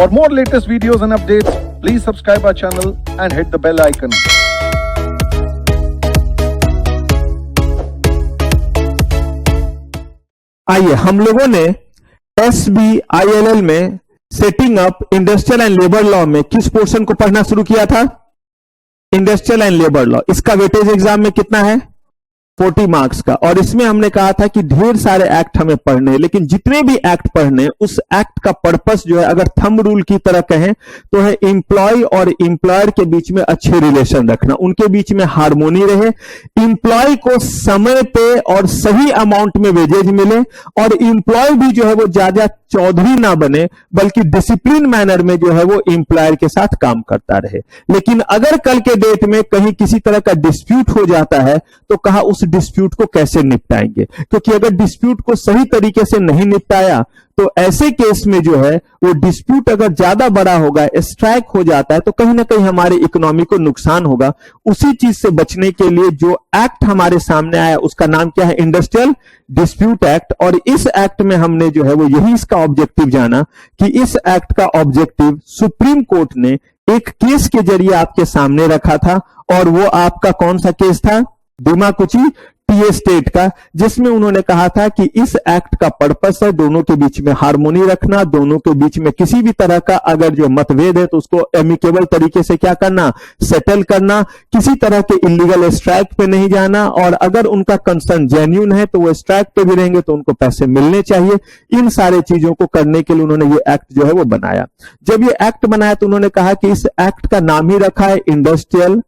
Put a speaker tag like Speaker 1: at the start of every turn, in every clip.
Speaker 1: For more latest videos and updates, please subscribe our channel and hit the bell icon.
Speaker 2: आइए, हम लोगों ने SBILL में setting up industrial and labour law में किस portion को पढ़ना शुरू किया था? Industrial and labour law. इसका वेटेज एग्जाम में कितना है? 40 मार्क्स का। और इसमें हमने कहा था कि ढेर सारे एक्ट हमें पढ़ने हैं, लेकिन जितने भी एक्ट पढ़ने उस एक्ट का पर्पस जो है, अगर थंब रूल की तरह कहें तो है एम्प्लॉय और एम्प्लॉयर के बीच में अच्छे रिलेशन रखना, उनके बीच में हार्मोनी रहे, एम्प्लॉय को समय पे और सही अमाउंट में वेजेज मिले, और एम्प्लॉय भी जो है वो ज्यादा चौधरी ना बने, बल्कि डिसिप्लिन मैनर में जो है वो एम्प्लॉयर के साथ काम करता रहे। लेकिन अगर कल के डेट में कहीं किसी तरह का डिस्प्यूट हो जाता है तो कहा उस डिस्प्यूट को कैसे निपटाएंगे, क्योंकि अगर डिस्प्यूट को सही तरीके से नहीं निपटाया तो ऐसे केस में जो है वो डिस्प्यूट अगर ज्यादा बड़ा होगा, स्ट्राइक हो जाता है, तो कहीं ना कहीं हमारे इकोनॉमी को नुकसान होगा। उसी चीज से बचने के लिए जो एक्ट हमारे सामने आया उसका नाम क्या है? Industrial dispute act. और इस एक्ट में हमने जो है वो यही इसका ऑब्जेक्टिव जाना कि इस एक्ट का ऑब्जेक्टिव सुप्रीम कोर्ट ने एक केस के जरिए आपके सामने रखा था, और वो आपका कौन सा केस था? दीमाकुची टीए स्टेट का, जिसमें उन्होंने कहा था कि इस एक्ट का पर्पस है दोनों के बीच में हार्मोनी रखना, दोनों के बीच में किसी भी तरह का अगर जो मतभेद है तो उसको एमिकेबल तरीके से क्या करना? सेटल करना, किसी तरह के इलीगल स्ट्राइक पे नहीं जाना, और अगर उनका कंसर्न जेन्युइन है तो वो स्ट्राइक पे भी रहेंगे तो उनको पैसे मिलने चाहिए। इन सारे चीजों को करने के लिए उन्होंने ये एक्ट जो है वो बनाया। जब ये एक्ट बनाया तो उन्होंने कहा कि इस एक्ट का नाम ही रखा है इंडस्ट्रियल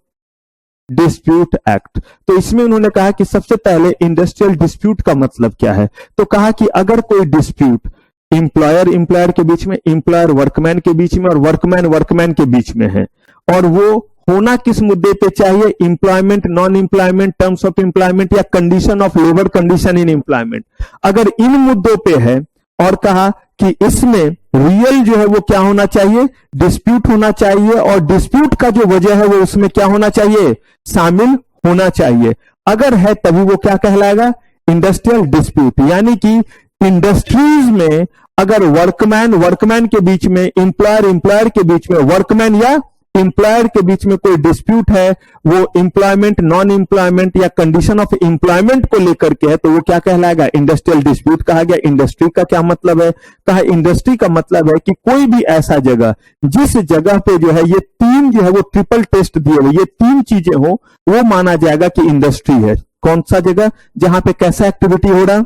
Speaker 2: डिस्प्यूट एक्ट। तो इसमें उन्होंने कहा कि सबसे पहले इंडस्ट्रियल डिस्प्यूट का मतलब क्या है, तो कहा कि अगर कोई डिस्प्यूट एम्प्लॉयर के बीच में, एम्प्लॉयर वर्कमैन के बीच में, और वर्कमैन के बीच में है, और वो होना किस मुद्दे पे चाहिए? Employment, non employment, terms of employment, या condition of labour, condition in employment, अगर इन मुद्दों पे है, और कहा कि इसमें रियल जो है वो क्या होना चाहिए? डिस्प्यूट होना चाहिए, और डिस्प्यूट का जो वजह है वो उसमें क्या होना चाहिए? शामिल होना चाहिए। अगर है तभी वो क्या कहलाएगा? Industrial dispute. यानी कि इंडस्ट्रीज में अगर वर्कमैन के बीच में, एम्प्लॉयर के बीच में, वर्कमैन या एम्प्लॉयर के बीच में कोई डिस्प्यूट है, वो एम्प्लॉयमेंट, नॉन एम्प्लॉयमेंट या कंडीशन ऑफ एम्प्लॉयमेंट को लेकर के है, तो वो क्या कहलाएगा? इंडस्ट्रियल डिस्प्यूट कहा गया। इंडस्ट्री का क्या मतलब है? कहा इंडस्ट्री का मतलब है कि कोई भी ऐसा जगह जिस जगह पे जो है ये तीन जो है वो ट्रिपल टेस्ट दिए हुए, ये तीन चीजें हो, वो माना जाएगा कि इंडस्ट्री है। कौन सा जगह? जहां पे कैसा एक्टिविटी हो रहा?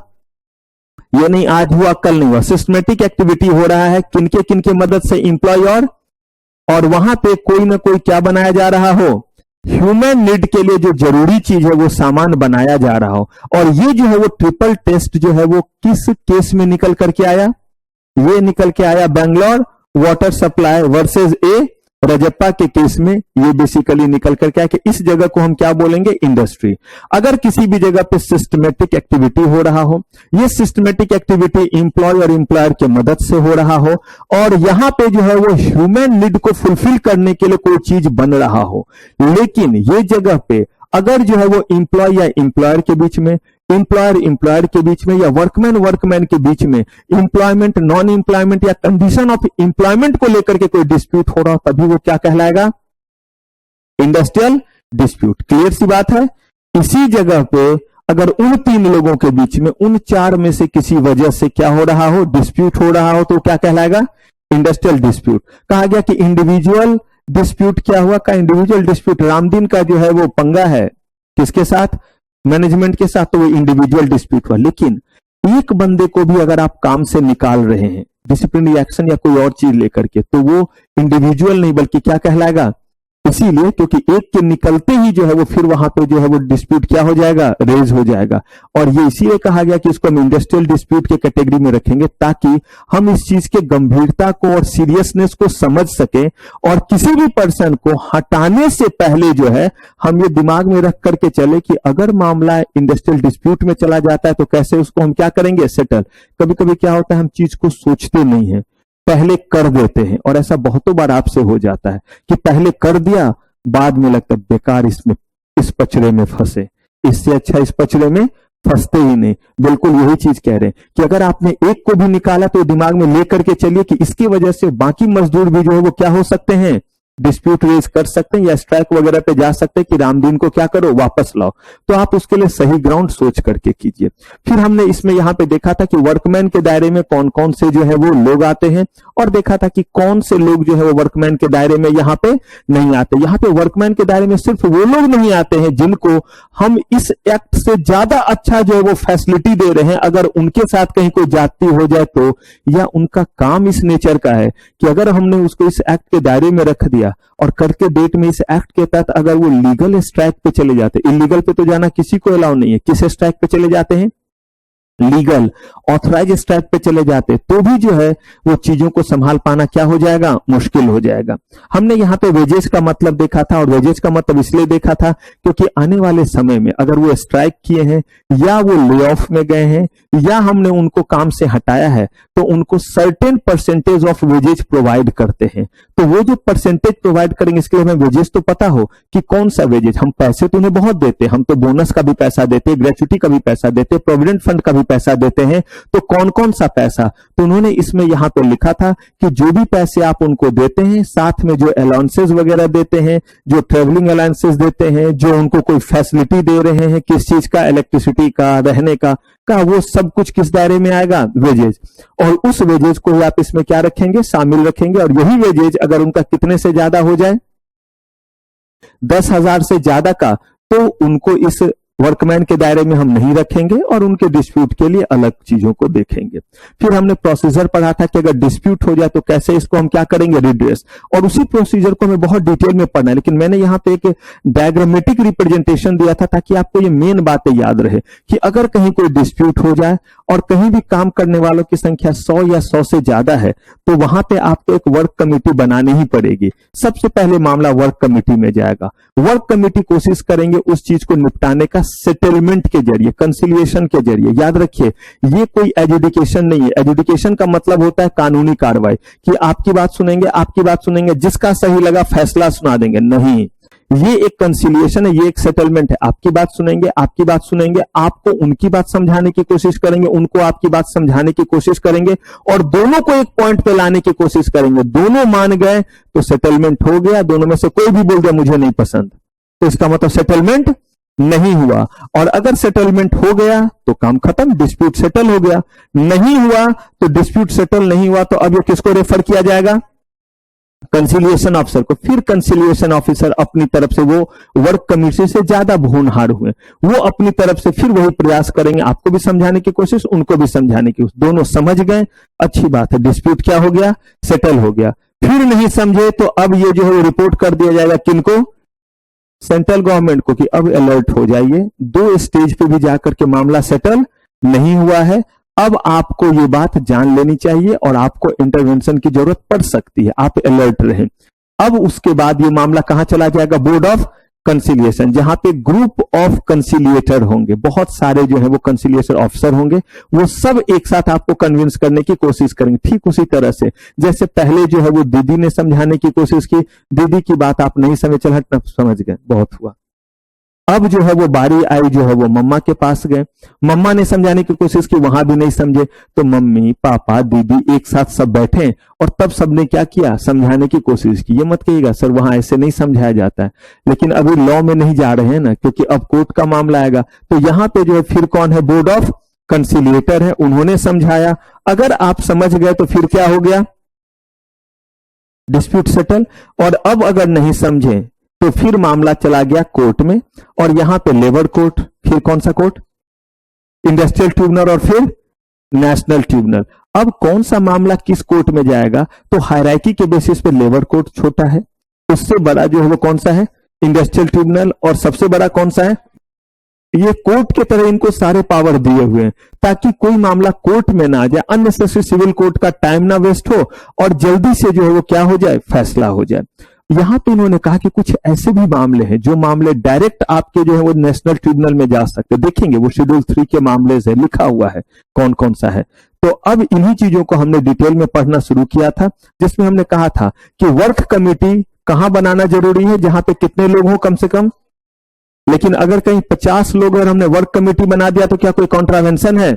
Speaker 2: ये नहीं आज हुआ कल नहीं हुआ, सिस्टमेटिक एक्टिविटी हो रहा है, किनके किनके मदद से? एम्प्लॉय और वहां पे कोई ना कोई क्या बनाया जा रहा हो? ह्यूमन नीड के लिए जो जरूरी चीज है वो सामान बनाया जा रहा हो। और ये जो है वो ट्रिपल टेस्ट जो है वो किस केस में निकल करके आया? ये निकल के आया Bangalore water supply versus A Rajappa के केस में। ये बेसिकली निकल करके आया कि इस जगह को हम क्या बोलेंगे? इंडस्ट्री। अगर किसी भी जगह पे सिस्टमेटिक एक्टिविटी हो रहा हो, ये सिस्टमेटिक एक्टिविटी एम्प्लॉय और एम्प्लॉयर की मदद से हो रहा हो, और यहां पे जो है वो ह्यूमन नीड को फुलफिल करने के लिए कोई चीज बन रहा हो, लेकिन ये जगह पे अगर जो है वो एम्प्लॉय या एम्प्लॉयर के बीच में, एम्प्लॉयर के बीच में, या वर्कमैन के बीच में एम्प्लॉयमेंट, नॉन एम्प्लॉयमेंट या कंडीशन ऑफ एम्प्लॉयमेंट को लेकर के कोई डिस्प्यूट हो रहा हो, तभी वो क्या कहलाएगा? Industrial dispute. क्लियर सी बात है। इसी जगह पे अगर उन तीन लोगों के बीच में, उन चार में से किसी वजह से क्या हो रहा हो? डिस्प्यूट हो रहा हो, तो क्या कहलाएगा? Industrial dispute. कहा गया कि इंडिविजुअल डिस्प्यूट क्या हुआ? का इंडिविजुअल डिस्प्यूट रामदीन का जो है वो पंगा है किसके साथ? मैनेजमेंट के साथ, तो वो इंडिविजुअल डिस्प्यूट हुआ। लेकिन एक बंदे को भी अगर आप काम से निकाल रहे हैं डिसिप्लिनरी एक्शन या कोई और चीज लेकर के, तो वो इंडिविजुअल नहीं बल्कि क्या कहलाएगा? इसीलिए क्योंकि एक के निकलते ही जो है वो फिर वहां पे जो है वो डिस्प्यूट क्या हो जाएगा? रेज हो जाएगा। और ये इसीलिए कहा गया कि इसको हम इंडस्ट्रियल डिस्प्यूट के कैटेगरी में रखेंगे, ताकि हम इस चीज के गंभीरता को और सीरियसनेस को समझ सकें, और किसी भी पर्सन को हटाने से पहले जो है हम ये दिमाग में रख करके चले कि अगर मामला इंडस्ट्रियल डिस्प्यूट में चला जाता है तो कैसे उसको हम क्या करेंगे? सेटल। कभी कभी क्या होता है, हम चीज को सोचते नहीं है, पहले कर देते हैं, और ऐसा बहुतों बार आपसे हो जाता है कि पहले कर दिया, बाद में लगता है बेकार इसमें इस पचड़े में फंसे, इससे अच्छा इस पचड़े में फंसते ही नहीं। बिल्कुल यही चीज कह रहे हैं कि अगर आपने एक को भी निकाला तो दिमाग में लेकर के चलिए कि इसकी वजह से बाकी मजदूर भी जो है वो क्या हो सकते हैं, डिस्प्यूट रेज कर सकते हैं या स्ट्राइक वगैरह पे जा सकते हैं कि रामदीन को क्या करो, वापस लाओ। तो आप उसके लिए सही ग्राउंड सोच करके कीजिए। फिर हमने इसमें यहां पे देखा था कि वर्कमैन के दायरे में कौन कौन से जो है वो लोग आते हैं, और देखा था कि कौन से लोग जो है वो वर्कमैन के दायरे में यहां पे नहीं आते। यहां पे वर्कमैन के दायरे में सिर्फ वो लोग नहीं आते हैं जिनको हम इस एक्ट से ज्यादा अच्छा जो है वो फैसिलिटी दे रहे हैं। अगर उनके साथ कहीं कोई जाति हो जाए तो, या उनका काम इस नेचर का है कि अगर हमने उसको इस एक्ट के दायरे में रख दिया और करके डेट में इस एक्ट के तहत अगर वो लीगल स्ट्राइक पे चले जाते, इलीगल पे तो जाना किसी को अलाउ नहीं है, किस स्ट्राइक पे चले जाते हैं, लीगल ऑथराइज स्ट्राइक पे चले जाते, तो भी जो है वो चीजों को संभाल पाना क्या हो जाएगा, मुश्किल हो जाएगा। हमने यहाँ पे वेजेस का मतलब देखा था, और वेजेस का मतलब इसलिए देखा था क्योंकि आने वाले समय में अगर वो स्ट्राइक किए हैं या वो ले ऑफ में गए हैं या हमने उनको काम से हटाया है तो उनको certain percentage of wages provide करते हैं। तो वो जो परसेंटेज प्रोवाइड करेंगे इसके लिए हमें वेजेस तो पता हो कि कौन सा वेजेज, हम पैसे तो उन्हें बहुत देते हैं, हम तो बोनस का भी पैसा देते, ग्रेच्युटी का भी पैसा देते, प्रोविडेंट फंड का भी पैसा देते हैं, तो कौन कौन सा पैसा, तो उन्होंने इसमें यहां पे लिखा था कि जो भी पैसे आप उनको देते हैं, साथ में जो अलाउंसेस वगैरह देते हैं, जो ट्रेवलिंग अलाउंसेस देते हैं, जो उनको कोई फैसिलिटी दे रहे हैं, किस चीज का, इलेक्ट्रिसिटी का, रहने का, वो सब कुछ किस दायरे में आएगा, वेजेज। और उस वेजेज को आप इसमें क्या रखेंगे, शामिल रखेंगे। और यही वेजेज अगर उनका कितने से ज्यादा हो जाए, 10,000 से ज्यादा का, तो उनको इस वर्कमैन के दायरे में हम नहीं रखेंगे और उनके डिस्प्यूट के लिए अलग चीजों को देखेंगे। फिर हमने प्रोसीजर पढ़ा था कि अगर डिस्प्यूट हो जाए तो कैसे इसको हम क्या करेंगे, रिड्रेस, और उसी प्रोसीजर को हमें बहुत डिटेल में पढ़ना है। लेकिन मैंने यहाँ पे एक डायग्रामेटिक रिप्रेजेंटेशन दिया था ताकि आपको ये मेन बातें याद रहे कि अगर कहीं कोई डिस्प्यूट हो जाए और कहीं भी काम करने वालों की संख्या 100 या 100 से ज्यादा है तो वहां पे आपको एक वर्क कमेटी बनानी ही पड़ेगी। सबसे पहले मामला वर्क कमेटी में जाएगा। वर्क कमेटी कोशिश करेंगे उस चीज को निपटाने का सेटलमेंट के जरिए, कंसिलिएशन के जरिए। याद रखिए ये कोई एजुडिकेशन नहीं है। एजुडिकेशन का मतलब होता है कानूनी कार्रवाई, कि आपकी बात सुनेंगे, जिसका सही लगा फैसला सुना देंगे, नहीं। ये एक कंसिलिएशन है, ये एक सेटलमेंट है। आपकी बात सुनेंगे, आपको उनकी बात समझाने की कोशिश करेंगे, उनको आपकी बात समझाने की कोशिश करेंगे और दोनों को एक पॉइंट पे लाने की कोशिश करेंगे। दोनों मान गए तो सेटलमेंट हो गया, दोनों में से कोई भी बोल दिया मुझे नहीं पसंद तो इसका मतलब सेटलमेंट नहीं हुआ। और अगर सेटलमेंट हो गया तो काम खत्म, डिस्प्यूट सेटल हो गया। नहीं हुआ तो डिस्प्यूट सेटल नहीं हुआ तो अब ये किसको रेफर किया जाएगा, कंसिलिएशन ऑफिसर को। फिर कंसिलिएशन ऑफिसर अपनी तरफ से, वो वर्क कमेटी से ज्यादा होनहार हुए, वो अपनी तरफ से फिर वही प्रयास करेंगे, आपको भी समझाने की कोशिश, उनको भी समझाने की कोशिश। दोनों समझ गए, अच्छी बात है, डिस्प्यूट क्या हो गया, सेटल हो गया। फिर नहीं समझे तो अब ये जो है वो रिपोर्ट कर दिया जाएगा किनको, सेंट्रल गवर्नमेंट को, कि अब अलर्ट हो जाइए, 2 स्टेज पे भी जाकर के मामला सेटल नहीं हुआ है। अब आपको ये बात जान लेनी चाहिए और आपको इंटरवेंशन की जरूरत पड़ सकती है, आप अलर्ट रहें। अब उसके बाद ये मामला कहां चला जाएगा, बोर्ड ऑफ कंसिलिएशन, जहां पे ग्रुप ऑफ कंसिलिएटर होंगे, बहुत सारे जो है वो कंसिलिएशन ऑफिसर होंगे, वो सब एक साथ आपको कन्विंस करने की कोशिश करेंगे। ठीक उसी तरह से जैसे पहले जो है वो दीदी ने समझाने की कोशिश की, दीदी की बात आप नहीं समझ, चल हट, समझ गए, बहुत हुआ। अब जो है वो बारी आई, जो है वो मम्मा के पास गए, मम्मा ने समझाने की कोशिश की, वहां भी नहीं समझे, तो मम्मी पापा दीदी एक साथ सब बैठे और तब सबने क्या किया, समझाने की कोशिश की। ये मत कहिएगा सर वहां ऐसे नहीं समझाया जाता है, लेकिन अभी लॉ में नहीं जा रहे हैं ना, क्योंकि अब कोर्ट का मामला आएगा। तो यहां पे जो है फिर कौन है, बोर्ड ऑफ कंसिलिएटर है, उन्होंने समझाया। अगर आप समझ गए तो फिर क्या हो गया, डिस्प्यूट सेटल। और अब अगर नहीं समझे तो फिर मामला चला गया कोर्ट में, और यहां पे लेबर कोर्ट, फिर कौन सा कोर्ट, इंडस्ट्रियल ट्रिब्यूनल, और फिर नेशनल ट्रिब्यूनल। अब कौन सा मामला किस कोर्ट में जाएगा, तो हायरार्की के बेसिस पे लेबर कोर्ट छोटा है, उससे बड़ा जो है वो कौन सा है, इंडस्ट्रियल ट्रिब्यूनल, और सबसे बड़ा कौन सा है, ये कोर्ट के तरह इनको सारे पावर दिए हुए हैं ताकि कोई मामला कोर्ट में ना आ जाए, अननेसेसरी सिविल कोर्ट का टाइम ना वेस्ट हो और जल्दी से जो है वो क्या हो जाए, फैसला हो जाए। यहां पे उन्होंने कहा कि कुछ ऐसे भी मामले हैं जो मामले डायरेक्ट आपके जो है वो नेशनल ट्रिब्यूनल में जा सकते, देखेंगे वो शेड्यूल 3 के मामले से लिखा हुआ है कौन कौन सा है। तो अब इन्हीं चीजों को हमने डिटेल में पढ़ना शुरू किया था, जिसमें हमने कहा था कि वर्क कमेटी कहां बनाना जरूरी है, जहां पे कितने लोग हो, कम से कम लेकिन अगर कहीं 50 लोग और हमने वर्क कमेटी बना दिया तो क्या कोई कॉन्ट्रावेंशन है?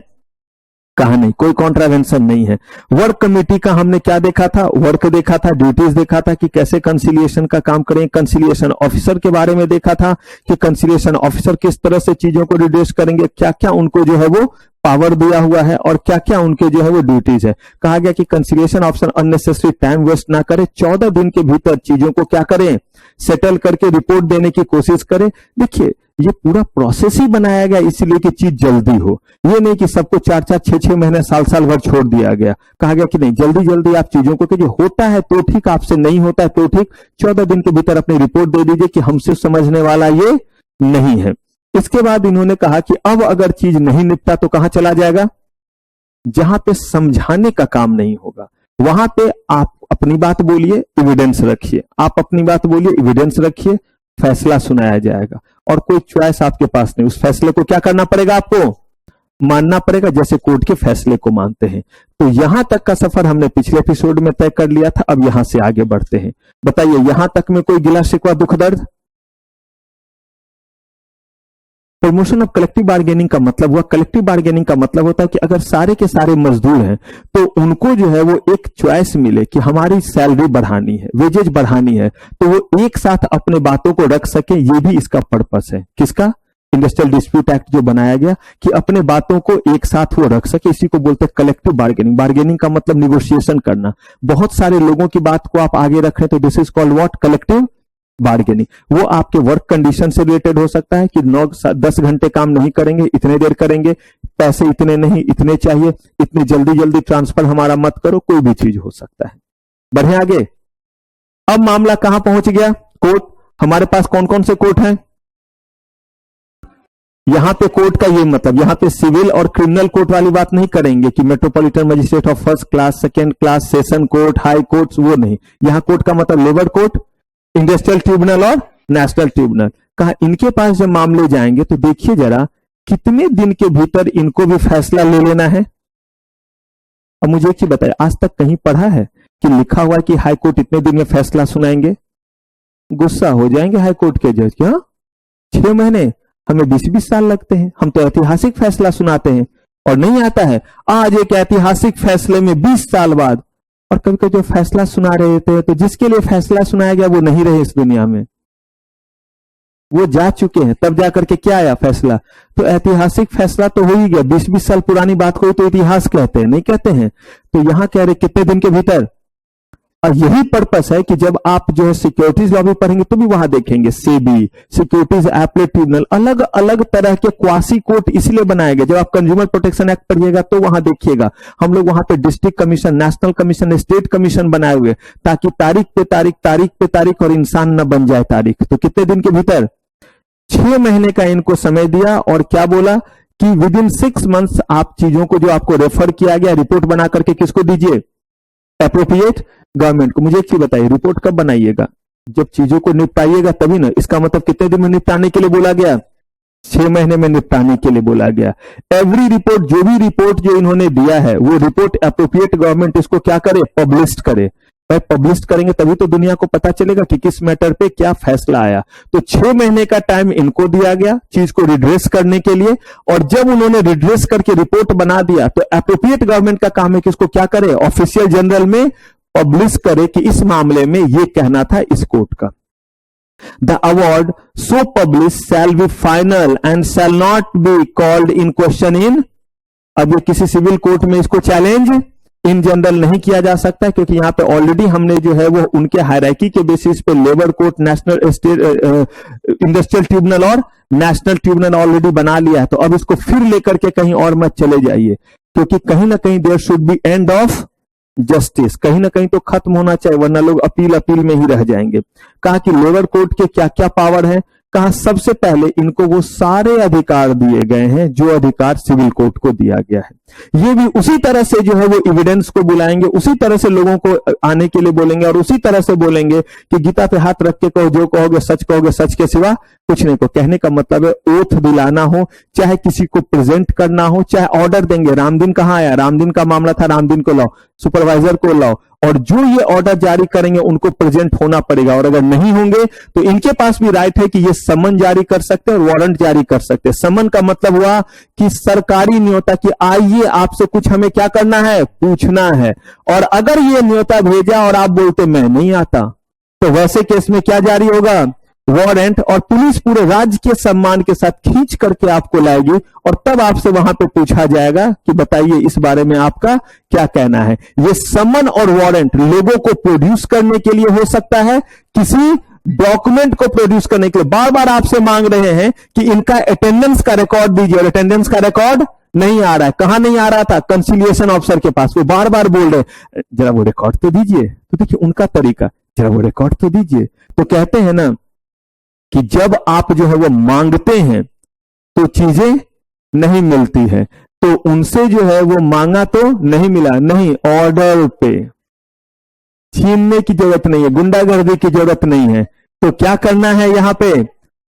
Speaker 2: कहा नहीं, कोई कॉन्ट्रावेंशन नहीं है। वर्क कमेटी का हमने क्या देखा था? वर्क देखा था, ड्यूटीज देखा था कि कैसे कंसिलिएशन का काम करें। कंसिलिएशन ऑफिसर के बारे में देखा था कि कंसिलिएशन ऑफिसर किस तरह से चीजों को रिड्यूस करेंगे, क्या क्या उनको जो है वो पावर दिया हुआ है और क्या क्या उनके जो है वो ड्यूटीज है। कहा गया कि conciliation officer unnecessary time waste ना करे, 14 दिन के भीतर चीजों को क्या करें, सेटल करके रिपोर्ट देने की कोशिश करें। देखिए ये पूरा प्रोसेस ही बनाया गया इसलिए कि चीज जल्दी हो, ये नहीं कि सबको 4-4, 6-6 महीने, साल भर छोड़ दिया गया। कहा गया कि नहीं, जल्दी जल्दी आप चीजों को जो होता है तो ठीक, आपसे नहीं होता है तो ठीक, 14 दिन के भीतर अपनी रिपोर्ट दे दीजिए कि हमसे समझने वाला ये नहीं है। इसके बाद इन्होंने कहा कि अब अगर चीज नहीं निपटा तो कहां चला जाएगा? जहां पे समझाने का काम नहीं होगा वहां पे आप अपनी बात बोलिए, एविडेंस रखिए, आप अपनी बात बोलिए, एविडेंस रखिए, फैसला सुनाया जाएगा और कोई चॉइस आपके पास नहीं। उस फैसले को क्या करना पड़ेगा? आपको मानना पड़ेगा, जैसे कोर्ट के फैसले को मानते हैं। तो यहां तक का सफर हमने पिछले एपिसोड में तय कर लिया था, अब यहां से आगे बढ़ते हैं। बताइए यहां तक में कोई गिला शिकवा दुख दर्द? प्रमोशन ऑफ कलेक्टिव बार्गेनिंग का मतलब हुआ, कलेक्टिव बार्गेनिंग का मतलब होता है कि अगर सारे के सारे मजदूर हैं तो उनको जो है वो एक चॉइस मिले कि हमारी सैलरी बढ़ानी है, वेजेज बढ़ानी है, तो वो एक साथ अपने बातों को रख सके। ये भी इसका पर्पस है। किसका? इंडस्ट्रियल डिस्प्यूट एक्ट जो बनाया गया कि अपने बातों को एक साथ वो रख सके, इसी को बोलते हैं कलेक्टिव बार्गेनिंग। बार्गेनिंग का मतलब निगोशिएशन करना, बहुत सारे लोगों की बात को आप आगे रख रहे हैं तो this is called what? Collective bargaining. वो आपके वर्क कंडीशन से रिलेटेड हो सकता है कि 9-10 घंटे काम नहीं करेंगे, इतने देर करेंगे, पैसे इतने नहीं, इतने चाहिए, इतने जल्दी जल्दी ट्रांसफर हमारा मत करो, कोई भी चीज हो सकता है। बढ़े आगे। अब मामला कहां पहुंच गया? कोर्ट। हमारे पास कौन कौन से कोर्ट हैं? यहां पे कोर्ट का ये मतलब, यहां पे सिविल और क्रिमिनल कोर्ट वाली बात नहीं करेंगे कि metropolitan magistrate of first class, second class, session court, high court, वो नहीं। यहां कोर्ट का मतलब लेबर कोर्ट, इंडस्ट्रियल ट्रिब्यूनल और नेशनल ट्रिब्यूनल। कहा इनके पास जब मामले जाएंगे तो देखिए जरा कितने दिन के भीतर इनको भी फैसला ले लेना है। अब मुझे एक चीज बताइए, आज तक कहीं पढ़ा है कि लिखा हुआ है कि हाई कोर्ट इतने दिन में फैसला सुनाएंगे? गुस्सा हो जाएंगे हाई कोर्ट के जज। क्या 6 महीने? हमें 20-20 साल लगते हैं, हम तो ऐतिहासिक फैसला सुनाते हैं और नहीं आता है। आज एक ऐतिहासिक फैसले में 20 साल बाद, और कभी कभी जो फैसला सुना रहे थे तो जिसके लिए फैसला सुनाया गया वो नहीं रहे इस दुनिया में, वो जा चुके हैं, तब जाकर के क्या आया फैसला। तो ऐतिहासिक फैसला तो हो ही गया, 20-20 साल पुरानी बात को तो इतिहास कहते हैं, नहीं कहते हैं। तो यहां कह रहे कितने दिन के भीतर। और यही पर्पस है कि जब आप जो है सिक्योरिटीज लॉ भी पढ़ेंगे तो भी वहां देखेंगे सेबी, सिक्योरिटीज एपलेट ट्रिब्यूनल, अलग अलग तरह के क्वासी कोर्ट इसलिए बनाए गए। जब आप कंज्यूमर प्रोटेक्शन एक्ट पढ़िएगा तो वहां देखिएगा हम लोग वहां पे district commission, national commission, state commission बनाए हुए, ताकि तारीख पे तारीख, तारीख पे तारीख और इंसान न बन जाए तारीख। तो कितने दिन के भीतर? 6 महीने का इनको समय दिया और क्या बोला कि विद इन 6 मंथ्स आप चीजों को जो आपको रेफर किया गया रिपोर्ट बना करके किसको दीजिए? एप्रोप्रिएट गवर्नमेंट को। मुझे एक चीज बताइए, रिपोर्ट कब बनाइएगा? जब चीजों को निपटाइएगा तभी ना। इसका मतलब कितने दिन में निपटाने के लिए बोला गया? 6 महीने में निपटाने के लिए बोला गया। एवरी रिपोर्ट, जो भी रिपोर्ट जो इन्होंने दिया है वो रिपोर्ट एप्रोप्रिएट गवर्नमेंट इसको क्या करे? पब्लिश करे। भाई पब्लिश करेंगे तभी तो दुनिया को पता चलेगा कि किस मैटर पे क्या फैसला आया। तो 6 महीने का टाइम इनको दिया गया चीज को रिड्रेस करने के लिए, और जब उन्होंने रिड्रेस करके रिपोर्ट बना दिया तो एप्रोप्रिएट गवर्नमेंट का काम है कि इसको क्या करे? ऑफिशियल जनरल में पब्लिश करे कि इस मामले में ये कहना था इस कोर्ट का। The award so publish shall be final and shall not be called in question in. अब ये किसी सिविल कोर्ट में इसको चैलेंज इन जनरल नहीं किया जा सकता, क्योंकि यहां पे ऑलरेडी हमने जो है वो उनके हायरार्की के बेसिस पे labour court, national state industrial tribunal और नेशनल ट्रिब्यूनल ऑलरेडी बना लिया है। तो अब इसको फिर लेकर के कहीं और मत चले जाइए, क्योंकि कहीं ना कहीं there should be end of justice, कहीं ना कहीं तो खत्म होना चाहिए, वरना लोग अपील में ही रह जाएंगे। कहा कि लेबर कोर्ट के क्या क्या पावर है। कहा सबसे पहले इनको वो सारे अधिकार दिए गए हैं जो अधिकार सिविल कोर्ट को दिया गया है। ये भी उसी तरह से जो है वो एविडेंस को बुलाएंगे, उसी तरह से लोगों को आने के लिए बोलेंगे और उसी तरह से बोलेंगे कि गीता पे हाथ रख के कहो, जो कहोगे सच कहोगे, सच के सिवा कुछ नहीं को कहने का मतलब है ओथ दिलाना हो, चाहे किसी को प्रेजेंट करना हो, चाहे ऑर्डर देंगे। रामदीन कहां आया, रामदीन का मामला था, रामदीन को लाओ, सुपरवाइजर को लाओ, और जो ये ऑर्डर जारी करेंगे उनको प्रेजेंट होना पड़ेगा, और अगर नहीं होंगे तो इनके पास भी राइट है कि ये समन जारी कर सकते हैं और वारंट जारी कर सकते हैं। समन का मतलब हुआ कि सरकारी न्योता कि आइए आपसे कुछ हमें क्या करना है, पूछना है, और अगर ये न्योता भेजा और आप बोलते मैं नहीं आता, तो वैसे केस में क्या जारी होगा, वारंट, और पुलिस पूरे राज्य के सम्मान के साथ खींच करके आपको लाएगी और तब आपसे वहां पे पूछा जाएगा कि बताइए इस बारे में आपका क्या कहना है। ये समन और वारंट लोगों को प्रोड्यूस करने के लिए हो सकता है, किसी डॉक्यूमेंट को प्रोड्यूस करने के लिए। बार बार आपसे मांग रहे हैं कि इनका अटेंडेंस का रिकॉर्ड दीजिए, और अटेंडेंस का रिकॉर्ड नहीं आ रहा है। कहां नहीं आ रहा था, कंसिलिएशन ऑफिसर के पास। वो बार बार बोल रहे जरा वो रिकॉर्ड तो दीजिए, तो देखिए उनका तरीका, जरा वो रिकॉर्ड तो दीजिए। तो कहते हैं ना कि जब आप जो है वो मांगते हैं तो चीजें नहीं मिलती है, तो उनसे जो है वो मांगा तो नहीं मिला, नहीं, ऑर्डर पे छीनने की जरूरत नहीं है, गुंडागर्दी की जरूरत नहीं है। तो क्या करना है यहां पे,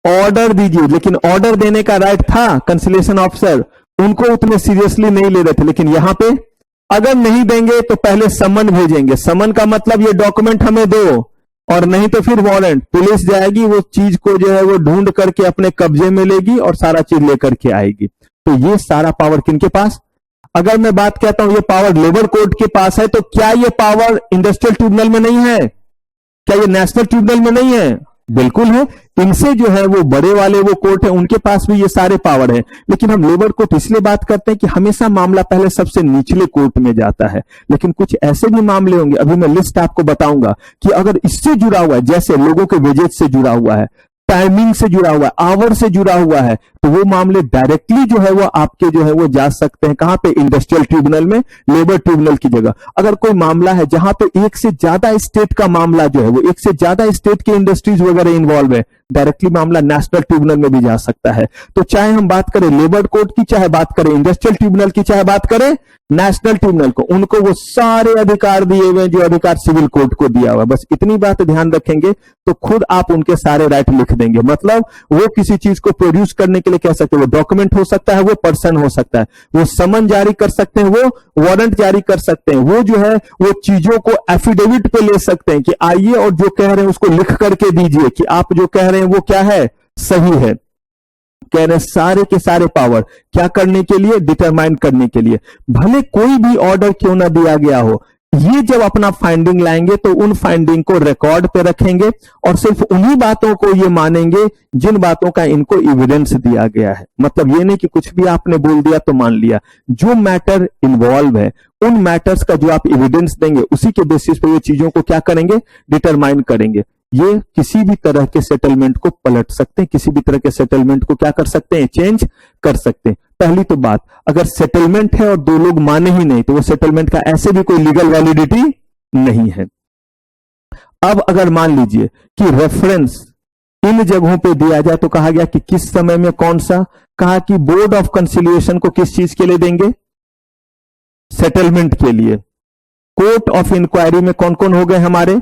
Speaker 2: ऑर्डर दीजिए। लेकिन ऑर्डर देने का राइट था कंसिलेशन ऑफिसर, उनको उतने सीरियसली नहीं ले रहे थे। लेकिन यहां पे अगर नहीं देंगे तो पहले समन भेजेंगे। समन का मतलब ये डॉक्यूमेंट हमें दो, और नहीं तो फिर वारंट। पुलिस जाएगी, वो चीज को जो है वो ढूंढ करके अपने कब्जे में लेगी और सारा चीज लेकर के आएगी। तो ये सारा पावर किनके पास, अगर मैं बात कहता हूं ये पावर लेबर कोर्ट के पास है, तो क्या ये पावर इंडस्ट्रियल ट्रिब्यूनल में नहीं है, क्या ये नेशनल ट्रिब्यूनल में नहीं है, बिल्कुल है। इनसे जो है वो बड़े वाले वो कोर्ट है, उनके पास भी ये सारे पावर है। लेकिन हम लेबर कोर्ट इसलिए बात करते हैं कि हमेशा मामला पहले सबसे निचले कोर्ट में जाता है। लेकिन कुछ ऐसे भी मामले होंगे, अभी मैं लिस्ट आपको बताऊंगा, कि अगर इससे जुड़ा हुआ है, जैसे लोगों के वेजेज से जुड़ा हुआ है, टाइमिंग से जुड़ा हुआ है, आवर से जुड़ा हुआ है, तो वो मामले डायरेक्टली जो है वो आपके जो है वो जा सकते हैं कहां पे, इंडस्ट्रियल ट्रिब्यूनल में, लेबर ट्रिब्यूनल की जगह। अगर कोई मामला है जहां पे एक से ज्यादा स्टेट का मामला जो है वो, एक से ज्यादा स्टेट की इंडस्ट्रीज वगैरह इन्वॉल्व है, डायरेक्टली मामला नेशनल ट्रिब्यूनल में भी जा सकता है। तो चाहे हम बात करें लेबर कोर्ट की, चाहे बात करें इंडस्ट्रियल ट्रिब्यूनल की, चाहे बात करें नेशनल ट्रिब्यूनल को, उनको वो सारे अधिकार दिए हुए जो अधिकार सिविल कोर्ट को दिया हुआ। बस इतनी बात ध्यान रखेंगे तो खुद आप उनके सारे राइट लिख देंगे। मतलब वो किसी चीज को प्रोड्यूस करने के लिए कह सकते हैं, वो डॉक्यूमेंट हो सकता है, वो पर्सन हो सकता है, वो समन जारी कर सकते हैं, वो वारंट जारी कर सकते हैं, वो जो है वो चीजों को एफिडेविट पे ले सकते हैं कि आइए और जो कह रहे हैं उसको लिख करके दीजिए कि आप जो कह रहे हैं वो क्या है, सही है। कह रहे सारे के सारे पावर क्या करने के लिए, डिटरमाइन करने के लिए। भले कोई भी ऑर्डर क्यों ना दिया गया हो, ये जब अपना फाइंडिंग लाएंगे तो उन फाइंडिंग को रिकॉर्ड पे रखेंगे और सिर्फ उन्हीं बातों को ये मानेंगे जिन बातों का इनको एविडेंस दिया गया है। मतलब ये नहीं कि कुछ भी आपने बोल दिया तो मान लिया। जो मैटर इन्वॉल्व है उन मैटर्स का जो आप एविडेंस देंगे उसी के बेसिस पे ये चीजों को क्या करेंगे, डिटरमाइन करेंगे। ये किसी भी तरह के सेटलमेंट को पलट सकते हैं, किसी भी तरह के सेटलमेंट को क्या कर सकते हैं, चेंज कर सकते हैं। पहली तो बात, अगर सेटलमेंट है और दो लोग माने ही नहीं तो वो सेटलमेंट का ऐसे भी कोई लीगल वैलिडिटी नहीं है। अब अगर मान लीजिए कि रेफरेंस इन जगहों पे दिया जाए तो कहा गया कि किस समय में कौन सा, कहा कि बोर्ड ऑफ कंसिलिएशन को किस चीज के लिए देंगे, सेटलमेंट के लिए। कोर्ट ऑफ इंक्वायरी में कौन कौन हो गए हमारे,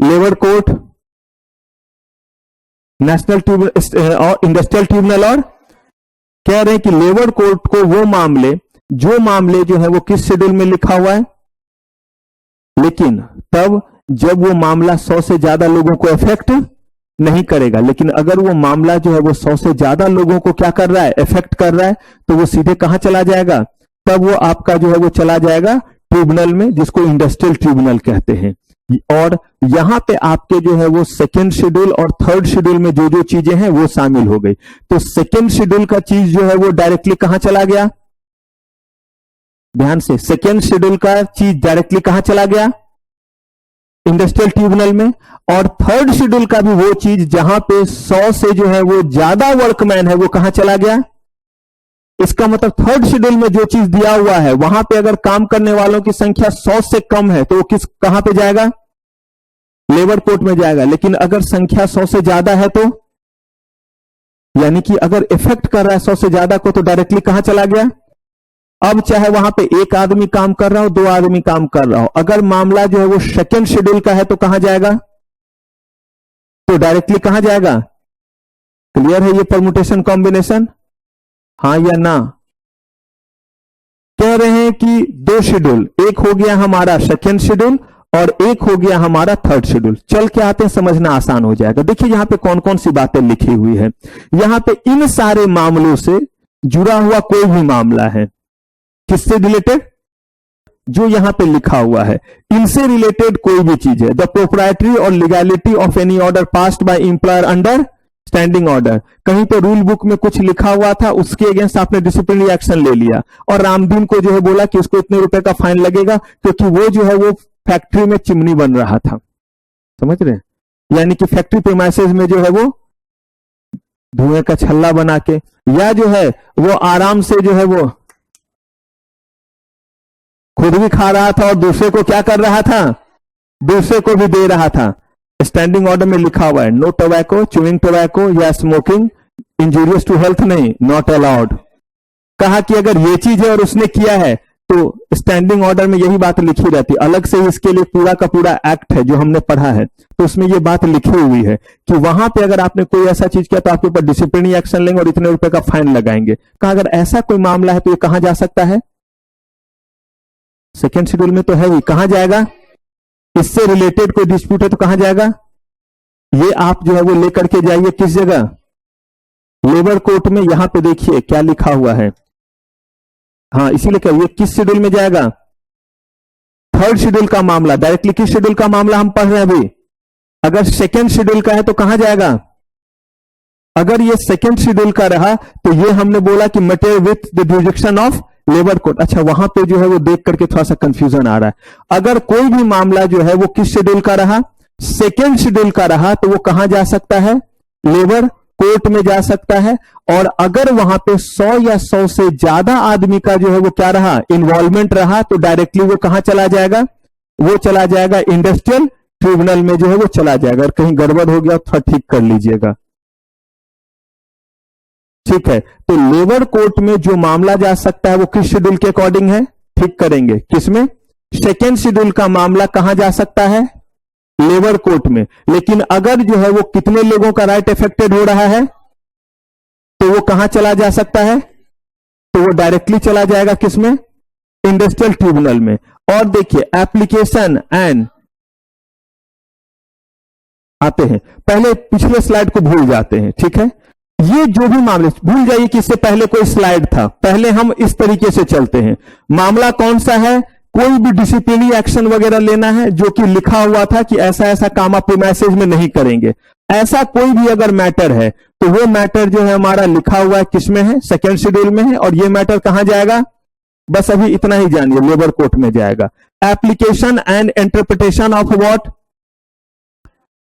Speaker 2: लेबर कोर्ट, नेशनल ट्रिब्यूनल और इंडस्ट्रियल ट्रिब्यूनल। और कह रहे हैं कि लेबर कोर्ट को वो मामले जो है वो किस शेड्यूल में लिखा हुआ है, लेकिन तब जब वो मामला 100 से ज्यादा लोगों को इफेक्ट नहीं करेगा। लेकिन अगर वो मामला जो है वो 100 से ज्यादा लोगों को क्या कर रहा है, इफेक्ट कर रहा है, तो वो सीधे कहां चला जाएगा, तब वो आपका जो है वो चला जाएगा ट्रिब्यूनल में, जिसको इंडस्ट्रियल ट्रिब्यूनल कहते हैं। और यहां पे आपके जो है वो सेकेंड शेड्यूल और थर्ड शेड्यूल में जो जो चीजें हैं वो शामिल हो गई। तो सेकेंड शेड्यूल का चीज जो है वो डायरेक्टली कहां चला गया, ध्यान से, सेकेंड शेड्यूल का चीज डायरेक्टली कहां चला गया, इंडस्ट्रियल ट्रिब्यूनल में। और थर्ड शेड्यूल का भी वो चीज जहां पे 100 से जो है वो ज्यादा वर्कमैन है वो कहां चला गया। इसका मतलब थर्ड शेड्यूल में जो चीज दिया हुआ है वहां पे अगर काम करने वालों की संख्या 100 से कम है तो वो कहां पे जाएगा, लेबर कोर्ट में जाएगा। लेकिन अगर संख्या 100 से ज्यादा है तो, यानी कि अगर इफेक्ट कर रहा है 100 से ज्यादा को, तो डायरेक्टली कहां चला गया। अब चाहे वहां पे एक आदमी काम कर रहा हो, दो आदमी काम कर रहा हो, अगर मामला जो है वो सेकेंड शेड्यूल का है तो कहां जाएगा, तो डायरेक्टली कहां जाएगा, क्लियर है ये परमुटेशन कॉम्बिनेशन? हाँ या ना? कह रहे हैं कि दो शेड्यूल, एक हो गया हमारा सेकेंड शेड्यूल और एक हो गया हमारा थर्ड शेड्यूल। चल के आते हैं, समझना आसान हो जाएगा। देखिए यहां पे कौन कौन सी बातें लिखी हुई है। यहां पे इन सारे मामलों से जुड़ा हुआ कोई भी मामला है, किससे रिलेटेड? जो यहां पे लिखा हुआ है इनसे रिलेटेड कोई भी चीज है। द प्रोप्राइटरी और legality of any order passed by employer under standing order. कहीं पे रूल बुक में कुछ लिखा हुआ था, उसके अगेंस्ट आपने डिसिप्लिनरी एक्शन ले लिया और रामदीन को जो है बोला कि उसको इतने रुपए का फाइन लगेगा, क्योंकि वो जो है वो फैक्ट्री में चिमनी बन रहा था। समझ रहे हैं? यानी कि फैक्ट्री प्रीमाइसेस में जो है वो धुएं का छल्ला बना के, या जो है वो आराम से जो है वो खुद भी खा रहा था और दूसरे को क्या कर रहा था? दूसरे को भी दे रहा था। स्टैंडिंग ऑर्डर में लिखा हुआ है नो टोबैको, च्यूइंग टोबैको या स्मोकिंग इंजूरियस टू हेल्थ नहीं, नॉट अलाउड। कहा कि अगर ये चीज है और उसने किया है तो स्टैंडिंग ऑर्डर में यही बात लिखी रहती। अलग से इसके लिए पूरा का पूरा एक्ट है जो हमने पढ़ा है, तो उसमें ये बात लिखी हुई है कि वहां पे अगर आपने कोई ऐसा चीज किया तो आपके ऊपर डिसिप्लिनरी एक्शन लेंगे और इतने रुपए का फाइन लगाएंगे। कहा अगर ऐसा कोई मामला है तो ये कहां जा सकता है? सेकेंड शेड्यूल में तो है ही, कहां जाएगा? इससे रिलेटेड कोई डिस्प्यूट है तो कहां जाएगा? ये आप जो है वो लेकर के जाइए किस जगह? लेबर कोर्ट में। यहां पे देखिए क्या लिखा हुआ है। हाँ इसीलिए क्या ये किस शेड्यूल में जाएगा? थर्ड शेड्यूल का मामला। डायरेक्टली किस शेड्यूल का मामला हम पढ़ रहे हैं अभी? अगर सेकेंड शेड्यूल का है तो कहां जाएगा? अगर ये सेकेंड शेड्यूल का रहा तो ये हमने बोला कि matter with the jurisdiction of labour court. अच्छा वहां पे जो है वो देख करके थोड़ा सा कंफ्यूजन आ रहा है। अगर कोई भी मामला जो है वो किस शेड्यूल का रहा? सेकेंड शेड्यूल का रहा तो वो कहां जा सकता है? लेबर कोर्ट में जा सकता है। और अगर वहां पे 100 या 100 से ज्यादा आदमी का जो है वो क्या रहा? इन्वॉल्वमेंट रहा, तो डायरेक्टली वो कहां चला जाएगा? वो चला जाएगा इंडस्ट्रियल ट्रिब्यूनल में जो है वो चला जाएगा। और कहीं गड़बड़ हो गया थोड़ा ठीक कर लीजिएगा। ठीक है, तो लेबर कोर्ट में जो मामला जा सकता है वो किस शेड्यूल के अकॉर्डिंग है? ठीक करेंगे किसमें? सेकेंड शेड्यूल का मामला कहां जा सकता है? लेबर कोर्ट में। लेकिन अगर जो है वो कितने लोगों का राइट अफेक्टेड हो रहा है तो वो कहां चला जा सकता है? तो वो डायरेक्टली चला जाएगा किसमें? इंडस्ट्रियल ट्रिब्यूनल में। और देखिए एप्लीकेशन एंड आते हैं, पहले पिछले स्लाइड को भूल जाते हैं। ठीक है, ये जो भी मामले भूल जाइए कि इससे पहले कोई स्लाइड था। पहले हम इस तरीके से चलते हैं। मामला कौन सा है? कोई भी डिसिप्लिनरी एक्शन वगैरह लेना है जो कि लिखा हुआ था कि ऐसा ऐसा काम आप प्रीमाइसेस में नहीं करेंगे। ऐसा कोई भी अगर मैटर है तो वो मैटर जो है हमारा लिखा हुआ है किसमें है? सेकेंड शेड्यूल में है। और ये मैटर कहां जाएगा? बस अभी इतना ही जानिए, लेबर कोर्ट में जाएगा। Application and interpretation of what?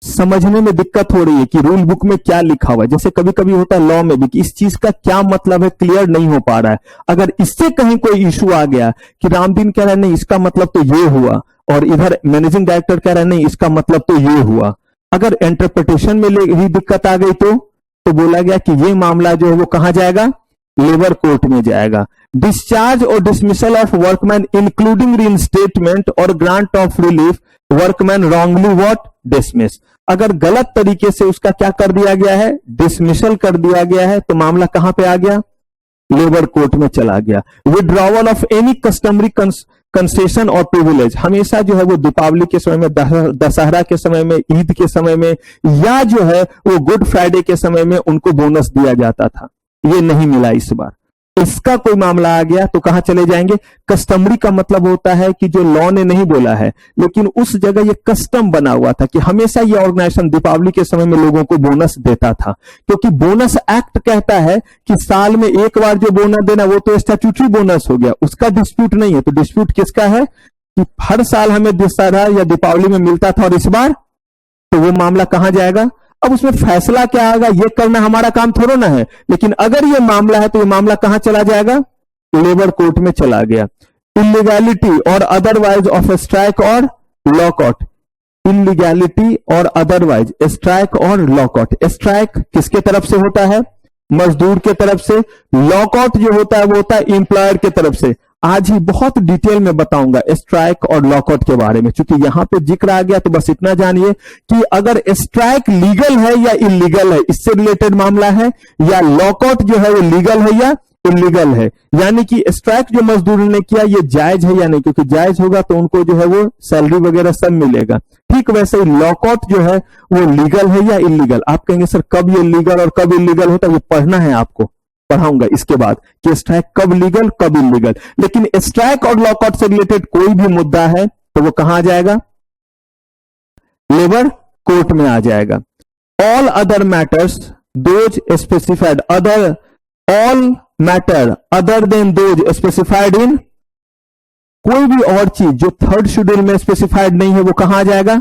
Speaker 2: समझने में दिक्कत हो रही है कि रूल बुक में क्या लिखा हुआ है। जैसे कभी कभी होता है लॉ में भी कि इस चीज का क्या मतलब है, क्लियर नहीं हो पा रहा है। अगर इससे कहीं कोई इशू आ गया कि रामदीन कह रहा है नहीं इसका मतलब तो ये हुआ, और इधर मैनेजिंग डायरेक्टर कह रहा है नहीं इसका मतलब तो ये हुआ, अगर इंटरप्रिटेशन में ही दिक्कत आ गई तो बोला गया कि ये मामला जो है वो कहां जाएगा? लेबर कोर्ट में जाएगा। डिस्चार्ज और डिसमिसल ऑफ वर्कमैन इंक्लूडिंग रीइंस्टेटमेंट और grant of relief workman wrongly what? Dismiss. अगर गलत तरीके से उसका क्या कर दिया गया है? डिसमिसल कर दिया गया है, तो मामला कहां पे आ गया? लेबर कोर्ट में चला गया। Withdrawal of any customary concession और प्रिविलेज, हमेशा जो है वो दीपावली के समय में, दशहरा के समय में, ईद के समय में, या जो है वो गुड फ्राइडे के समय में उनको बोनस दिया जाता था, ये नहीं मिला इस बार। इसका कोई मामला आ गया तो कहां चले जाएंगे? कस्टमरी का मतलब होता है कि जो लॉ ने नहीं बोला है लेकिन उस जगह ये कस्टम बना हुआ था कि हमेशा ये ऑर्गेनाइजेशन दीपावली के समय में लोगों को बोनस देता था, क्योंकि बोनस एक्ट कहता है कि साल में एक बार जो बोनस देना वो तो स्टैट्यूटरी बोनस हो गया, उसका डिस्प्यूट नहीं है। तो डिस्प्यूट किसका है कि हर साल हमें दशहरा या दीपावली में मिलता था और इस बार, तो वो मामला कहां जाएगा? अब उसमें फैसला क्या आएगा ये करना हमारा काम थोड़ा ना है, लेकिन अगर ये मामला है तो ये मामला कहां चला जाएगा? लेबर कोर्ट में चला गया। इलीगैलिटी और अदरवाइज ऑफ स्ट्राइक और लॉकआउट, इलीगैलिटी और अदरवाइज स्ट्राइक और लॉकआउट। स्ट्राइक किसके तरफ से होता है? मजदूर के तरफ से। लॉकआउट जो होता है वो होता है एम्प्लॉयर के तरफ से। आज ही बहुत डिटेल में बताऊंगा स्ट्राइक और लॉकआउट के बारे में। क्योंकि यहां पे जिक्र आ गया तो बस इतना जानिए कि अगर स्ट्राइक लीगल है या इलीगल है, इससे रिलेटेड मामला है, या लॉकआउट जो है वो लीगल है या इलीगल है। यानी कि स्ट्राइक जो मजदूर ने किया ये जायज है या नहीं, क्योंकि जायज होगा तो उनको जो है वो सैलरी वगैरह सब मिलेगा। ठीक वैसे ही लॉकआउट जो है वो लीगल है या इलीगल। आप कहेंगे सर कब ये लीगल और कब इलीगल होता है, वो पढ़ना है आपको, पढ़ाऊंगा इसके बाद कि स्ट्राइक कब लीगल कब इलीगल। लेकिन स्ट्राइक और लॉकआउट से रिलेटेड कोई भी मुद्दा है तो वो कहां आ जाएगा, लेबर कोर्ट में आ जाएगा। All other matters those specified other all matter other than those specified in, कोई भी और चीज जो थर्ड शेड्यूल में स्पेसिफाइड नहीं है वो कहां आ जाएगा,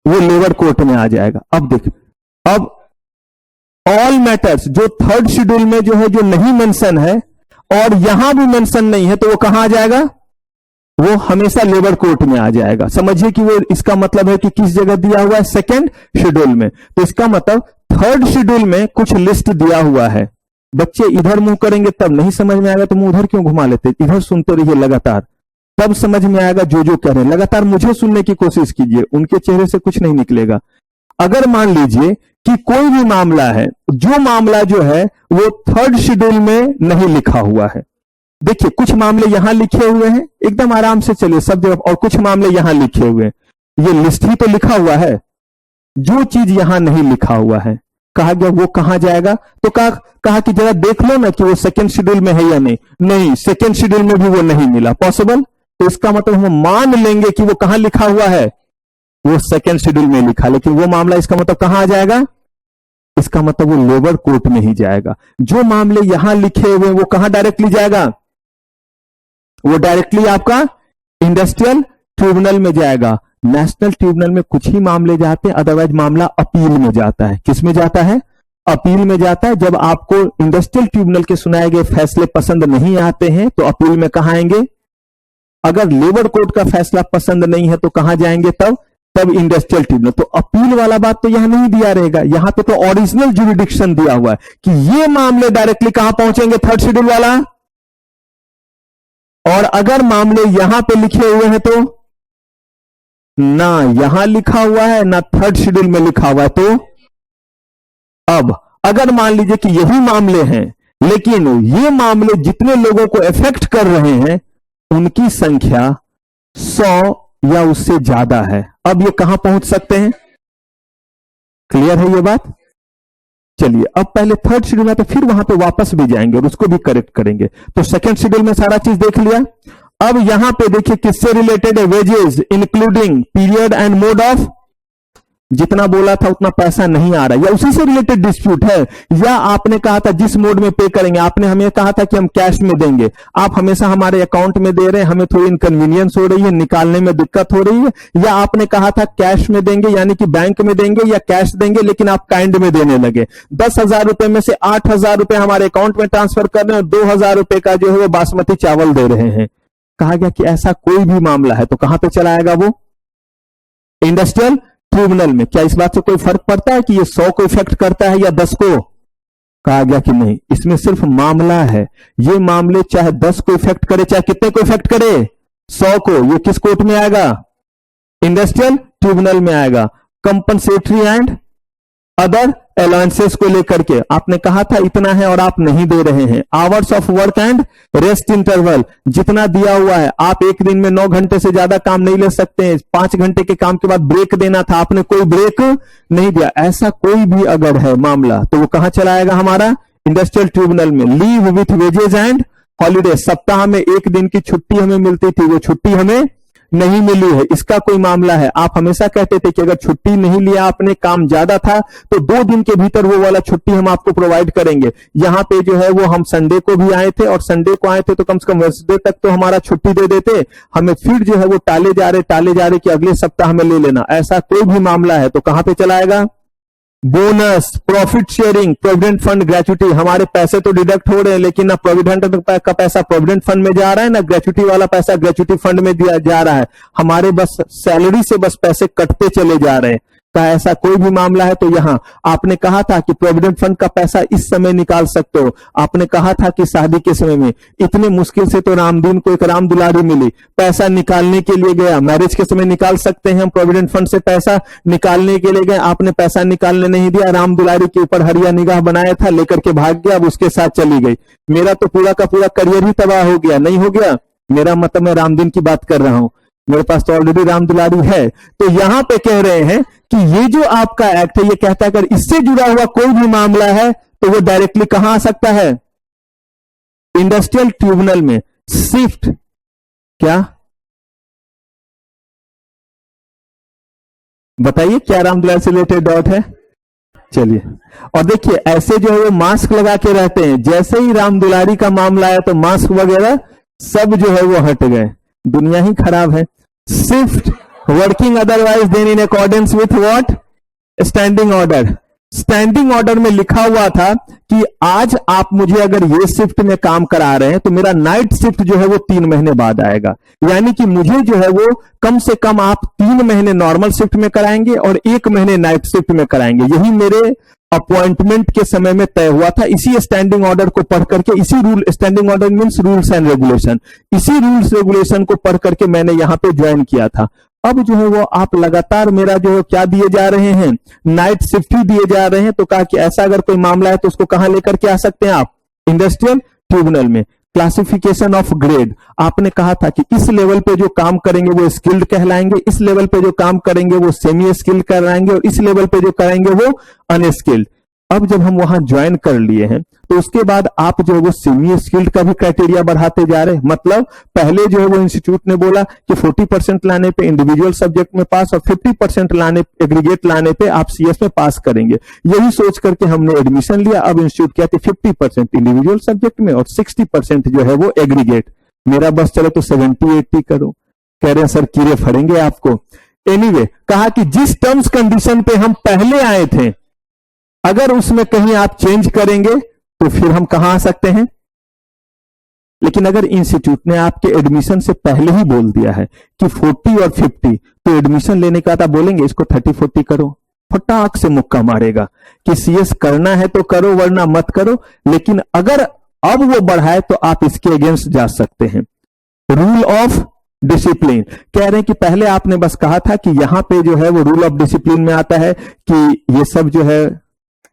Speaker 2: वो लेबर कोर्ट में आ जाएगा। अब देखिए, अब ऑल मैटर्स जो थर्ड शेड्यूल में जो है जो नहीं मेंशन है और यहां भी मेंशन नहीं है तो वो कहां आ जाएगा, वो हमेशा लेबर कोर्ट में आ जाएगा। समझिए कि वो इसका मतलब है कि किस जगह दिया हुआ है, सेकेंड शेड्यूल में। तो इसका मतलब थर्ड शेड्यूल में कुछ लिस्ट दिया हुआ है। बच्चे इधर मुंह करेंगे तब नहीं समझ में आएगा तो मुंह उधर क्यों घुमा लेते, इधर सुनते रहिए लगातार, तब समझ में आएगा जो कह रहे हैं। लगातार मुझे सुनने की कोशिश कीजिए, उनके चेहरे से कुछ नहीं निकलेगा। अगर मान लीजिए कि कोई भी मामला है, जो मामला जो है वो थर्ड शेड्यूल में नहीं लिखा हुआ है, देखिए कुछ मामले यहां लिखे हुए हैं, एकदम आराम से चलिए सब जगह, और कुछ मामले यहां लिखे हुए हैं। ये लिस्ट ही तो लिखा हुआ है, जो चीज यहां नहीं लिखा हुआ है कहा गया वो कहां जाएगा, तो कहा कि जरा देख लो ना कि वो सेकेंड शेड्यूल में है या नहीं, सेकेंड शेड्यूल में भी वो नहीं मिला पॉसिबल। तो इसका मतलब हम मान लेंगे कि वो कहां लिखा हुआ है, वो सेकेंड शेड्यूल में लिखा, लेकिन वो मामला इसका मतलब कहां आ जाएगा, इसका मतलब वो लेबर कोर्ट में ही जाएगा। जो मामले यहां लिखे हुए वो कहां डायरेक्टली जाएगा, वो डायरेक्टली आपका इंडस्ट्रियल ट्रिब्यूनल में जाएगा। नेशनल ट्रिब्यूनल में कुछ ही मामले जाते हैं, अदरवाइज मामला अपील में जाता है। किस में जाता है, अपील में जाता है। जब आपको इंडस्ट्रियल ट्रिब्यूनल के सुनाए गए फैसले पसंद नहीं आते हैं तो अपील में कहां आएंगे, अगर लेबर कोर्ट का फैसला पसंद नहीं है तो कहां जाएंगे, तब इंडस्ट्रियल ट्रिब्यूनल। तो अपील वाला बात तो यहां नहीं दिया रहेगा, यहां पे तो ओरिजिनल जुरिडिक्शन दिया हुआ है कि ये मामले डायरेक्टली कहां पहुंचेंगे, थर्ड शेड्यूल वाला। और अगर मामले यहां पे लिखे हुए हैं तो ना यहां लिखा हुआ है ना थर्ड शेड्यूल में लिखा हुआ है, तो अब अगर मान लीजिए कि यही मामले हैं लेकिन ये मामले जितने लोगों को इफेक्ट कर रहे हैं उनकी संख्या 100 या उससे ज्यादा है, अब ये कहां पहुंच सकते हैं, क्लियर है ये बात। चलिए अब पहले थर्ड शेड्यूल में तो फिर वहां पे वापस भी जाएंगे और उसको भी करेक्ट करेंगे। तो सेकंड शेड्यूल में सारा चीज देख लिया। अब यहां पे देखिए किससे रिलेटेड है, wages including period and mode of, जितना बोला था उतना पैसा नहीं आ रहा, या उसी से रिलेटेड डिस्प्यूट है, या आपने कहा था जिस मोड में पे करेंगे, आपने हमें कहा था कि हम कैश में देंगे, आप हमेशा हमारे अकाउंट में दे रहे हैं, हमें थोड़ी इनकन्वीनियंस हो रही है, निकालने में दिक्कत हो रही है, या आपने कहा था कैश में देंगे यानी कि बैंक में देंगे या कैश देंगे लेकिन आप काइंड में देने लगे। 10,000 रुपए में से 8,000 रुपए हमारे अकाउंट में ट्रांसफर कर रहे हैं और 2,000 रुपए का जो है वो बासमती चावल दे रहे हैं। कहा गया कि ऐसा कोई भी मामला है तो कहां पे चला आएगा, वो इंडस्ट्रियल ट्रिब्यूनल में। क्या इस बात से कोई फर्क पड़ता है कि ये 100 को इफेक्ट करता है या 10 को, कहा गया कि नहीं, इसमें सिर्फ मामला है, ये मामले चाहे 10 को इफेक्ट करे चाहे कितने को इफेक्ट करे, 100 को, ये किस कोर्ट में आएगा, इंडस्ट्रियल ट्रिब्यूनल में आएगा। कंपनसेटरी एंड अदर अलाउंसेस को लेकर के आपने कहा था इतना है और आप नहीं दे रहे हैं। Hours of work and rest interval जितना दिया हुआ है, आप एक दिन में 9 घंटे से ज्यादा काम नहीं ले सकते हैं, 5 घंटे के काम के बाद ब्रेक देना था, आपने कोई ब्रेक नहीं दिया। ऐसा कोई भी अगर है मामला तो वो कहां चला आएगा, हमारा इंडस्ट्रियल ट्रिब्यूनल में। Leave with wages and holiday, सप्ताह में 1 दिन की छुट्टी हमें मिलती थी, वो छुट्टी हमें नहीं मिली है, इसका कोई मामला है। आप हमेशा कहते थे कि अगर छुट्टी नहीं लिया आपने, काम ज्यादा था, तो 2 दिन के भीतर वो वाला छुट्टी हम आपको प्रोवाइड करेंगे। यहां पे जो है वो हम संडे को भी आए थे और संडे को आए थे तो कम से कम वेडनेसडे तक तो हमारा छुट्टी दे देते, हमें फिर जो है वो टाले जा रहे कि अगले सप्ताह हमें ले लेना। ऐसा कोई भी मामला है तो कहां पे चला आएगा, bonus, profit sharing, provident fund, gratuity. हमारे पैसे तो डिडक्ट हो रहे हैं लेकिन ना प्रोविडेंट का पैसा प्रोविडेंट फंड में जा रहा है ना ग्रेचुटी वाला पैसा ग्रेचुटी फंड में दिया जा रहा है, हमारे बस सैलरी से बस पैसे कटते चले जा रहे हैं। का ऐसा कोई भी मामला है तो यहां आपने कहा था कि प्रोविडेंट फंड का पैसा इस समय निकाल सकते हो, आपने कहा था कि शादी के समय में इतने मुश्किल से तो रामदीन को एक राम दुलारी मिली, पैसा निकालने के लिए गया, मैरिज के समय निकाल सकते हैं हम प्रोविडेंट फंड से पैसा निकालने के लिए गए, आपने पैसा निकालने नहीं दिया, राम दुलारी के ऊपर हरिया निगाह बनाया था, लेकर के भाग गया, अब उसके साथ चली गई, मेरा तो पूरा का पूरा करियर ही तबाह हो गया, नहीं हो गया? मेरा मतलब मैं रामदीन की बात कर रहा हूं, मेरे पास तो ऑलरेडी राम दुलारी है। तो यहां पे कह रहे हैं कि ये जो आपका एक्ट है ये कहता है अगर इससे जुड़ा हुआ कोई भी मामला है तो वो डायरेक्टली कहां आ सकता है? इंडस्ट्रियल ट्रिब्यूनल में। शिफ्ट क्या बताइए, क्या राम दुलारी से रिलेटेड डाउट है? चलिए, और देखिए ऐसे जो है वो मास्क लगा के रहते हैं, जैसे ही राम दुलारी का मामला आया तो मास्क वगैरह सब जो है वो हट गए, दुनिया ही खराब है। Shift working otherwise then in accordance with what? Standing order. Standing order में लिखा हुआ था कि आज आप मुझे अगर ये शिफ्ट में काम करा रहे हैं तो मेरा नाइट शिफ्ट जो है वो 3 महीने बाद आएगा, यानी कि मुझे जो है वो कम से कम आप 3 महीने नॉर्मल शिफ्ट में कराएंगे और 1 महीने नाइट शिफ्ट में कराएंगे। यही मेरे अपॉइंटमेंट के समय में तय हुआ था। इसी स्टैंडिंग ऑर्डर को पढ़ करके, इसी rule, standing order means rules and regulation, इसी रूल्स रेगुलेशन को पढ़ करके मैंने यहां पे ज्वाइन किया था। अब जो है वो आप लगातार मेरा जो है क्या दिए जा रहे हैं? नाइट शिफ्ट ही दिए जा रहे हैं। तो कहा कि ऐसा अगर कोई मामला है तो उसको कहां लेकर के आ सकते हैं आप? इंडस्ट्रियल ट्रिब्यूनल में। क्लासिफिकेशन ऑफ ग्रेड, आपने कहा था कि इस लेवल पे जो काम करेंगे वो स्किल्ड कहलाएंगे, इस लेवल पे जो काम करेंगे वो सेमी स्किल्ड कहलाएंगे और इस लेवल पे जो करेंगे वो अनस्किल्ड। अब जब हम वहां ज्वाइन कर लिए हैं तो उसके बाद आप जो है वो सेमी स्किल्ड का भी क्राइटेरिया बढ़ाते जा रहे हैं। मतलब पहले जो है वो इंस्टीट्यूट ने बोला कि 40% लाने पे इंडिविजुअल सब्जेक्ट में पास और 50% लाने एग्रीगेट लाने पे आप सीएस में पास करेंगे। यही सोच करके हमने एडमिशन लिया। अब इंस्टीट्यूट कहते 50% इंडिविजुअल सब्जेक्ट में और 60% जो है वो एग्रीगेट। मेरा बस चलो तो 70-80 करो, कह रहे हैं सर कीड़े फड़ेंगे आपको। एनीवे, कहा कि जिस टर्म्स कंडीशन पे हम पहले आए थे अगर उसमें कहीं आप चेंज करेंगे तो फिर हम कहां आ सकते हैं। लेकिन अगर इंस्टीट्यूट ने आपके एडमिशन से पहले ही बोल दिया है कि 40 और 50, तो एडमिशन लेने का था बोलेंगे इसको 30-40 करो, फटाक से मुक्का मारेगा कि सीएस करना है तो करो वरना मत करो। लेकिन अगर अब वो बढ़ाए तो आप इसके अगेंस्ट जा सकते हैं। रूल ऑफ डिसिप्लिन, कह रहे हैं कि पहले आपने बस कहा था कि यहां पे जो है वो रूल ऑफ डिसिप्लिन में आता है कि ये सब जो है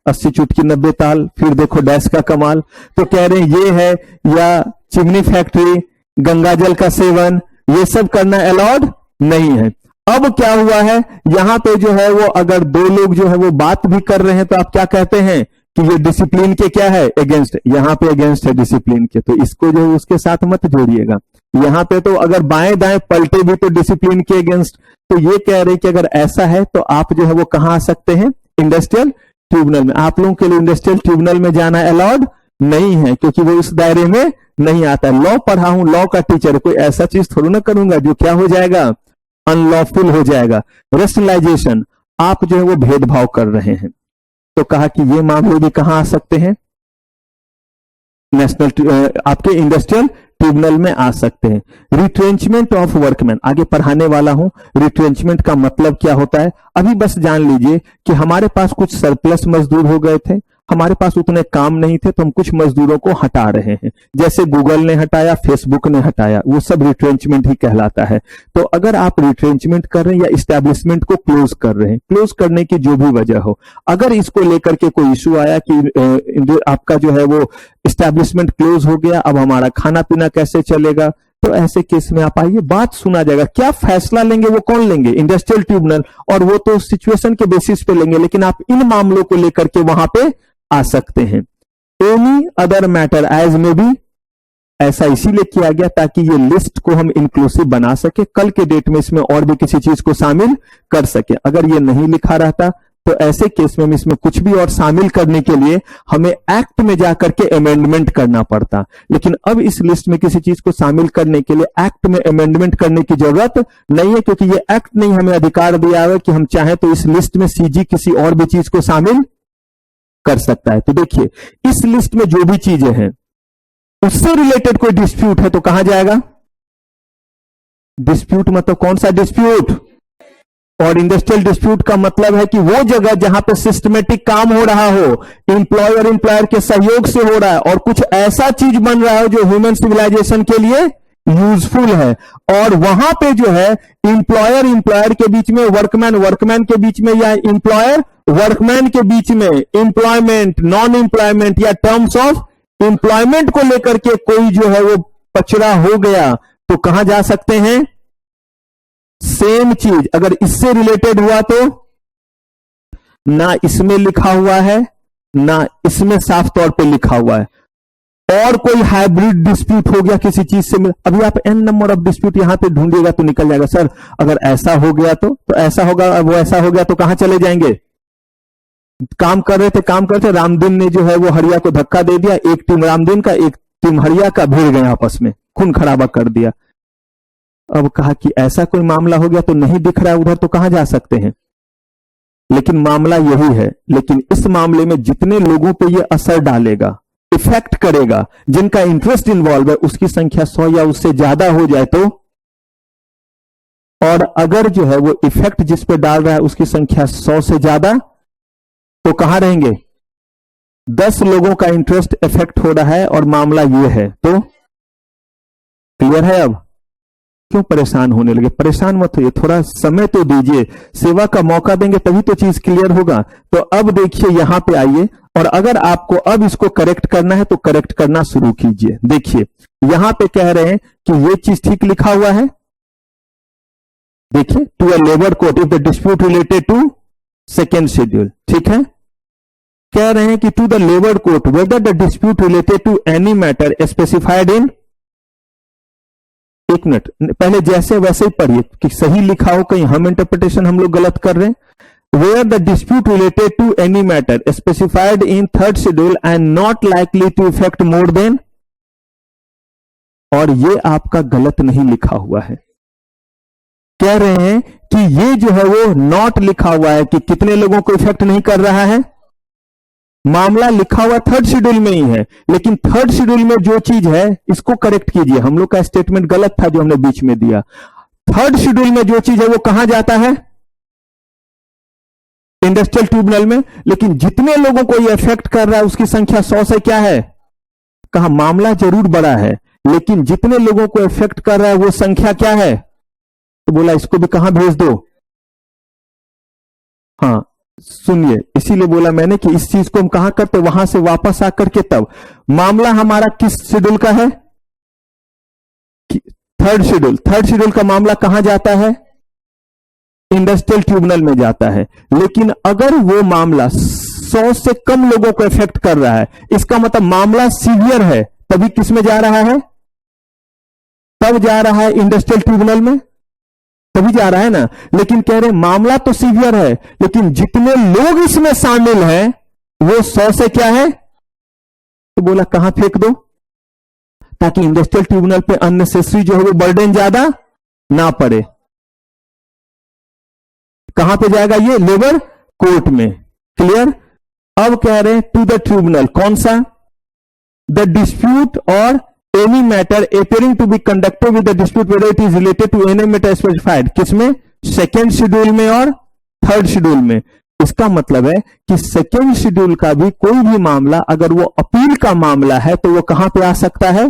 Speaker 2: 80 चुटकी 90 ताल, फिर देखो डैश का कमाल। तो कह रहे हैं ये है, या चिमनी फैक्ट्री, गंगाजल का सेवन, ये सब करना अलाउड नहीं है। अब क्या हुआ है, यहां पे जो है वो अगर 2 लोग जो है वो बात भी कर रहे हैं तो आप क्या कहते हैं कि ये डिसिप्लिन के क्या है? अगेंस्ट। यहां पे अगेंस्ट है डिसिप्लिन के, तो इसको जो है उसके साथ मत जोड़िएगा। यहां पे तो अगर बाएं दाएं पलटे भी तो डिसिप्लिन के अगेंस्ट। तो ये कह रहे हैं कि अगर ऐसा है तो आप जो है वो कहां आ सकते हैं? इंडस्ट्रियल ट्रिब्यूनल में। आप लोगों के लिए इंडस्ट्रियल ट्रिब्यूनल में जाना अलाउड नहीं है क्योंकि वो इस दायरे में नहीं आता। लॉ पढ़ा हूं, लॉ का टीचर, कोई ऐसा चीज थोड़ा ना करूंगा जो क्या हो जाएगा? अनलॉफुल हो जाएगा। रेशनलाइजेशन, आप जो है वो भेदभाव कर रहे हैं। तो कहा कि ये मामले भी कहां आ सकते हैं? नेशनल आपके इंडस्ट्रियल ट्रिब्यूनल में आ सकते हैं। रिट्रेंचमेंट ऑफ वर्कमैन, आगे पढ़ाने वाला हूं। रिट्रेंचमेंट का मतलब क्या होता है अभी बस जान लीजिए कि हमारे पास कुछ सरप्लस मजदूर हो गए थे, हमारे पास उतने काम नहीं थे तो हम कुछ मजदूरों को हटा रहे हैं। जैसे गूगल ने हटाया, फेसबुक ने हटाया, वो सब रिट्रेंचमेंट ही कहलाता है। तो अगर आप रिट्रेंचमेंट कर रहे हैं या इस्टेब्लिशमेंट को क्लोज कर रहे हैं, क्लोज करने की जो भी वजह हो, अगर इसको लेकर के कोई इशू आया कि आपका जो है वो इस्टेब्लिशमेंट क्लोज हो गया, अब हमारा खाना पीना कैसे चलेगा, तो ऐसे केस में आप आइए, बात सुना जाएगा। क्या फैसला लेंगे वो कौन लेंगे? इंडस्ट्रियल ट्रिब्यूनल, और वो तो सिचुएशन के बेसिस पे लेंगे। लेकिन आप इन मामलों को लेकर के वहां पे आ सकते हैं। एनी अदर मैटर एज में भी, ऐसा इसीलिए किया गया ताकि ये लिस्ट को हम इंक्लूसिव बना सके, कल के डेट में इसमें और भी किसी चीज को शामिल कर सके। अगर ये नहीं लिखा रहता तो ऐसे केस में हम इसमें कुछ भी और शामिल करने के लिए हमें एक्ट में जाकर के अमेंडमेंट करना पड़ता। लेकिन अब इस लिस्ट में किसी चीज को शामिल करने के लिए एक्ट में अमेंडमेंट करने की जरूरत नहीं है, क्योंकि ये एक्ट नहीं हमें अधिकार दिया है कि हम चाहें तो इस लिस्ट में सीजी किसी और भी चीज को शामिल कर सकता है। तो देखिए, इस लिस्ट में जो भी चीजें हैं उससे रिलेटेड कोई डिस्प्यूट है तो कहां जाएगा? डिस्प्यूट मतलब कौन सा डिस्प्यूट? और इंडस्ट्रियल डिस्प्यूट का मतलब है कि वो जगह जहां पे सिस्टमेटिक काम हो रहा हो, इंप्लॉय और इंप्लॉयर के सहयोग से हो रहा है, और कुछ ऐसा चीज बन रहा हो जो ह्यूमन सिविलाइजेशन के लिए यूजफुल है, और वहां पे जो है इंप्लॉयर इंप्लॉयर के बीच में, वर्कमैन वर्कमैन के बीच में, या इंप्लॉयर वर्कमैन के बीच में इंप्लॉयमेंट, नॉन इंप्लॉयमेंट या टर्म्स ऑफ इंप्लॉयमेंट को लेकर के कोई जो है वो पचड़ा हो गया, तो कहां जा सकते हैं? सेम चीज अगर इससे रिलेटेड हुआ तो ना इसमें लिखा हुआ है ना इसमें साफ तौर पे लिखा हुआ है, और कोई हाइब्रिड डिस्प्यूट हो गया किसी चीज से, अभी आप एन नंबर ऑफ डिस्प्यूट यहां पे ढूंढिएगा तो निकल जाएगा। सर अगर ऐसा हो गया तो ऐसा होगा, वो ऐसा हो गया तो कहां चले जाएंगे? काम कर रहे थे, रामदीन ने जो है वो हरिया को धक्का दे दिया, एक टीम रामदीन का एक टीम हरिया का भिड़ गए आपस में, खून खराबा कर दिया। अब कहा कि ऐसा कोई मामला हो गया तो नहीं दिख रहा है उधर, तो कहां जा सकते हैं? लेकिन मामला यही है, लेकिन इस मामले में जितने लोगों पे ये असर डालेगा, इफेक्ट करेगा, जिनका इंटरेस्ट इन्वॉल्व है, उसकी संख्या 100 या उससे ज्यादा हो जाए तो, और अगर जो है वो इफेक्ट जिस पे डाल रहा है उसकी संख्या 100 से ज्यादा, तो कहां रहेंगे? 10 लोगों का इंटरेस्ट इफेक्ट हो रहा है और मामला ये है, तो क्लियर है? अब क्यों परेशान होने लगे? परेशान मत होइए, थोड़ा समय तो दीजिए, सेवा का मौका देंगे तभी तो चीज क्लियर होगा। तो अब देखिए यहां पे आइए, और अगर आपको अब इसको करेक्ट करना है तो करेक्ट करना शुरू कीजिए। देखिए यहां पे कह रहे हैं कि ये चीज ठीक लिखा हुआ है, देखिए, to a labour court if the dispute related to second schedule, ठीक है। कह रहे हैं कि to the labour court whether the dispute related to any matter specified in, एक मिनट पहले जैसे वैसे ही पढ़िए कि सही लिखा हो, कहीं हम इंटरप्रिटेशन हम लोग गलत कर रहे हैं। Where the dispute related to any matter specified in third schedule and not likely to affect more than, और ये आपका गलत नहीं लिखा हुआ है। कह रहे हैं कि ये जो है वो नॉट लिखा हुआ है कि कितने लोगों को इफेक्ट नहीं कर रहा है, मामला लिखा हुआ थर्ड शेड्यूल में ही है, लेकिन थर्ड शेड्यूल में जो चीज है इसको करेक्ट कीजिए, हम लोग का स्टेटमेंट गलत था जो हमने बीच में दिया। थर्ड शेड्यूल में जो चीज है वो कहां जाता है? इंडस्ट्रियल ट्रिब्यूनल में, लेकिन जितने लोगों को ये इफेक्ट कर रहा है उसकी संख्या 100 से क्या है? कहा मामला जरूर बड़ा है, लेकिन जितने लोगों को इफेक्ट कर रहा है वो संख्या क्या है? तो बोला इसको भी कहां भेज दो। हाँ सुनिए, इसीलिए बोला मैंने कि इस चीज को हम कहां करते, वहां से वापस आकर के, तब मामला हमारा किस शेड्यूल का है? Third schedule. थर्ड शेड्यूल का मामला कहां जाता है? इंडस्ट्रियल ट्रिब्यूनल में जाता है। लेकिन अगर वो मामला 100 से कम लोगों को इफेक्ट कर रहा है, इसका मतलब मामला सीवियर है, तभी किस में जा रहा है? तब जा रहा है इंडस्ट्रियल ट्रिब्यूनल में, तभी जा रहा है ना। लेकिन कह रहे मामला तो सीवियर है, लेकिन जितने लोग इसमें शामिल हैं वो 100 से क्या है? तो बोला कहां फेंक दो, ताकि इंडस्ट्रियल ट्रिब्यूनल पे अननेसेसरी जो है वो बर्डन ज्यादा ना पड़े। कहां पे जाएगा ये? लेबर कोर्ट में। क्लियर? अब कह रहे हैं टू द ट्रिब्यूनल, कौन सा? The dispute or any matter appearing to be conducted with the dispute whether it is related to any matter specified, किसमें? सेकेंड शेड्यूल में और थर्ड शेड्यूल में। इसका मतलब है कि सेकेंड शेड्यूल का भी कोई भी मामला अगर वो अपील का मामला है तो वो कहां पे आ सकता है?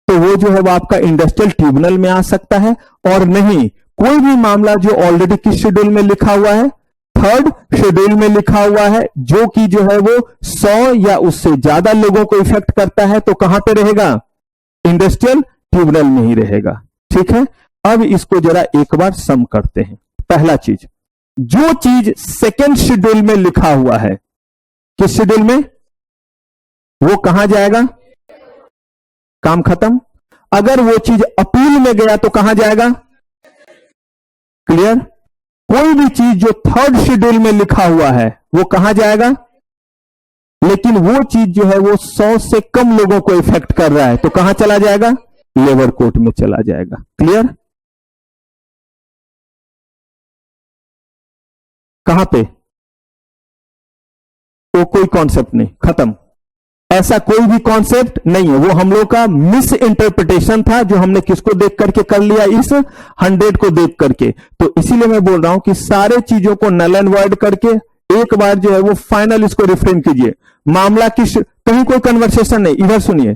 Speaker 2: तो वो जो है वो आपका इंडस्ट्रियल ट्रिब्यूनल में आ सकता है। और नहीं, कोई भी मामला जो ऑलरेडी किस शेड्यूल में लिखा हुआ है? थर्ड शेड्यूल में लिखा हुआ है, जो कि जो है वो 100 या उससे ज्यादा लोगों को इफेक्ट करता है, तो कहां पे रहेगा? इंडस्ट्रियल ट्रिब्यूनल में ही रहेगा। ठीक है, अब इसको जरा एक बार सम करते हैं। पहला चीज, जो चीज सेकेंड शेड्यूल में लिखा हुआ है, किस शेड्यूल में? वो कहां जाएगा? काम खत्म। अगर वो चीज अपील में गया तो कहां जाएगा? क्लियर? कोई भी चीज जो थर्ड शेड्यूल में लिखा हुआ है वो कहां जाएगा? लेकिन वो चीज जो है वो 100 से कम लोगों को इफेक्ट कर रहा है, तो कहां चला जाएगा? लेबर कोर्ट में चला जाएगा। क्लियर? कहां पे? तो कोई कॉन्सेप्ट नहीं, खत्म। ऐसा कोई भी कॉन्सेप्ट नहीं है, वो हम लोग का मिस इंटरप्रिटेशन था जो हमने किसको देख करके कर लिया, इस 100 को देख करके। तो इसीलिए मैं बोल रहा हूं कि सारे चीजों को नल एंड वॉइड करके एक बार जो है वो फाइनल इसको रिफ्रेम कीजिए। मामला किस, कहीं कोई कन्वर्सेशन नहीं, इधर सुनिए,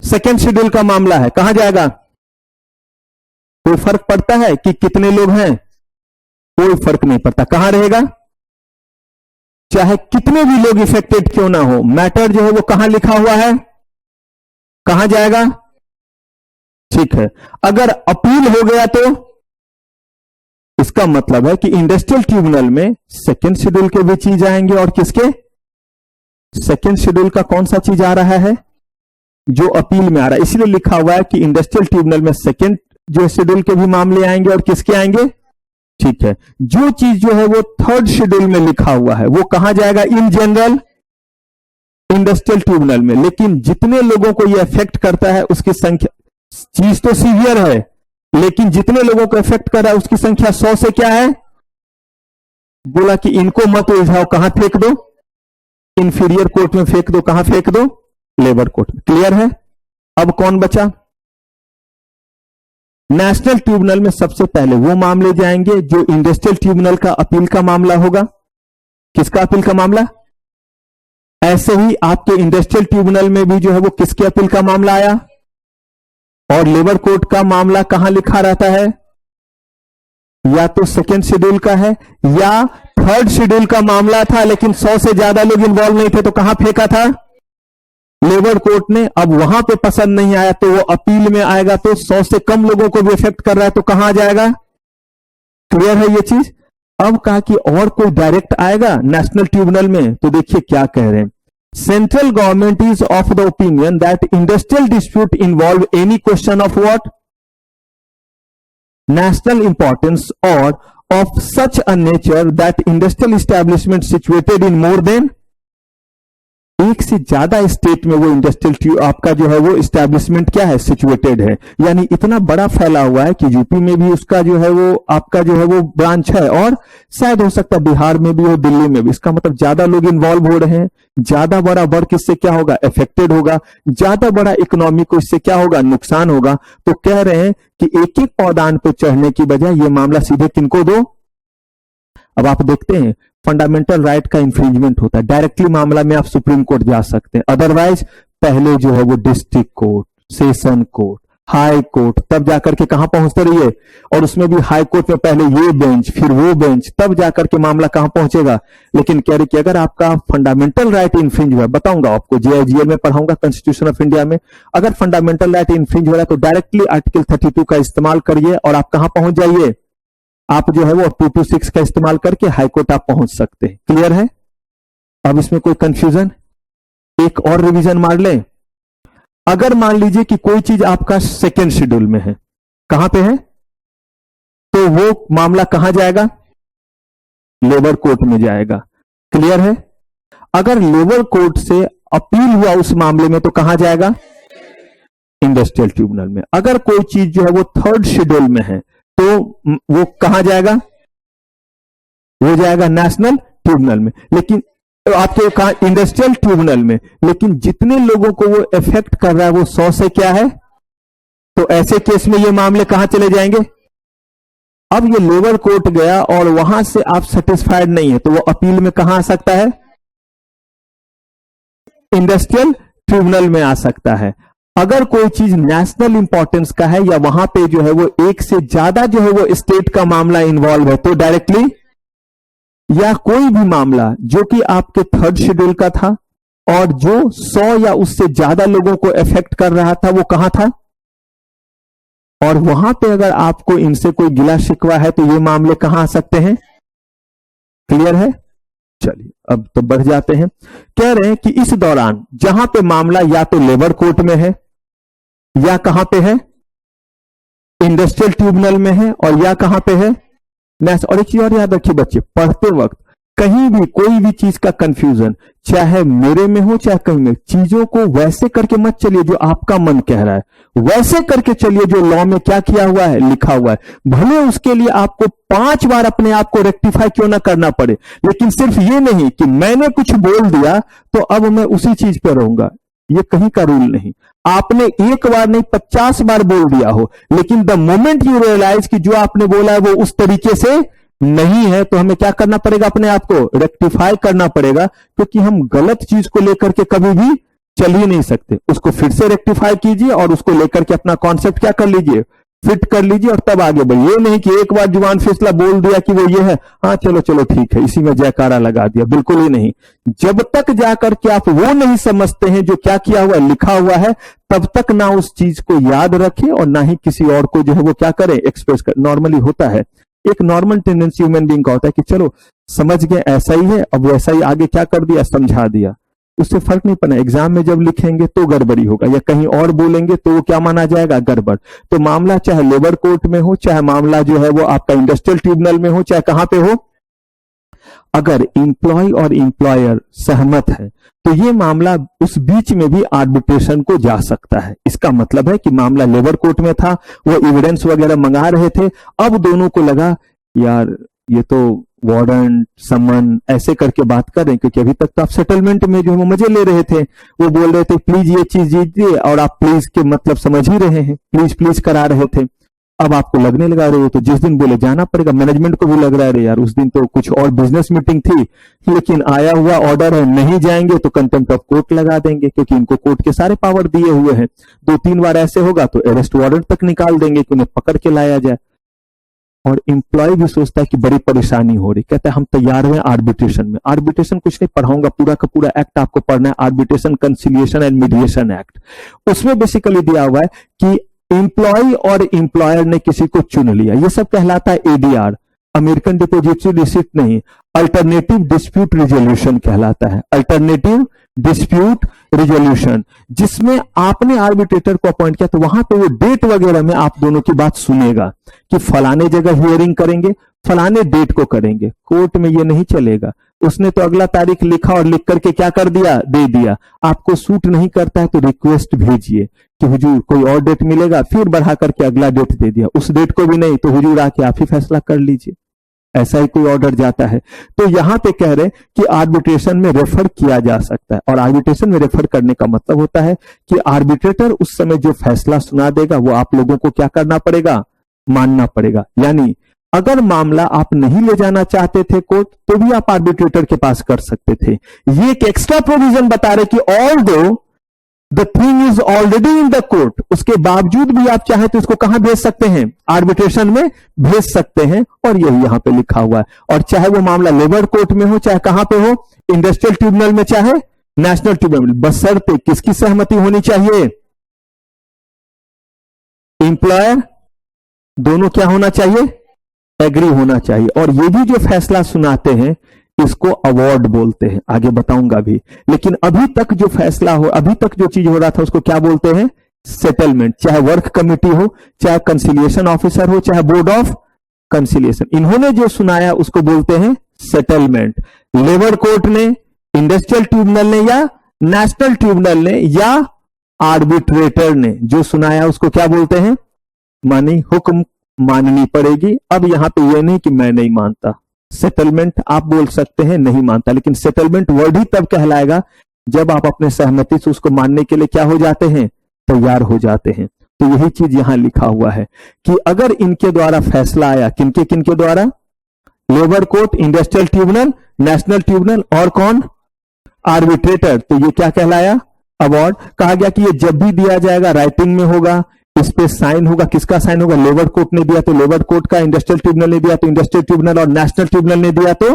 Speaker 2: सेकेंड शेड्यूल का मामला है, कहां जाएगा? कोई फर्क पड़ता है कि कितने लोग हैं? कोई फर्क नहीं पड़ता, कहां रहेगा? चाहे कितने भी लोग इफेक्टेड क्यों ना हो, मैटर जो है वो कहां लिखा हुआ है, कहां जाएगा? ठीक है, अगर अपील हो गया तो इसका मतलब है कि इंडस्ट्रियल ट्रिब्यूनल में सेकेंड शेड्यूल के भी चीज आएंगे, और किसके? सेकेंड शेड्यूल का कौन सा चीज आ रहा है? जो अपील में आ रहा है। इसलिए लिखा हुआ है कि इंडस्ट्रियल ट्रिब्यूनल में सेकेंड जो शेड्यूल के भी मामले आएंगे, और किसके आएंगे? ठीक है, जो चीज जो है वो थर्ड शेड्यूल में लिखा हुआ है वो कहां जाएगा? इन जनरल इंडस्ट्रियल ट्रिब्यूनल में। लेकिन जितने लोगों को ये इफेक्ट करता है उसकी संख्या, चीज तो सीवियर है लेकिन जितने लोगों को इफेक्ट कर रहा है उसकी संख्या 100 से क्या है? बोला कि इनको मत उलझाओ, कहां फेंक दो? इंफीरियर कोर्ट में फेंक दो, कहां फेंक दो? लेबर कोर्ट में। क्लियर है? अब कौन बचा? नेशनल ट्रिब्यूनल में सबसे पहले वो मामले जाएंगे जो इंडस्ट्रियल ट्रिब्यूनल का अपील का मामला होगा। किसका अपील का मामला? ऐसे ही आपके इंडस्ट्रियल ट्रिब्यूनल में भी जो है वो किसके अपील का मामला आया, और लेबर कोर्ट का मामला कहां लिखा रहता है? या तो सेकेंड शेड्यूल का है या थर्ड शेड्यूल का मामला था, लेकिन 100 से ज्यादा लोग इन्वॉल्व नहीं थे तो कहां फेंका था? लेबर कोर्ट ने। अब वहां पे पसंद नहीं आया तो वो अपील में आएगा, तो 100 से कम लोगों को भी इफेक्ट कर रहा है तो कहां आ जाएगा? क्लियर है ये चीज? अब कहा कि और कोई डायरेक्ट आएगा नेशनल ट्रिब्यूनल में, तो देखिए क्या कह रहे हैं। Central government is of the opinion that industrial dispute involve any question of what? national importance or of such a nature that industrial establishment situated in more than, एक से ज्यादा स्टेट में वो इंडस्ट्रियल आपका जो है वो इस्टेब्लिशमेंट क्या है? सिचुएटेड है। यानी इतना बड़ा फैला हुआ है कि यूपी में भी उसका जो है वो आपका जो है वो ब्रांच है, और शायद हो सकता है बिहार में भी हो, दिल्ली में भी। इसका मतलब ज्यादा लोग इन्वॉल्व हो रहे हैं, ज्यादा बड़ा वर्क इससे क्या होगा? इफेक्टेड होगा, ज्यादा बड़ा इकोनॉमी को इससे क्या होगा? नुकसान होगा। तो कह रहे हैं कि एक एक पौधान पे चढ़ने की बजाय ये मामला सीधे किनको दो? अब आप देखते हैं फंडामेंटल राइट का इंफ्रिंजमेंट होता है, डायरेक्टली मामला में आप सुप्रीम कोर्ट जा सकते हैं। अदरवाइज पहले जो है वो district court, session court, high court, तब जाकर के कहां पहुंचते रहिए। और उसमें भी हाई कोर्ट में पहले ये बेंच फिर वो बेंच, तब जाकर के मामला कहां पहुंचेगा। लेकिन कह रही कि अगर आपका फंडामेंटल राइट इंफ्रिंज हुआ, बताऊंगा आपको, जीआईजीएल में पढ़ाऊंगा कॉन्स्टिट्यूशन ऑफ इंडिया में, अगर फंडामेंटल राइट इंफ्रिंज हो रहा है तो डायरेक्टली आर्टिकल 32 का इस्तेमाल करिए और आप कहां पहुंच जाइए? आप जो है वो 226 का इस्तेमाल करके हाईकोर्ट आप पहुंच सकते हैं। क्लियर है? अब इसमें कोई कंफ्यूजन? एक और रिवीजन मार लें। अगर मान लीजिए कि कोई चीज आपका सेकेंड शेड्यूल में है, कहां पे है? तो वो मामला कहां जाएगा? लेबर कोर्ट में जाएगा। क्लियर है? अगर लेबर कोर्ट से अपील हुआ उस मामले में तो कहां जाएगा? इंडस्ट्रियल ट्रिब्यूनल में। अगर कोई चीज जो है वो थर्ड शेड्यूल में है तो वो कहां जाएगा? वो जाएगा नेशनल ट्रिब्यूनल में। लेकिन आपके कहा? इंडस्ट्रियल ट्रिब्यूनल में। लेकिन जितने लोगों को वो इफेक्ट कर रहा है वो 100 से क्या है? तो ऐसे केस में ये मामले कहां चले जाएंगे? अब ये लेबर कोर्ट गया और वहां से आप सेटिस्फाइड नहीं है तो वो अपील में कहां आ सकता है? इंडस्ट्रियल ट्रिब्यूनल में आ सकता है। अगर कोई चीज नेशनल इंपॉर्टेंस का है या वहां पे जो है वो एक से ज्यादा जो है वो स्टेट का मामला इन्वॉल्व है तो डायरेक्टली, या कोई भी मामला जो कि आपके थर्ड शेड्यूल का था और जो 100 या उससे ज्यादा लोगों को इफेक्ट कर रहा था वो कहां था? और वहां पे अगर आपको इनसे कोई गिला शिकवा है तो ये मामले कहां आ सकते हैं? क्लियर है? चलिए अब तो बढ़ जाते हैं। कह रहे हैं कि इस दौरान जहां पे मामला या तो लेबर कोर्ट में है या कहां पे है? इंडस्ट्रियल ट्रिब्यूनल में है, और या कहां पे है? और एक चीज और याद रखिए बच्चे, पढ़ते वक्त कहीं भी कोई भी चीज का कंफ्यूजन, चाहे मेरे में हो चाहे कहीं में, चीजों को वैसे करके मत चलिए जो आपका मन कह रहा है, वैसे करके चलिए जो लॉ में क्या किया हुआ है, लिखा हुआ है। भले उसके लिए आपको 5 बार अपने आप को रेक्टिफाई क्यों ना करना पड़े, लेकिन सिर्फ ये नहीं कि मैंने कुछ बोल दिया तो अब मैं उसी चीज पे रहूंगा, ये कहीं का रूल नहीं। आपने एक बार नहीं 50 बार बोल दिया हो, लेकिन द मोमेंट यू रियलाइज कि जो आपने बोला है वो उस तरीके से नहीं है, तो हमें क्या करना पड़ेगा, अपने आप को रेक्टिफाई करना पड़ेगा, क्योंकि हम गलत चीज को लेकर के कभी भी चल ही नहीं सकते। उसको फिर से रेक्टिफाई कीजिए और उसको लेकर के अपना कॉन्सेप्ट क्या कर लीजिए, फिट कर लीजिए और तब आगे बढ़िए। ये नहीं कि एक बार जुबान फैसला बोल दिया कि वो ये है, हाँ चलो चलो ठीक है, इसी में जयकारा लगा दिया, बिल्कुल ही नहीं। जब तक जाकर के आप वो नहीं समझते हैं जो क्या किया हुआ लिखा हुआ है, तब तक ना उस चीज को याद रखें और ना ही किसी और को जो है वो क्या करें, एक्सप्रेस कर। नॉर्मली होता है, एक नॉर्मल टेंडेंसी ह्यूमन बीइंग का होता है कि चलो समझ गए ऐसा ही है, अब वैसा ही आगे क्या कर दिया, समझा दिया, उससे फर्क नहीं पड़ा। एग्जाम में जब लिखेंगे तो गड़बड़ी होगा, या कहीं और बोलेंगे तो वो क्या माना जाएगा, गड़बड़। तो मामला चाहे लेबर कोर्ट में हो, चाहे मामला जो है वो आपका इंडस्ट्रियल ट्रिब्यूनल में हो, चाहे कहां पे हो, अगर एम्प्लॉय और एम्प्लॉयर सहमत है तो ये मामला उस बीच में भी आर्बिट्रेशन को जा सकता है। इसका मतलब है कि मामला लेबर कोर्ट में था, वो एविडेंस वगैरह मंगा रहे थे, अब दोनों को लगा यार ये तो वारंट समन ऐसे करके बात कर रहे हैं, क्योंकि अभी तक तो आप सेटलमेंट में जो है वो मजे ले रहे थे, वो बोल रहे थे प्लीज ये चीज दीजिए, और आप प्लीज के मतलब समझ ही रहे हैं, प्लीज प्लीज करा रहे थे। अब आपको लगने लगा रहे हो तो जिस दिन बोले जाना पड़ेगा, मैनेजमेंट को भी लग रहा है यार उस दिन तो कुछ और बिजनेस मीटिंग थी, लेकिन आया हुआ ऑर्डर है, नहीं जाएंगे तो कंटेम्प्ट ऑफ कोर्ट लगा देंगे, क्योंकि इनको कोर्ट के सारे पावर दिए हुए हैं। 2-3 बार ऐसे होगा तो अरेस्ट वारंट तक निकाल देंगे कि उन्हें पकड़ के लाया जाए। और एम्प्लॉय भी सोचता है कि बड़ी परेशानी हो रही, कहता है हम तैयार हुए आर्बिट्रेशन में। आर्बिट्रेशन कुछ नहीं पढ़ाऊंगा, पूरा का पूरा एक्ट आपको पढ़ना है, arbitration conciliation and mediation act. उसमें बेसिकली दिया हुआ है कि एम्प्लॉय और एम्प्लॉयर ने किसी को चुन लिया, ये सब कहलाता है एडीआर, अमेरिकन डिपोजिटरी रिसीट नहीं, अल्टरनेटिव डिस्प्यूट रिजोल्यूशन कहलाता है, अल्टरनेटिव डिस्प्यूट रिजोल्यूशन, जिसमें आपने आर्बिट्रेटर को अपॉइंट किया तो वहां पे वो डेट वगैरह में आप दोनों की बात सुनेगा कि फलाने जगह हियरिंग करेंगे, फलाने डेट को करेंगे। कोर्ट में ये नहीं चलेगा, उसने तो अगला तारीख लिखा और लिख करके क्या कर दिया, दे दिया। आपको सूट नहीं करता है तो रिक्वेस्ट भेजिए कि हुजूर कोई और डेट मिलेगा, फिर बढ़ा करके अगला डेट दे दिया, उस डेट को भी नहीं तो हुजूर आके आप ही फैसला कर लीजिए, ऐसा ही कोई ऑर्डर जाता है। तो यहां पे कह रहे कि आर्बिट्रेशन में रेफर किया जा सकता है, और आर्बिट्रेशन में रेफर करने का मतलब होता है कि आर्बिट्रेटर उस समय जो फैसला सुना देगा वो आप लोगों को क्या करना पड़ेगा, मानना पड़ेगा। यानी अगर मामला आप नहीं ले जाना चाहते थे कोर्ट तो भी आप आर्बिट्रेटर के पास कर सकते थे। ये एक एक्स्ट्रा प्रोविजन बता रहे कि although the thing is already in the court, उसके बावजूद भी आप चाहे तो इसको कहां भेज सकते हैं, आर्बिट्रेशन में भेज सकते हैं, और यही यहां पे लिखा हुआ है। और चाहे वो मामला लेबर कोर्ट में हो, चाहे कहां पे हो, इंडस्ट्रियल ट्रिब्यूनल में, चाहे नेशनल ट्रिब्यूनल, बशर्ते किसकी सहमति होनी चाहिए, एम्प्लॉयर, दोनों क्या होना चाहिए, एग्री होना चाहिए। और ये भी जो फैसला सुनाते हैं इसको अवार्ड बोलते हैं, आगे बताऊंगा भी। लेकिन अभी तक जो फैसला हो, अभी तक जो चीज हो रहा था उसको क्या बोलते हैं, सेटलमेंट। चाहे वर्क कमेटी हो, चाहे कंसिलिएशन ऑफिसर हो, चाहे बोर्ड ऑफ कंसिलिएशन, इन्होंने जो सुनाया उसको बोलते हैं सेटलमेंट। लेबर कोर्ट ने, इंडस्ट्रियल ट्रिब्यूनल ने, या नेशनल ट्रिब्यूनल ने, या आर्बिट्रेटर ने जो सुनाया उसको क्या बोलते हैं, मानी हुक्म माननी पड़ेगी। अब यहां पे यह नहीं कि मैं नहीं मानता, सेटलमेंट आप बोल सकते हैं नहीं मानता, लेकिन सेटलमेंट वर्ड ही तब कहलाएगा जब आप अपने सहमति से उसको मानने के लिए क्या हो जाते हैं, तैयार हो जाते हैं। तो यही चीज यहां लिखा हुआ है कि अगर इनके द्वारा फैसला आया, किनके किनके द्वारा, labour court, industrial tribunal, national tribunal, और कौन, आर्बिट्रेटर, तो ये क्या कहलाया, अवार्ड। कहा गया कि ये जब भी दिया जाएगा राइटिंग में होगा, इस पे साइन होगा, किसका साइन होगा, लेबर कोर्ट ने दिया तो लेबर कोर्ट का, इंडस्ट्रियल ट्रिब्यूनल ने दिया तो इंडस्ट्रियल ट्रिब्यूनल, और नेशनल ट्रिब्यूनल ने दिया तो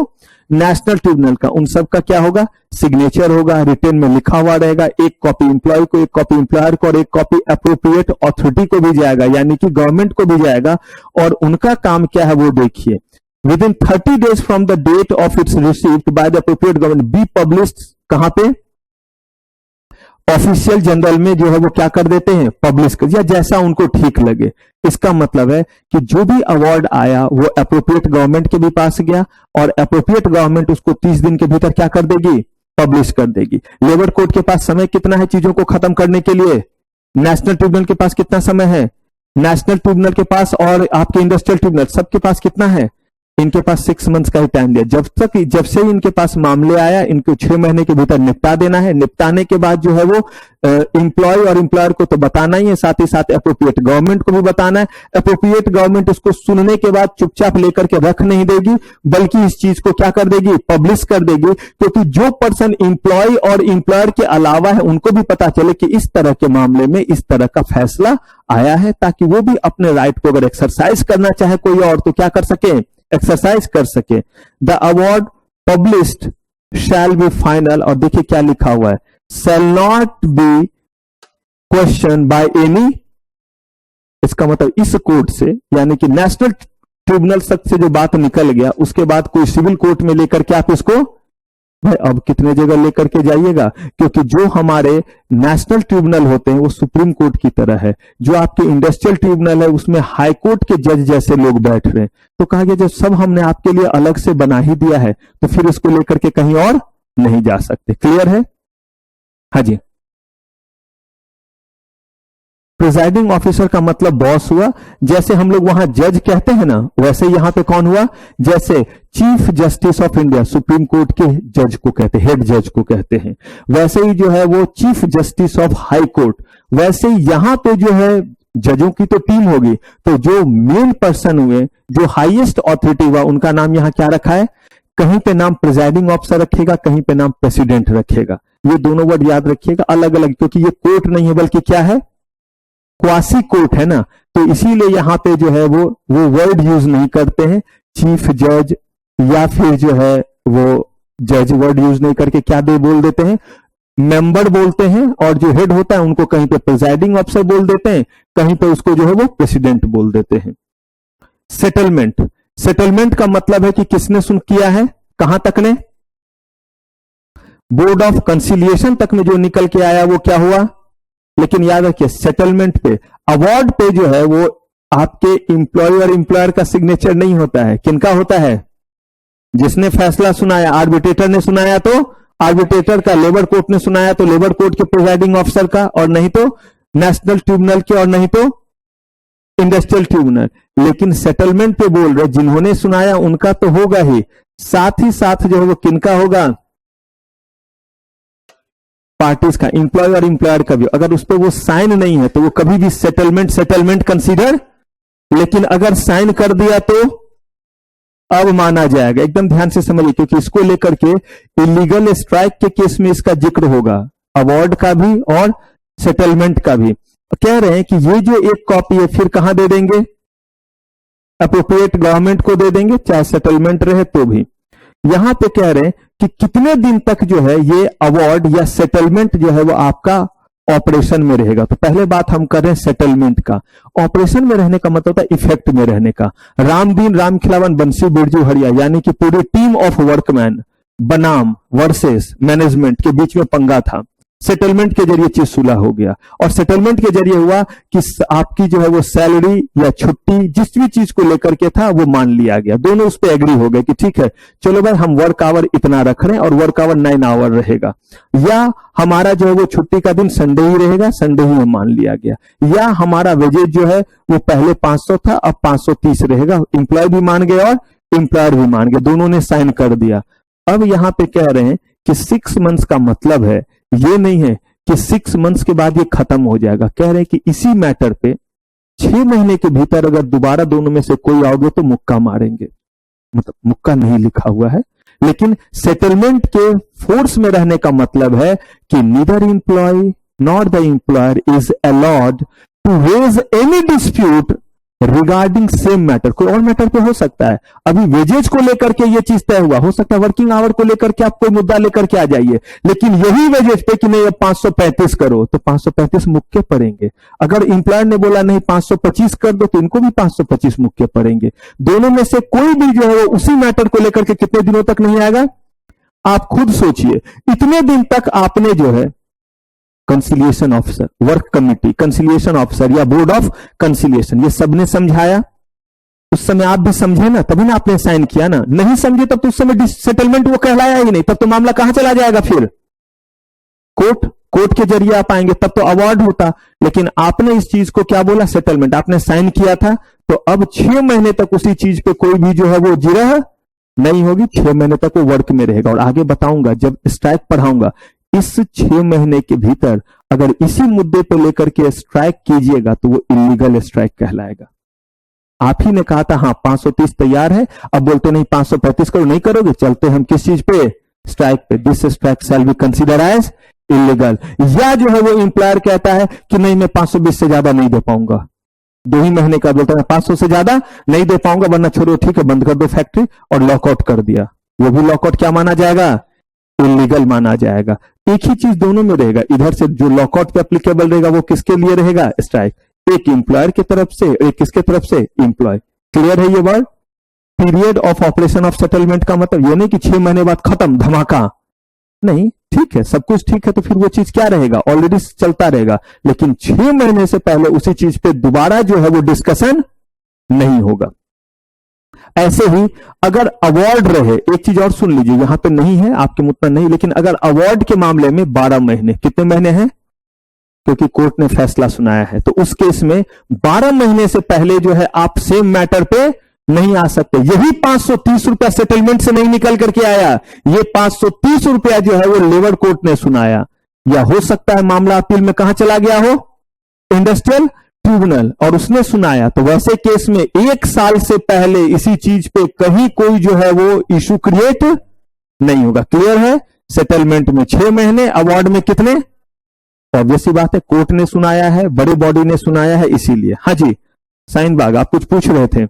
Speaker 2: नेशनल ट्रिब्यूनल का। उन सब का क्या होगा, सिग्नेचर होगा, रिटन में लिखा हुआ रहेगा। एक कॉपी एम्प्लॉय को, एक कॉपी एम्प्लॉयर को, और एक कॉपी अप्रोप्रिएट अथॉरिटी को भी जाएगा, यानी कि गवर्नमेंट को भी जाएगा। और उनका काम क्या है वो देखिए, within 30 days from the date of its received by the appropriate government be published, कहां पे, ऑफिशियल जनरल में जो है वो क्या कर देते हैं, पब्लिश कर, या जैसा उनको ठीक लगे। इसका मतलब है कि जो भी अवार्ड आया वो अप्रोप्रिएट गवर्नमेंट के भी पास गया और अप्रोप्रिएट गवर्नमेंट उसको 30 दिन के भीतर क्या कर देगी, पब्लिश कर देगी। लेबर कोर्ट के पास समय कितना है चीजों को खत्म करने के लिए? नेशनल ट्रिब्यूनल के पास कितना समय है? नेशनल ट्रिब्यूनल के पास और आपके इंडस्ट्रियल ट्रिब्यूनल सबके पास कितना है? इनके पास 6 मंथ्स का ही टाइम दिया। जब से इनके पास मामले आया इनको 6 महीने के भीतर निपटा देना है। निपटाने के बाद जो है वो एम्प्लॉय और एम्प्लॉयर को तो बताना ही है, साथ ही साथ अप्रोप्रिएट गवर्नमेंट को भी बताना है। अप्रोप्रिएट गवर्नमेंट उसको सुनने के बाद चुपचाप लेकर के रख नहीं देगी, बल्कि इस चीज को क्या कर देगी, पब्लिश कर देगी, क्योंकि जो पर्सन एम्प्लॉय और एम्प्लॉयर के अलावा है उनको भी पता चले कि इस तरह के मामले में इस तरह का फैसला आया है, ताकि वो भी अपने राइट को अगर एक्सरसाइज करना चाहे कोई और तो क्या कर सके, एक्सरसाइज कर सके। The award published shall be final, और देखिए क्या लिखा हुआ है, शैल not B question by any. इसका मतलब इस कोर्ट से, यानी कि नेशनल ट्रिब्यूनल तक से जो बात निकल गया उसके बाद कोई सिविल कोर्ट में लेकर के आप इसको, भाई अब कितने जगह लेकर के जाइएगा, क्योंकि जो हमारे नेशनल ट्रिब्यूनल होते हैं वो सुप्रीम कोर्ट की तरह है। जो आपके इंडस्ट्रियल ट्रिब्यूनल है उसमें हाई कोर्ट के जज जैसे लोग बैठ रहे हैं। तो कहा गया जब सब हमने आपके लिए अलग से बना ही दिया है तो फिर इसको लेकर के कहीं और नहीं जा सकते। क्लियर है? हाँ जी। प्रिजाइडिंग ऑफिसर का मतलब बॉस हुआ। जैसे हम लोग वहां जज कहते हैं ना, वैसे यहां पे कौन हुआ, जैसे chief justice of India supreme court के जज को कहते हैं, हेड जज को कहते हैं, वैसे ही जो है वो chief justice of high court. वैसे ही यहां पे जो है जजों की तो टीम होगी, तो जो मेन पर्सन हुए, जो हाईएस्ट ऑथोरिटी हुआ, उनका नाम यहां क्या रखा है, कहीं पे नाम प्रिजाइडिंग ऑफिसर रखेगा, कहीं पे नाम प्रेसिडेंट रखेगा। ये दोनों वर्ड याद रखिएगा, अलग अलग, क्योंकि ये कोर्ट नहीं है बल्कि क्या है, क्वासी कोर्ट है ना, तो इसीलिए यहां पे जो है वो वर्ड यूज नहीं करते हैं, चीफ जज या फिर जो है वो जज वर्ड यूज नहीं करके क्या बोल देते हैं, मेंबर बोलते हैं, और जो हेड होता है उनको कहीं पे प्रिजाइडिंग ऑफिसर बोल देते हैं, कहीं पे उसको जो है वो प्रेसिडेंट बोल देते हैं। सेटलमेंट, सेटलमेंट का मतलब है कि किसने सुन किया है, कहां तक ने, बोर्ड ऑफ कंसिलिएशन तक में जो निकल के आया वो क्या हुआ। लेकिन याद रखिए सेटलमेंट पे, अवार्ड पे जो है वो आपके एम्प्लॉय और एम्प्लॉयर का सिग्नेचर नहीं होता है, किनका होता है, जिसने फैसला सुनाया, आर्बिट्रेटर ने सुनाया तो आर्बिट्रेटर का, लेबर कोर्ट ने सुनाया तो लेबर कोर्ट के प्रिजाइडिंग ऑफिसर का, और नहीं तो नेशनल ट्रिब्यूनल के, और नहीं तो इंडस्ट्रियल ट्रिब्यूनल। लेकिन सेटलमेंट पे बोल रहे जिन्होंने सुनाया उनका तो होगा ही, साथ ही साथ जो है वो किनका होगा, पार्टीज का, एम्प्लॉय और एम्प्लॉयर का भी। अगर उस पर वो साइन नहीं है तो वो कभी भी सेटलमेंट कंसीडर, लेकिन अगर साइन कर दिया तो अब माना जाएगा। एकदम ध्यान से समझिए, क्योंकि इसको लेकर के इलीगल स्ट्राइक के केस में इसका जिक्र होगा, अवार्ड का भी और सेटलमेंट का भी। कह रहे हैं कि ये जो एक कॉपी है फिर कहां दे देंगे, अप्रोप्रिएट गवर्नमेंट को दे देंगे, चाहे सेटलमेंट रहे तो भी। यहां पे कह रहे हैं कि कितने दिन तक जो है ये अवार्ड या सेटलमेंट जो है वो आपका ऑपरेशन में रहेगा। तो पहले बात हम कर रहे हैं सेटलमेंट का। ऑपरेशन में रहने का मतलब होता है इफेक्ट में रहने का। रामदीन रामखिलावन बंसी बिरजू हरिया, यानी कि पूरी टीम ऑफ वर्कमैन बनाम वर्सेस मैनेजमेंट के बीच में पंगा था। सेटलमेंट के जरिए चीज सुलह हो गया, और सेटलमेंट के जरिए हुआ कि आपकी जो है वो सैलरी या छुट्टी जिस भी चीज को लेकर के था वो मान लिया गया। दोनों उस पर एग्री हो गए कि ठीक है चलो भाई हम वर्क आवर इतना रख रहे हैं और वर्क आवर 9 आवर रहेगा, या हमारा जो है वो छुट्टी का दिन संडे ही रहेगा, संडे ही मान लिया गया, या हमारा वेजेज जो है वो पहले 500 था अब 530 रहेगा। एम्प्लॉय भी मान गए और एम्प्लॉयर भी मान गए, दोनों ने साइन कर दिया। अब यहां पे कह रहे हैं कि 6 मंथ्स का मतलब है ये नहीं है कि 6 मंथ्स के बाद ये खत्म हो जाएगा। कह रहे हैं कि इसी मैटर पे 6 महीने के भीतर अगर दोबारा दोनों में से कोई आओगे तो मुक्का मारेंगे। मतलब मुक्का नहीं लिखा हुआ है, लेकिन सेटलमेंट के फोर्स में रहने का मतलब है कि neither employ not the employer is allowed to raise any dispute regarding same matter. कोई और मैटर पे हो सकता है, अभी वेजेज को लेकर के ये चीज तय हुआ, हो सकता है वर्किंग आवर को लेकर के आप कोई मुद्दा लेकर के आ जाइए, लेकिन यही वेजेज पे कि नहीं अब 535 करो तो 535 मुक्के पड़ेंगे। अगर एम्प्लॉयर ने बोला नहीं 525 कर दो तो इनको भी 525 मुक्के पड़ेंगे। दोनों में से कोई भी जो है वो उसी मैटर को लेकर के कितने दिनों तक नहीं आएगा, आप खुद सोचिए। इतने दिन तक आपने जो है conciliation officer, work committee, conciliation officer या बोर्ड ऑफ कंसिलिएशन, ये सबने समझाया। उस समय आप भी समझे ना, तभी ना आपने साइन किया ना। नहीं समझे तब तो उस समय सेटलमेंट वो कहलाया ही नहीं, तब तो मामला कहां चला जाएगा फिर? कोर्ट के जरिए आप आएंगे, तब तो अवार्ड होता। लेकिन आपने इस चीज को क्या बोला? सेटलमेंट। आपने साइन किया था, तो अब 6 महीने तक उसी चीज पे कोई भी जो है वो जिरह नहीं होगी। 6 महीने तक वो वर्क में रहेगा। और आगे बताऊंगा जब स्ट्राइक पढ़ाऊंगा, इस 6 महीने के भीतर अगर इसी मुद्दे पे लेकर के स्ट्राइक कीजिएगा तो वो इलीगल स्ट्राइक कहलाएगा। आप ही ने कहा था हाँ 530 तैयार है, अब बोलते नहीं 535 करो, नहीं करोगे, चलते हम किस चीज पे? स्ट्राइक पे। This strike shall be consider as illegal. या जो है वो एम्प्लॉयर कहता है कि नहीं मैं 520 से ज्यादा नहीं दे पाऊंगा, 2 ही महीने का, बोलता है 500 से ज्यादा नहीं दे पाऊंगा, वरना छोड़ो ठीक है बंद कर दो फैक्ट्री, और लॉकआउट कर दिया। वो भी लॉकआउट क्या माना जाएगा? इलीगल माना जाएगा। एक ही चीज दोनों में रहेगा। इधर से जो लॉकआउट पे एप्लीकेबल रहेगा वो किसके लिए रहेगा? स्ट्राइक। एक एम्प्लॉयर की तरफ से, एक किसके तरफ से? एम्प्लॉय। क्लियर है ये word? Period of operation of settlement का मतलब ये नहीं कि 6 महीने बाद खत्म धमाका, नहीं। ठीक है, सब कुछ ठीक है, तो फिर वो चीज क्या रहेगा? ऑलरेडी चलता रहेगा। लेकिन 6 महीने से पहले उसी चीज पे दोबारा जो है वो डिस्कशन नहीं होगा। ऐसे ही अगर अवार्ड रहे, एक चीज और सुन लीजिए, यहां पे नहीं है आपके मुद्दा नहीं, लेकिन अगर अवार्ड के मामले में 12 महीने, कितने महीने हैं? क्योंकि कोर्ट ने फैसला सुनाया है, तो उस केस में 12 महीने से पहले जो है आप सेम मैटर पे नहीं आ सकते। यही 530 रुपया सेटलमेंट से नहीं निकल करके आया, ये 530 रुपया जो है वो लेबर कोर्ट ने सुनाया। या हो सकता है मामला अपील में कहां चला गया हो? इंडस्ट्रियल ट्रिब्यूनल, और उसने सुनाया। तो वैसे केस में 1 साल से पहले इसी चीज पे कहीं कोई जो है वो इशू क्रिएट नहीं होगा। क्लियर है? सेटलमेंट में 6 महीने, अवार्ड में कितने? ऑब्वियसली बात है, कोर्ट ने सुनाया है, बड़े बॉडी ने सुनाया है, इसीलिए। हाँ जी साइन बाग, आप कुछ पूछ रहे थे?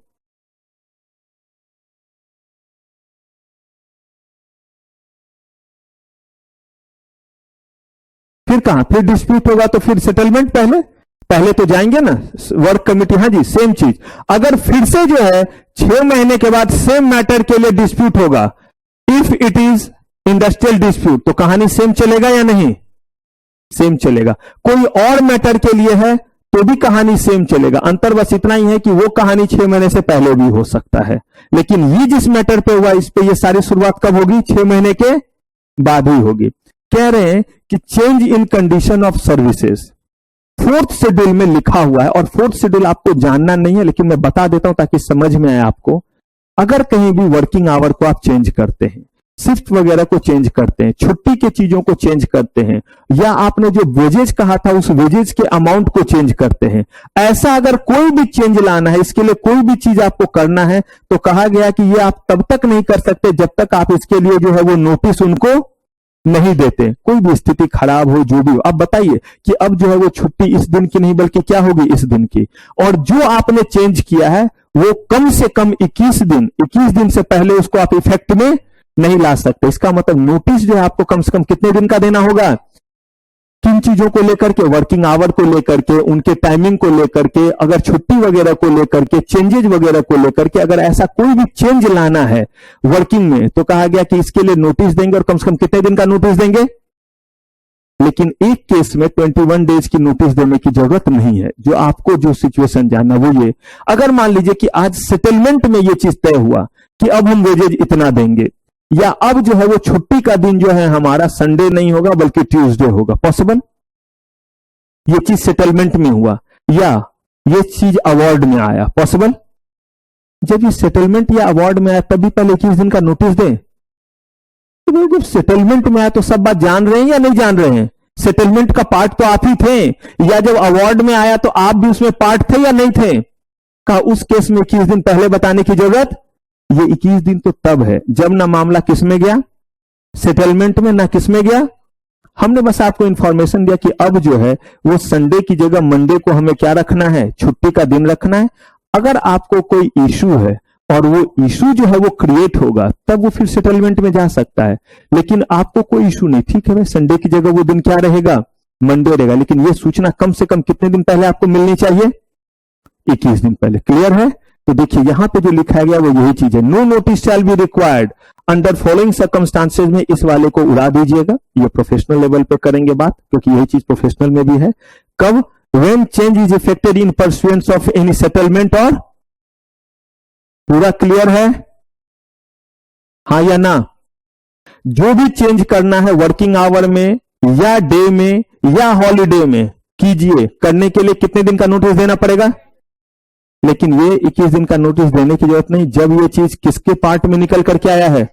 Speaker 2: फिर कहां? फिर डिस्प्यूट होगा तो फिर सेटलमेंट पहले तो जाएंगे ना वर्क कमिटी। हाँ जी सेम चीज। अगर फिर से जो है 6 महीने के बाद सेम मैटर के लिए डिस्प्यूट होगा, if it is industrial dispute, तो कहानी सेम चलेगा या नहीं? सेम चलेगा। कोई और मैटर के लिए है तो भी कहानी सेम चलेगा। अंतर बस इतना ही है कि वो कहानी 6 महीने से पहले भी हो सकता है, लेकिन ये जिस मैटर पे हुआ इस पे ये सारी शुरुआत कब होगी? 6 महीने के बाद ही होगी। कह रहे हैं कि change in condition of services 4th schedule में लिखा हुआ है, और 4th शेड्यूल आपको जानना नहीं है लेकिन मैं बता देता हूं ताकि समझ में आए आपको। अगर कहीं भी वर्किंग आवर को आप चेंज करते हैं, शिफ्ट वगैरह को चेंज करते हैं, छुट्टी के चीजों को चेंज करते हैं, या आपने जो वेजेज कहा था उस वेजेज के अमाउंट को चेंज करते हैं, ऐसा अगर कोई भी चेंज लाना है, इसके लिए कोई भी चीज आपको करना है, तो कहा गया कि ये आप तब तक नहीं कर सकते जब तक आप इसके लिए जो है वो नोटिस उनको नहीं देते। कोई भी स्थिति खराब हो, जो भी हो। अब बताइए कि अब जो है वो छुट्टी इस दिन की नहीं बल्कि क्या होगी? इस दिन की। और जो आपने चेंज किया है वो कम से कम 21 दिन से पहले उसको आप इफेक्ट में नहीं ला सकते। इसका मतलब नोटिस जो है आपको कम से कम कितने दिन का देना होगा? किन चीजों को लेकर के? वर्किंग आवर को लेकर के, उनके टाइमिंग को लेकर के, अगर छुट्टी वगैरह को लेकर के, चेंजेज वगैरह को लेकर के, अगर ऐसा कोई भी चेंज लाना है वर्किंग में तो कहा गया कि इसके लिए नोटिस देंगे, और कम से कम कितने दिन का नोटिस देंगे? लेकिन एक केस में 21 डेज की नोटिस देने की जरूरत नहीं है। जो आपको जो सिचुएशन जानना वो ये, अगर मान लीजिए कि आज सेटलमेंट में ये चीज तय हुआ कि अब हम वेजेज इतना देंगे, या अब जो है वो छुट्टी का दिन जो है हमारा संडे नहीं होगा बल्कि ट्यूसडे होगा, पॉसिबल? ये चीज सेटलमेंट में हुआ, या ये चीज अवार्ड में आया, पॉसिबल? जब ये सेटलमेंट या अवार्ड में आया तभी पहले 21 दिन का नोटिस दें। तो जब सेटलमेंट में आया तो सब बात जान रहे हैं या नहीं जान रहे हैं? सेटलमेंट का पार्ट तो आप ही थे, या जब अवार्ड में आया तो आप भी उसमें पार्ट थे या नहीं थे? कहा उस केस में 21 दिन पहले बताने की जरूरत? ये 21 दिन तो तब है जब ना मामला किस में गया? सेटलमेंट में, ना किस में गया? हमने बस आपको इंफॉर्मेशन दिया कि अब जो है वो संडे की जगह मंडे को हमें क्या रखना है? छुट्टी का दिन रखना है। अगर आपको कोई इशू है और वो इशू जो है वो क्रिएट होगा तब वो फिर सेटलमेंट में जा सकता है। लेकिन आपको कोई इशू नहीं, ठीक है भाई संडे की जगह वो दिन क्या रहेगा? मंडे रहेगा। लेकिन ये सूचना कम से कम कितने दिन पहले आपको मिलनी चाहिए? 21 दिन पहले। क्लियर है? तो देखिए यहां पे जो लिखा गया वो यही चीज है, no notice shall be required under following circumstances में इस वाले को उड़ा दीजिएगा, ये प्रोफेशनल लेवल पे करेंगे बात, क्योंकि यही चीज प्रोफेशनल में भी है। कब? When change is affected in परस्यूएंस of any settlement, और पूरा क्लियर है, हाँ या ना? जो भी चेंज करना है वर्किंग आवर में या डे में या हॉलीडे में कीजिए, करने के लिए कितने दिन का नोटिस देना पड़ेगा? लेकिन ये 21 दिन का नोटिस देने की जरूरत नहीं। जब ये चीज किसके पार्ट में निकल करके आया है?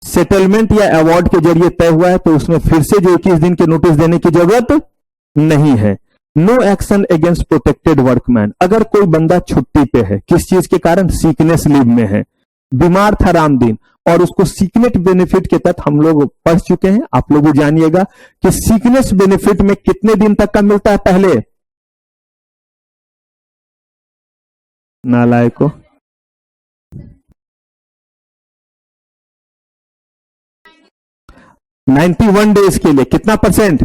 Speaker 2: सेटलमेंट या अवार्ड के जरिए तय हुआ है, तो उसमें फिर से जो 21 दिन के नोटिस देने की जरूरत नहीं है। No action against protected workman. अगर कोई बंदा छुट्टी पे है, किस चीज के कारण? सीकनेस लीव में है, बीमार था राम दिन, और उसको सीकनेस बेनिफिट के तहत हम लोग पढ़ चुके हैं, आप लोग भी जानिएगा कि सीकनेस बेनिफिट में कितने दिन तक का मिलता है? पहले नालायको 91 डेज के लिए कितना परसेंट?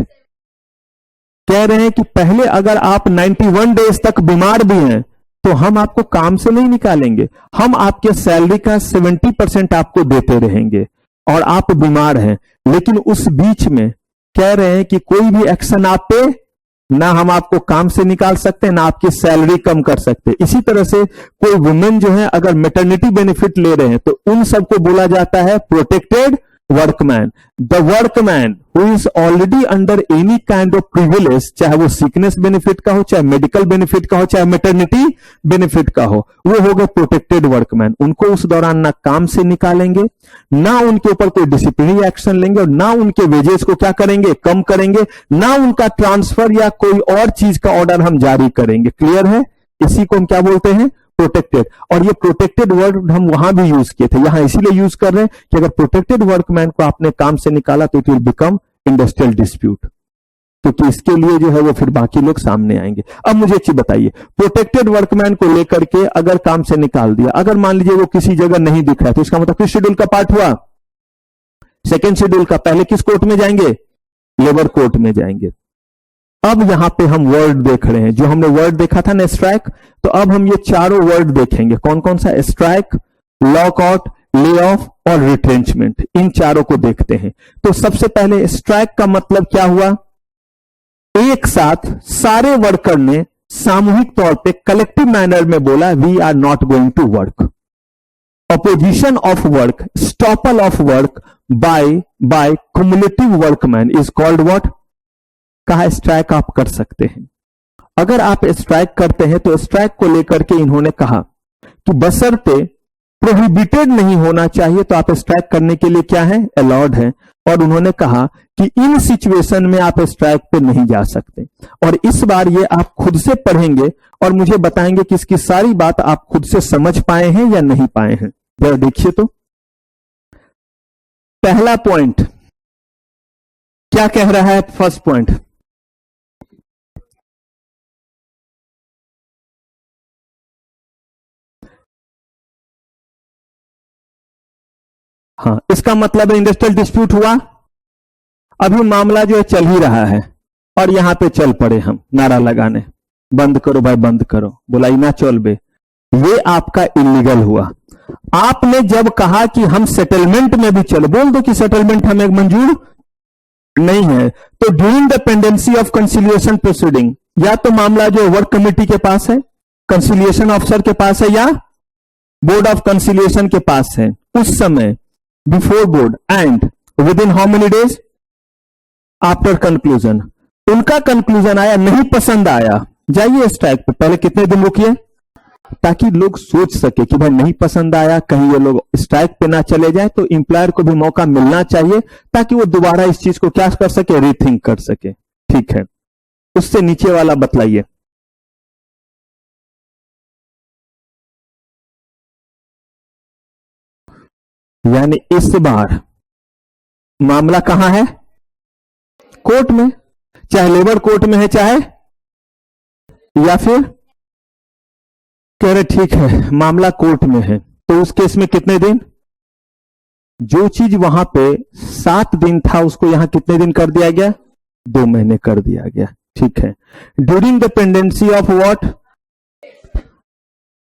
Speaker 2: कह रहे हैं कि पहले अगर आप 91 डेज तक बीमार भी हैं तो हम आपको काम से नहीं निकालेंगे, हम आपके सैलरी का 70% आपको देते रहेंगे और आप बीमार हैं। लेकिन उस बीच में कह रहे हैं कि कोई भी एक्शन आप पे, ना हम आपको काम से निकाल सकते, ना आपकी सैलरी कम कर सकते। इसी तरह से कोई वुमेन जो है अगर मैटरनिटी बेनिफिट ले रहे हैं तो उन सबको बोला जाता है protected workman. The workman who is already under any kind of privilege, चाहे वो सिकनेस बेनिफिट का हो, चाहे मेडिकल बेनिफिट का हो, चाहे मैटरनिटी बेनिफिट का हो, वो हो गए प्रोटेक्टेड वर्कमैन। उनको उस दौरान ना काम से निकालेंगे, ना उनके ऊपर कोई डिसिप्लिनरी एक्शन लेंगे, और ना उनके वेजेस को क्या करेंगे? कम करेंगे, ना उनका ट्रांसफर या कोई और चीज का ऑर्डर हम जारी करेंगे। क्लियर है? इसी को हम क्या बोलते हैं? प्रोटेक्टेड। और ये प्रोटेक्टेड वर्ड हम वहां भी यूज किए थे, यहां इसीलिए यूज कर रहे हैं कि अगर प्रोटेक्टेड वर्कमैन को आपने काम से निकाला तो it will become industrial dispute, क्योंकि इसके लिए जो है वो फिर बाकी लोग सामने आएंगे। अब मुझे एक चीज बताइए, प्रोटेक्टेड वर्कमैन को लेकर के अगर काम से निकाल दिया, अगर मान लीजिए वो किसी जगह नहीं दिख रहा है, तो इसका मतलब किस शेड्यूल का पार्ट हुआ? सेकेंड शेड्यूल का। पहले किस कोर्ट में जाएंगे? लेबर कोर्ट में जाएंगे। अब यहां पे हम वर्ड देख रहे हैं, जो हमने वर्ड देखा था ना स्ट्राइक, तो अब हम ये चारों वर्ड देखेंगे। कौन कौन सा? स्ट्राइक, लॉकआउट, ले ऑफ और रिट्रेंचमेंट। इन चारों को देखते हैं। तो सबसे पहले स्ट्राइक का मतलब क्या हुआ? एक साथ सारे वर्कर ने सामूहिक तौर पे कलेक्टिव मैनर में बोला we are not going to work. Opposition of work, stoppage of work by cumulative workman is called what? कहा स्ट्राइक आप कर सकते हैं। अगर आप स्ट्राइक करते हैं तो स्ट्राइक को लेकर के इन्होंने कहा कि बशर्ते प्रोहिबिटेड नहीं होना चाहिए, तो आप स्ट्राइक करने के लिए क्या है? अलाउड है। और उन्होंने कहा कि इन सिचुएशन में आप स्ट्राइक पे नहीं जा सकते। और इस बार ये आप खुद से पढ़ेंगे और मुझे बताएंगे कि इसकी सारी बात आप खुद से समझ पाए हैं या नहीं पाए हैं। जरा देखिए तो पहला पॉइंट क्या कह रहा है? फर्स्ट पॉइंट, हाँ, इसका मतलब है इंडस्ट्रियल डिस्प्यूट हुआ। अभी मामला जो है चल ही रहा है और यहां पे चल पड़े हम नारा लगाने, बंद करो भाई बंद करो, बोला ना चल बे। ये आपका इलीगल हुआ। आपने जब कहा कि हम सेटलमेंट में भी चलो, बोल दो कि सेटलमेंट हमें मंजूर नहीं है, तो during the pendency of conciliation proceeding, या तो मामला जो वर्क कमेटी के पास है, कंसिलिएशन ऑफिसर के पास है, या बोर्ड ऑफ कंसिलिएशन के पास है, उस समय before board and with in how many days after conclusion. उनका कंक्लूजन आया, नहीं पसंद आया, जाइए स्ट्राइक पे। पहले कितने दिन रुकिए, ताकि लोग सोच सके कि भाई नहीं पसंद आया, कहीं ये लोग स्ट्राइक पे ना चले जाए। तो इंप्लॉयर को भी मौका मिलना चाहिए ताकि वो दोबारा इस चीज को क्या कर सके? रीथिंक कर सके। ठीक है, उससे नीचे वाला बतलाइए। यानी इस बार मामला कहां है? कोर्ट में, चाहे लेबर कोर्ट में है, चाहे या फिर कह रहे ठीक है मामला कोर्ट में है, तो उस केस में कितने दिन? जो चीज वहां पे 7 दिन था उसको यहां कितने दिन कर दिया गया? 2 महीने कर दिया गया। ठीक है, during the pendency of what?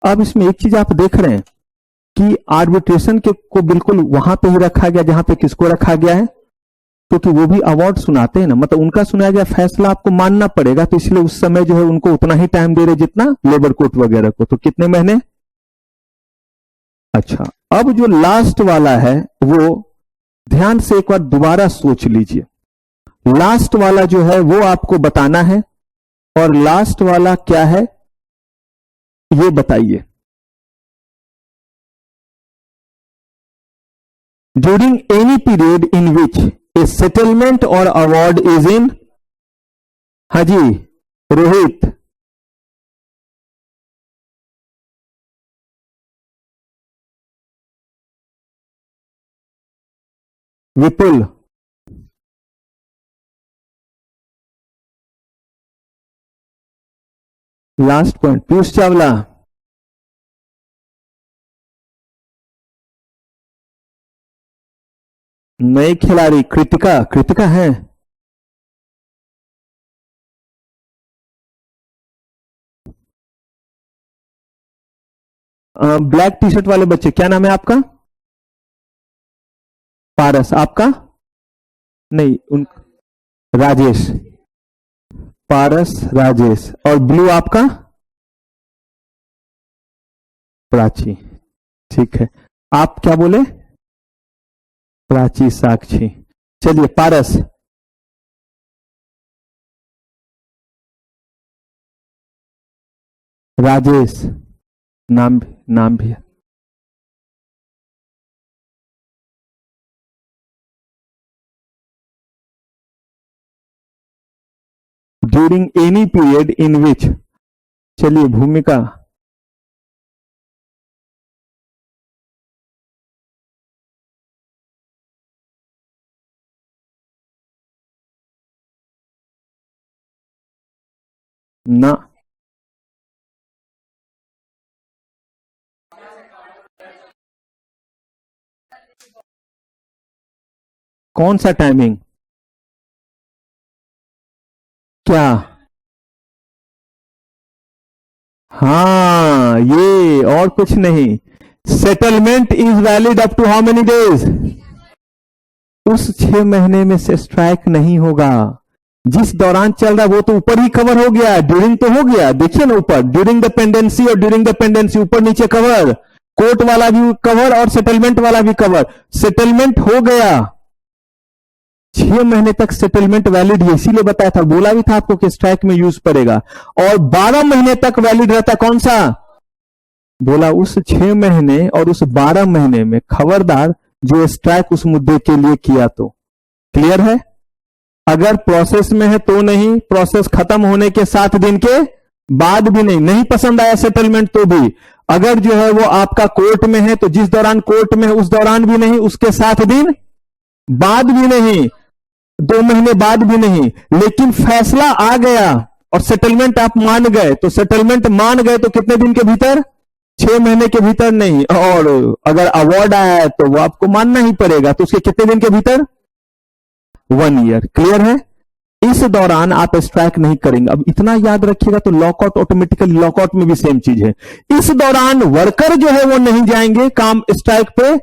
Speaker 2: अब इसमें एक चीज आप देख रहे हैं, कि आर्बिट्रेशन के को बिल्कुल वहां पे ही रखा गया जहां पे किसको रखा गया है, क्योंकि वो भी अवार्ड सुनाते हैं ना, मतलब उनका सुनाया गया फैसला आपको मानना पड़ेगा, तो इसलिए उस समय जो है उनको उतना ही टाइम दे रहे जितना लेबर कोर्ट वगैरह को। तो कितने महीने? अच्छा, अब जो लास्ट वाला है वो ध्यान से एक बार दोबारा सोच लीजिए। लास्ट वाला जो है वो आपको बताना है, और लास्ट वाला क्या है ये बताइए। During any period in which A settlement और अवार्ड इज इन, हाँ जी रोहित, विपुल, लास्ट पॉइंट पीयूष चावला, नई खिलाड़ी कृतिका, कृतिका है, ब्लैक टी शर्ट वाले बच्चे, क्या नाम है आपका? पारस, आपका? नहीं, उन राजेश, पारस राजेश, और ब्लू आपका? प्राची, ठीक है। आप क्या बोले? प्राची, साक्षी। चलिए पारस, राजेश, नाम भी है। ड्यूरिंग एनी पीरियड इन विच, चलिए भूमिका, ना, कौन सा टाइमिंग? क्या? हाँ, ये और कुछ नहीं। Settlement is valid up to how many days? उस 6 महीने में से स्ट्राइक नहीं होगा। जिस दौरान चल रहा वो तो ऊपर ही कवर हो गया, ड्यूरिंग तो हो गया, देखिए ना ऊपर ड्यूरिंग द पेंडेंसी और ड्यूरिंग द पेंडेंसी ऊपर नीचे कवर, कोर्ट वाला भी कवर और सेटलमेंट वाला भी कवर। सेटलमेंट हो गया, 6 महीने तक सेटलमेंट वैलिड है, इसीलिए बताया था, बोला भी था आपको कि स्ट्राइक में यूज पड़ेगा। और 12 महीने तक वैलिड रहता, कौन सा? बोला उस 6 महीने और उस 12 महीने में खबरदार जो स्ट्राइक उस मुद्दे के लिए किया तो। क्लियर है? अगर प्रोसेस में है तो नहीं, प्रोसेस खत्म होने के 7 दिन के बाद भी नहीं, नहीं पसंद आया सेटलमेंट तो भी, अगर जो है वो आपका कोर्ट में है तो जिस दौरान कोर्ट में है उस दौरान भी नहीं, उसके 7 दिन बाद भी नहीं, 2 महीने बाद भी नहीं, लेकिन फैसला आ गया और सेटलमेंट आप मान गए, तो सेटलमेंट मान गए तो कितने दिन के भीतर? 6 महीने के भीतर नहीं, और अगर अवार्ड आया है तो वो आपको मानना ही पड़ेगा, तो उसके कितने दिन के भीतर? 1 ईयर। क्लियर है? इस दौरान आप स्ट्राइक नहीं करेंगे। अब इतना याद रखिएगा, तो लॉकआउट ऑटोमेटिकली, लॉकआउट में भी सेम चीज है। इस दौरान वर्कर जो है वो नहीं जाएंगे काम स्ट्राइक पे,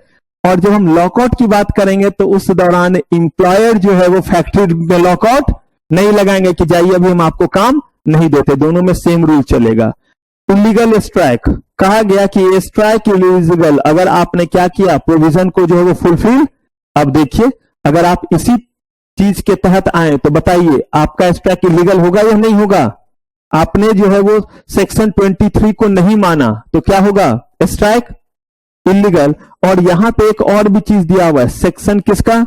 Speaker 2: और जब हम लॉकआउट की बात करेंगे तो उस दौरान एम्प्लॉयर जो है वो फैक्ट्री में लॉकआउट नहीं लगाएंगे कि जाइए अभी हम आपको काम नहीं देते, दोनों में सेम रूल चलेगा। इलीगल स्ट्राइक, कहा गया कि ये स्ट्राइक इलीगल अगर आपने क्या किया, प्रोविजन को जो है वो फुलफिल। अब देखिए, अगर आप इसी चीज के तहत आए तो बताइए आपका स्ट्राइक इलीगल होगा या नहीं होगा? आपने जो है वो सेक्शन 23 को नहीं माना तो क्या होगा? Strike illegal. और यहां पे एक और भी चीज दिया हुआ है, सेक्शन किसका?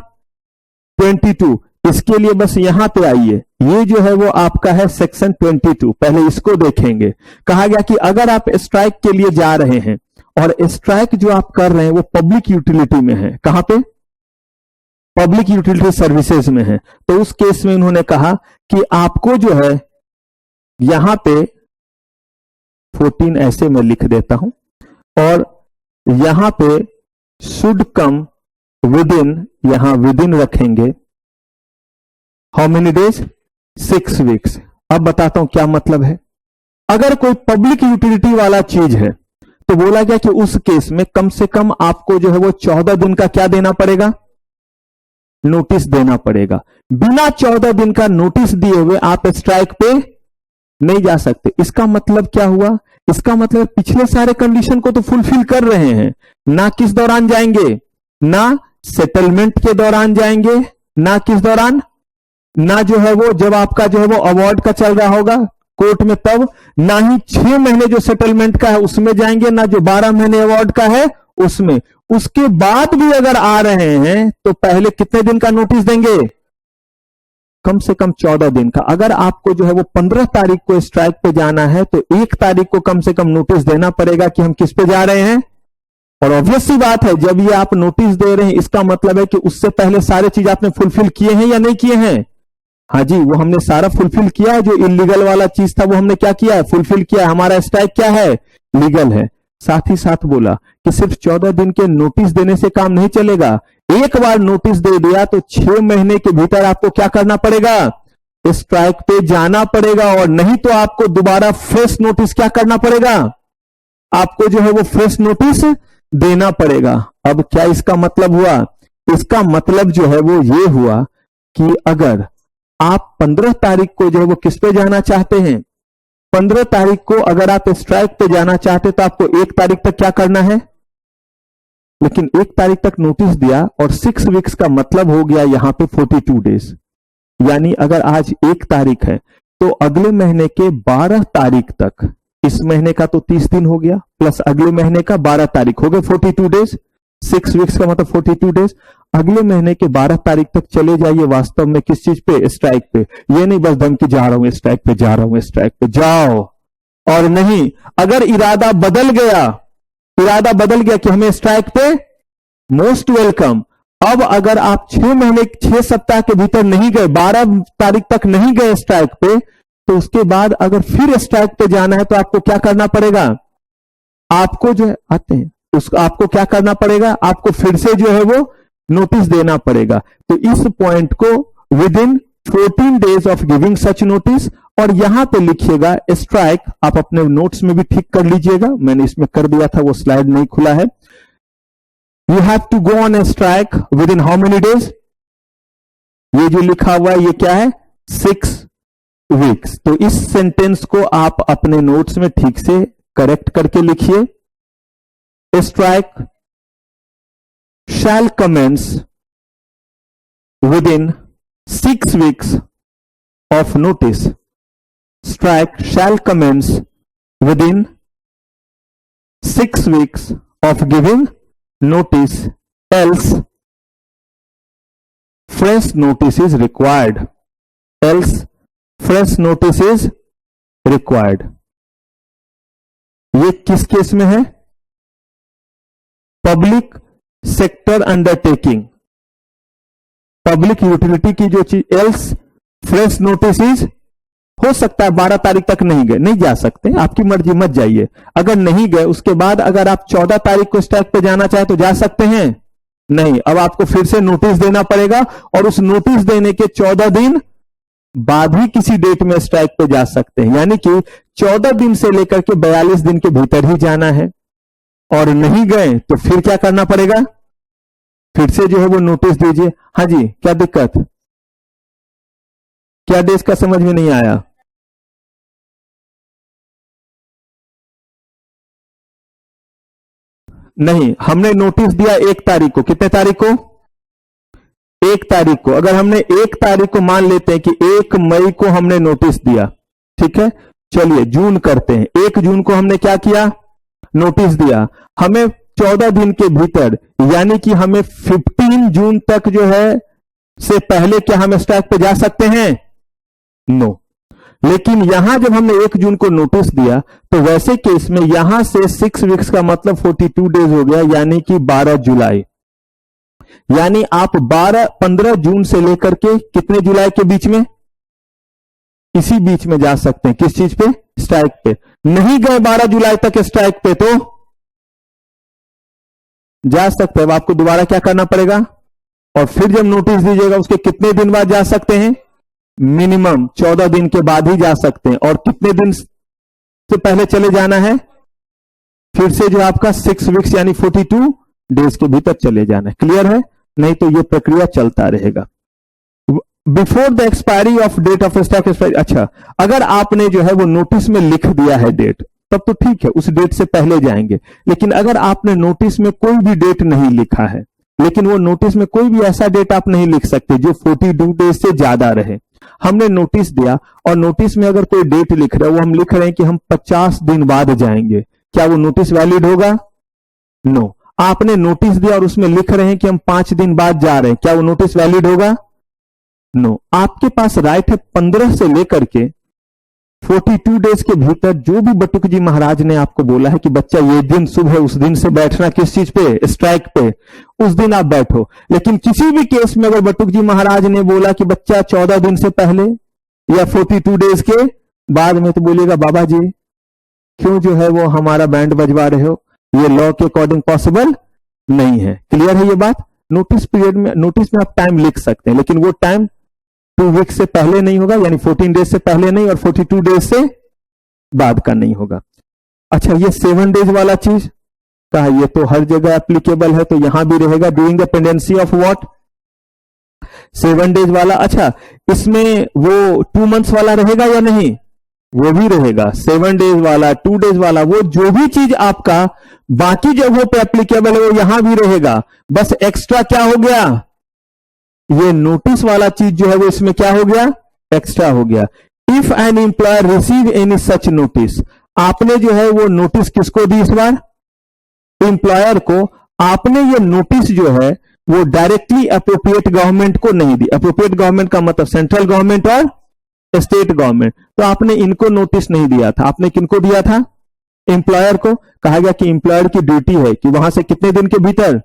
Speaker 2: 22। इसके लिए बस यहां पे आइए, ये जो है वो आपका है सेक्शन 22, पहले इसको देखेंगे। कहा गया कि अगर आप स्ट्राइक के लिए जा रहे हैं और स्ट्राइक जो आप कर रहे हैं वो पब्लिक यूटिलिटी में है, कहां पे? पब्लिक यूटिलिटी सर्विसेज में है, तो उस केस में उन्होंने कहा कि आपको जो है यहां पे 14 ऐसे मैं लिख देता हूं, और यहां पे शुड कम विद इन, यहां विद इन रखेंगे, हाउ मेनी डेज? 6 वीक्स। अब बताता हूं क्या मतलब है। अगर कोई पब्लिक यूटिलिटी वाला चीज है तो बोला गया कि उस केस में कम से कम आपको जो है वो 14 दिन का क्या देना पड़ेगा, नोटिस देना पड़ेगा। बिना 14 दिन का नोटिस दिए हुए आप स्ट्राइक पे नहीं जा सकते। इसका मतलब क्या हुआ, इसका मतलब पिछले सारे कंडीशन को तो फुलफिल कर रहे हैं, ना किस दौरान जाएंगे, ना सेटलमेंट के दौरान जाएंगे, ना किस दौरान, ना जो है वो जब आपका जो है वो अवार्ड का चल रहा होगा कोर्ट में तब, ना ही 6 महीने जो सेटलमेंट का है उसमें जाएंगे, ना जो 12 महीने अवार्ड का है उसमें। उसके बाद भी अगर आ रहे हैं तो पहले कितने दिन का नोटिस देंगे, कम से कम 14 दिन का। अगर आपको जो है वो 15 तारीख को स्ट्राइक पे जाना है तो 1 तारीख को कम से कम नोटिस देना पड़ेगा कि हम किस पे जा रहे हैं। और ऑब्वियस सी बात है, जब ये आप नोटिस दे रहे हैं इसका मतलब है कि उससे पहले सारे चीज आपने फुलफिल किए हैं या नहीं किए हैं। हाँ जी, वो हमने सारा फुलफिल किया है, जो इलीगल वाला चीज था वो हमने क्या किया है, फुलफिल किया है। हमारा स्ट्राइक क्या है, लीगल है। साथ ही साथ बोला कि सिर्फ 14 दिन के नोटिस देने से काम नहीं चलेगा। एक बार नोटिस दे दिया तो 6 महीने के भीतर आपको क्या करना पड़ेगा, स्ट्राइक पे जाना पड़ेगा। और नहीं तो आपको दोबारा फ्रेश नोटिस क्या करना पड़ेगा, आपको जो है वो फ्रेश नोटिस देना पड़ेगा। अब क्या इसका मतलब हुआ, इसका मतलब जो है वो ये हुआ कि अगर आप 15 तारीख को जो है वो किस पे जाना चाहते हैं, 15 तारीख को अगर आप स्ट्राइक पे जाना चाहते तो आपको 1 तारीख तक क्या करना है, लेकिन 1 तारीख तक नोटिस दिया और 6 वीक्स का मतलब हो गया यहां पे 42 डेज। यानी अगर आज 1 तारीख है तो अगले महीने के 12 तारीख तक, इस महीने का तो 30 दिन हो गया प्लस अगले महीने का 12 तारीख हो गए 42 डेज। 6 वीक्स का मतलब 42 डेज। अगले महीने के 12 तारीख तक चले जाइए वास्तव में किस चीज पे, स्ट्राइक पे। ये नहीं बस धमकी जा रहा हूं स्ट्राइक पे, जा रहा हूं स्ट्राइक पे, जाओ। और नहीं, अगर इरादा बदल गया, इरादा बदल गया कि हमें स्ट्राइक पे, मोस्ट वेलकम। अब अगर आप 6 महीने 6 सप्ताह के भीतर नहीं गए, 12 तारीख तक नहीं गए स्ट्राइक पे, तो उसके बाद अगर फिर स्ट्राइक पे जाना है तो आपको क्या करना पड़ेगा, आपको जो है आते हैं उसको आपको क्या करना पड़ेगा, आपको फिर से जो है वो नोटिस देना पड़ेगा। तो इस पॉइंट को with in 14 days of giving such notice, और यहां पे लिखिएगा स्ट्राइक, आप अपने नोट्स में भी ठीक कर लीजिएगा, मैंने इसमें कर दिया था, वो स्लाइड नहीं खुला है। You have to go on a strike within how many days, ये जो लिखा हुआ है ये क्या है, 6 वीक्स। तो इस सेंटेंस को आप अपने नोट्स में ठीक से करेक्ट करके लिखिए। Strike shall commence within 6 weeks of notice. Strike shall commence within 6 weeks of giving notice, else fresh notice is required. Else fresh notice is required. ये किस केस में है, public sector undertaking, public utility की जो चीज। Else fresh notice हो सकता है 12 तारीख तक नहीं गए, नहीं जा सकते, आपकी मर्जी, मत जाइए। अगर नहीं गए उसके बाद अगर आप 14 तारीख को स्ट्राइक पे जाना चाहे तो जा सकते हैं, नहीं, अब आपको फिर से नोटिस देना पड़ेगा और उस नोटिस देने के 14 दिन बाद ही किसी डेट में स्ट्राइक पे जा सकते हैं। यानी कि 14 दिन से लेकर के 42 दिन के भीतर ही जाना है। और नहीं गए तो फिर क्या करना पड़ेगा, फिर से जो है वो नोटिस दीजिए। हाँ जी, क्या दिक्कत, क्या डेज का समझ में नहीं आया, नहीं, हमने नोटिस दिया 1 तारीख को, कितने तारीख को, 1 तारीख को। अगर हमने 1 तारीख को मान लेते हैं कि 1 मई को हमने नोटिस दिया, ठीक है, चलिए जून करते हैं। 1 जून को हमने क्या किया, नोटिस दिया। हमें 14 दिन के भीतर, यानी कि हमें 15 जून तक जो है से पहले क्या हम स्ट्राइक पे जा सकते हैं, नो। लेकिन यहां जब हमने 1 जून को नोटिस दिया तो वैसे केस में यहां से 6 वीक्स का मतलब 42 डेज हो गया, यानी कि 12 जुलाई। यानी आप 15 जून से लेकर के कितने जुलाई के बीच में, इसी बीच में जा सकते हैं, किस चीज पे, स्ट्राइक पे। नहीं गए 12 जुलाई तक स्ट्राइक पे तो जा सकते हैं। अब आपको दोबारा क्या करना पड़ेगा, और फिर जब नोटिस दीजिएगा उसके कितने दिन बाद जा सकते हैं, मिनिमम 14 दिन के बाद ही जा सकते हैं। और कितने दिन से पहले चले जाना है, फिर से जो आपका 6 वीक्स यानी 42 डेज के भीतर चले जाना है। क्लियर है? नहीं तो ये प्रक्रिया चलता रहेगा। Before the expiry of date of stock expiry, अच्छा अगर आपने जो है वो नोटिस में लिख दिया है डेट, तब तो ठीक है, उस डेट से पहले जाएंगे। लेकिन अगर आपने नोटिस में कोई भी डेट नहीं लिखा है, लेकिन वो नोटिस में कोई भी ऐसा डेट आप नहीं लिख सकते जो 42 डेज से ज्यादा रहे। हमने नोटिस दिया और नोटिस में अगर कोई डेट लिख रहे हो, वो हम लिख रहे हैं कि हम 50 दिन बाद जाएंगे, क्या वो नोटिस वैलिड होगा? नो। आपने नोटिस दिया और उसमें लिख रहे हैं कि हम 5 दिन बाद जा रहे हैं, क्या वो नोटिस वैलिड होगा? नो। आपके पास राइट है 15 से लेकर के 42 डेज के भीतर जो भी बटुक जी महाराज ने आपको बोला है कि बच्चा ये दिन शुभ है, उस दिन से बैठना किस चीज पे? स्ट्राइक पे, उस दिन आप बैठो। लेकिन किसी भी केस में अगर बटुक जी महाराज ने बोला कि बच्चा 14 दिन से पहले या 42 डेज के बाद में, तो बोलिएगा बाबा जी क्यों जो है वो हमारा बैंड बजवा रहे हो, ये लॉ के अकॉर्डिंग पॉसिबल नहीं है। क्लियर है ये बात? नोटिस पीरियड में, नोटिस में आप टाइम लिख सकते हैं, लेकिन वो टाइम 2 वीक्स से पहले नहीं होगा, यानी 14 डेज से पहले नहीं, और 42 डेज से बाद का नहीं होगा। अच्छा ये 7 डेज वाला चीज कहा, ये तो हर जगह एप्लीकेबल है, तो यहां भी रहेगा during the pendency of what? 7 days वाला। अच्छा इसमें वो 2 मंथ्स वाला रहेगा या नहीं? वो भी रहेगा। 7 डेज वाला, 2 डेज वाला, वो जो भी चीज आपका बाकी जगहों पे एप्लीकेबल है वो यहां भी रहेगा। बस एक्स्ट्रा क्या हो गया? ये नोटिस वाला चीज जो है वो इसमें क्या हो गया? एक्स्ट्रा हो गया। If an employer receive any such notice, आपने जो है वो नोटिस किसको दी इस बार? एम्प्लॉयर को। आपने ये नोटिस जो है वो डायरेक्टली अप्रोप्रिएट गवर्नमेंट को नहीं दी। अप्रोप्रिएट गवर्नमेंट का मतलब सेंट्रल गवर्नमेंट और स्टेट गवर्नमेंट। तो आपने इनको नोटिस नहीं दिया था, आपने किनको दिया था? एम्प्लॉयर को। कहा गया कि एम्प्लॉयर की ड्यूटी है कि वहां से कितने दिन के भीतर?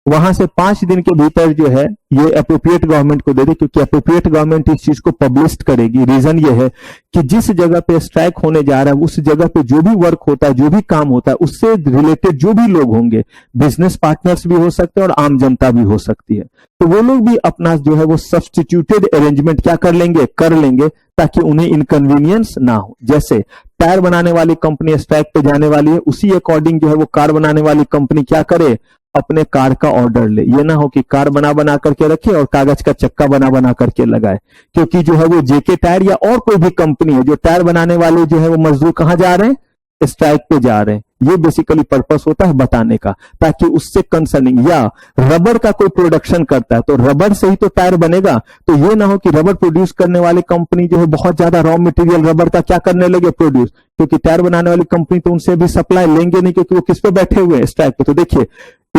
Speaker 2: वहां से 5 दिन के भीतर जो है ये अप्रोप्रिएट गवर्नमेंट को दे दे, क्योंकि अप्रोप्रिएट गवर्नमेंट इस चीज को पब्लिश करेगी। रीजन ये है कि जिस जगह पे स्ट्राइक होने जा रहा है उस जगह पे जो भी वर्क होता है, जो भी काम होता है, उससे रिलेटेड जो भी लोग होंगे, बिजनेस पार्टनर्स भी हो सकते हैं और आम जनता भी हो सकती है, तो वो लोग भी अपना जो है वो सब्स्टिट्यूटेड अरेंजमेंट क्या कर लेंगे? कर लेंगे, ताकि उन्हें इनकन्वीनियंस ना हो। जैसे टायर बनाने वाली कंपनी स्ट्राइक पे जाने वाली है, उसी अकॉर्डिंग जो है वो कार बनाने वाली कंपनी क्या करे? अपने कार का ऑर्डर ले। ये ना हो कि कार बना बना करके रखे और कागज का चक्का बना बना करके लगाए, क्योंकि जो है वो जेके टायर या और कोई भी कंपनी है जो टायर बनाने वाले जो है वो मजदूर कहां जा रहे हैं? स्ट्राइक पे जा रहे हैं। ये बेसिकली पर्पस होता है बताने का, ताकि उससे कंसर्निंग, या रबर का कोई प्रोडक्शन करता है तो रबर से ही तो टायर बनेगा, तो ये ना हो कि रबर प्रोड्यूस करने वाली कंपनी जो है बहुत ज्यादा रॉ मटेरियल रबर का क्या करने लगे? प्रोड्यूस, क्योंकि टायर बनाने वाली कंपनी तो उनसे भी सप्लाई लेंगे नहीं, क्योंकि वो किस पे बैठे हुए हैं? स्ट्राइक पे। तो देखिए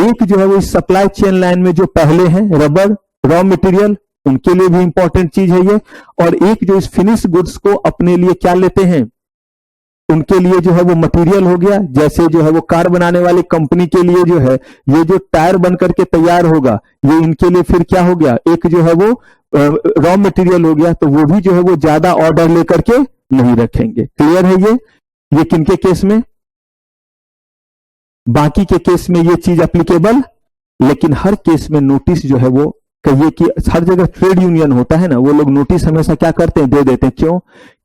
Speaker 2: एक जो है वो इस सप्लाई चेन लाइन में जो पहले हैं रबर रॉ मटेरियल, उनके लिए भी इंपॉर्टेंट चीज है ये, और एक जो इस फिनिश गुड्स को अपने लिए क्या लेते हैं, उनके लिए जो है वो मटेरियल हो गया। जैसे जो है वो कार बनाने वाली कंपनी के लिए जो है ये जो टायर बन करके तैयार होगा, ये इनके लिए फिर क्या हो गया? एक जो है वो रॉ मटेरियल हो गया, तो वो भी जो है वो ज्यादा ऑर्डर लेकर के नहीं रखेंगे। क्लियर है ये किनके केस में? बाकी के केस में ये चीज एप्लीकेबल, लेकिन हर केस में नोटिस जो है वो कहिए कि हर जगह ट्रेड यूनियन होता है ना, वो लोग नोटिस हमेशा क्या करते हैं? दे देते हैं। क्यों?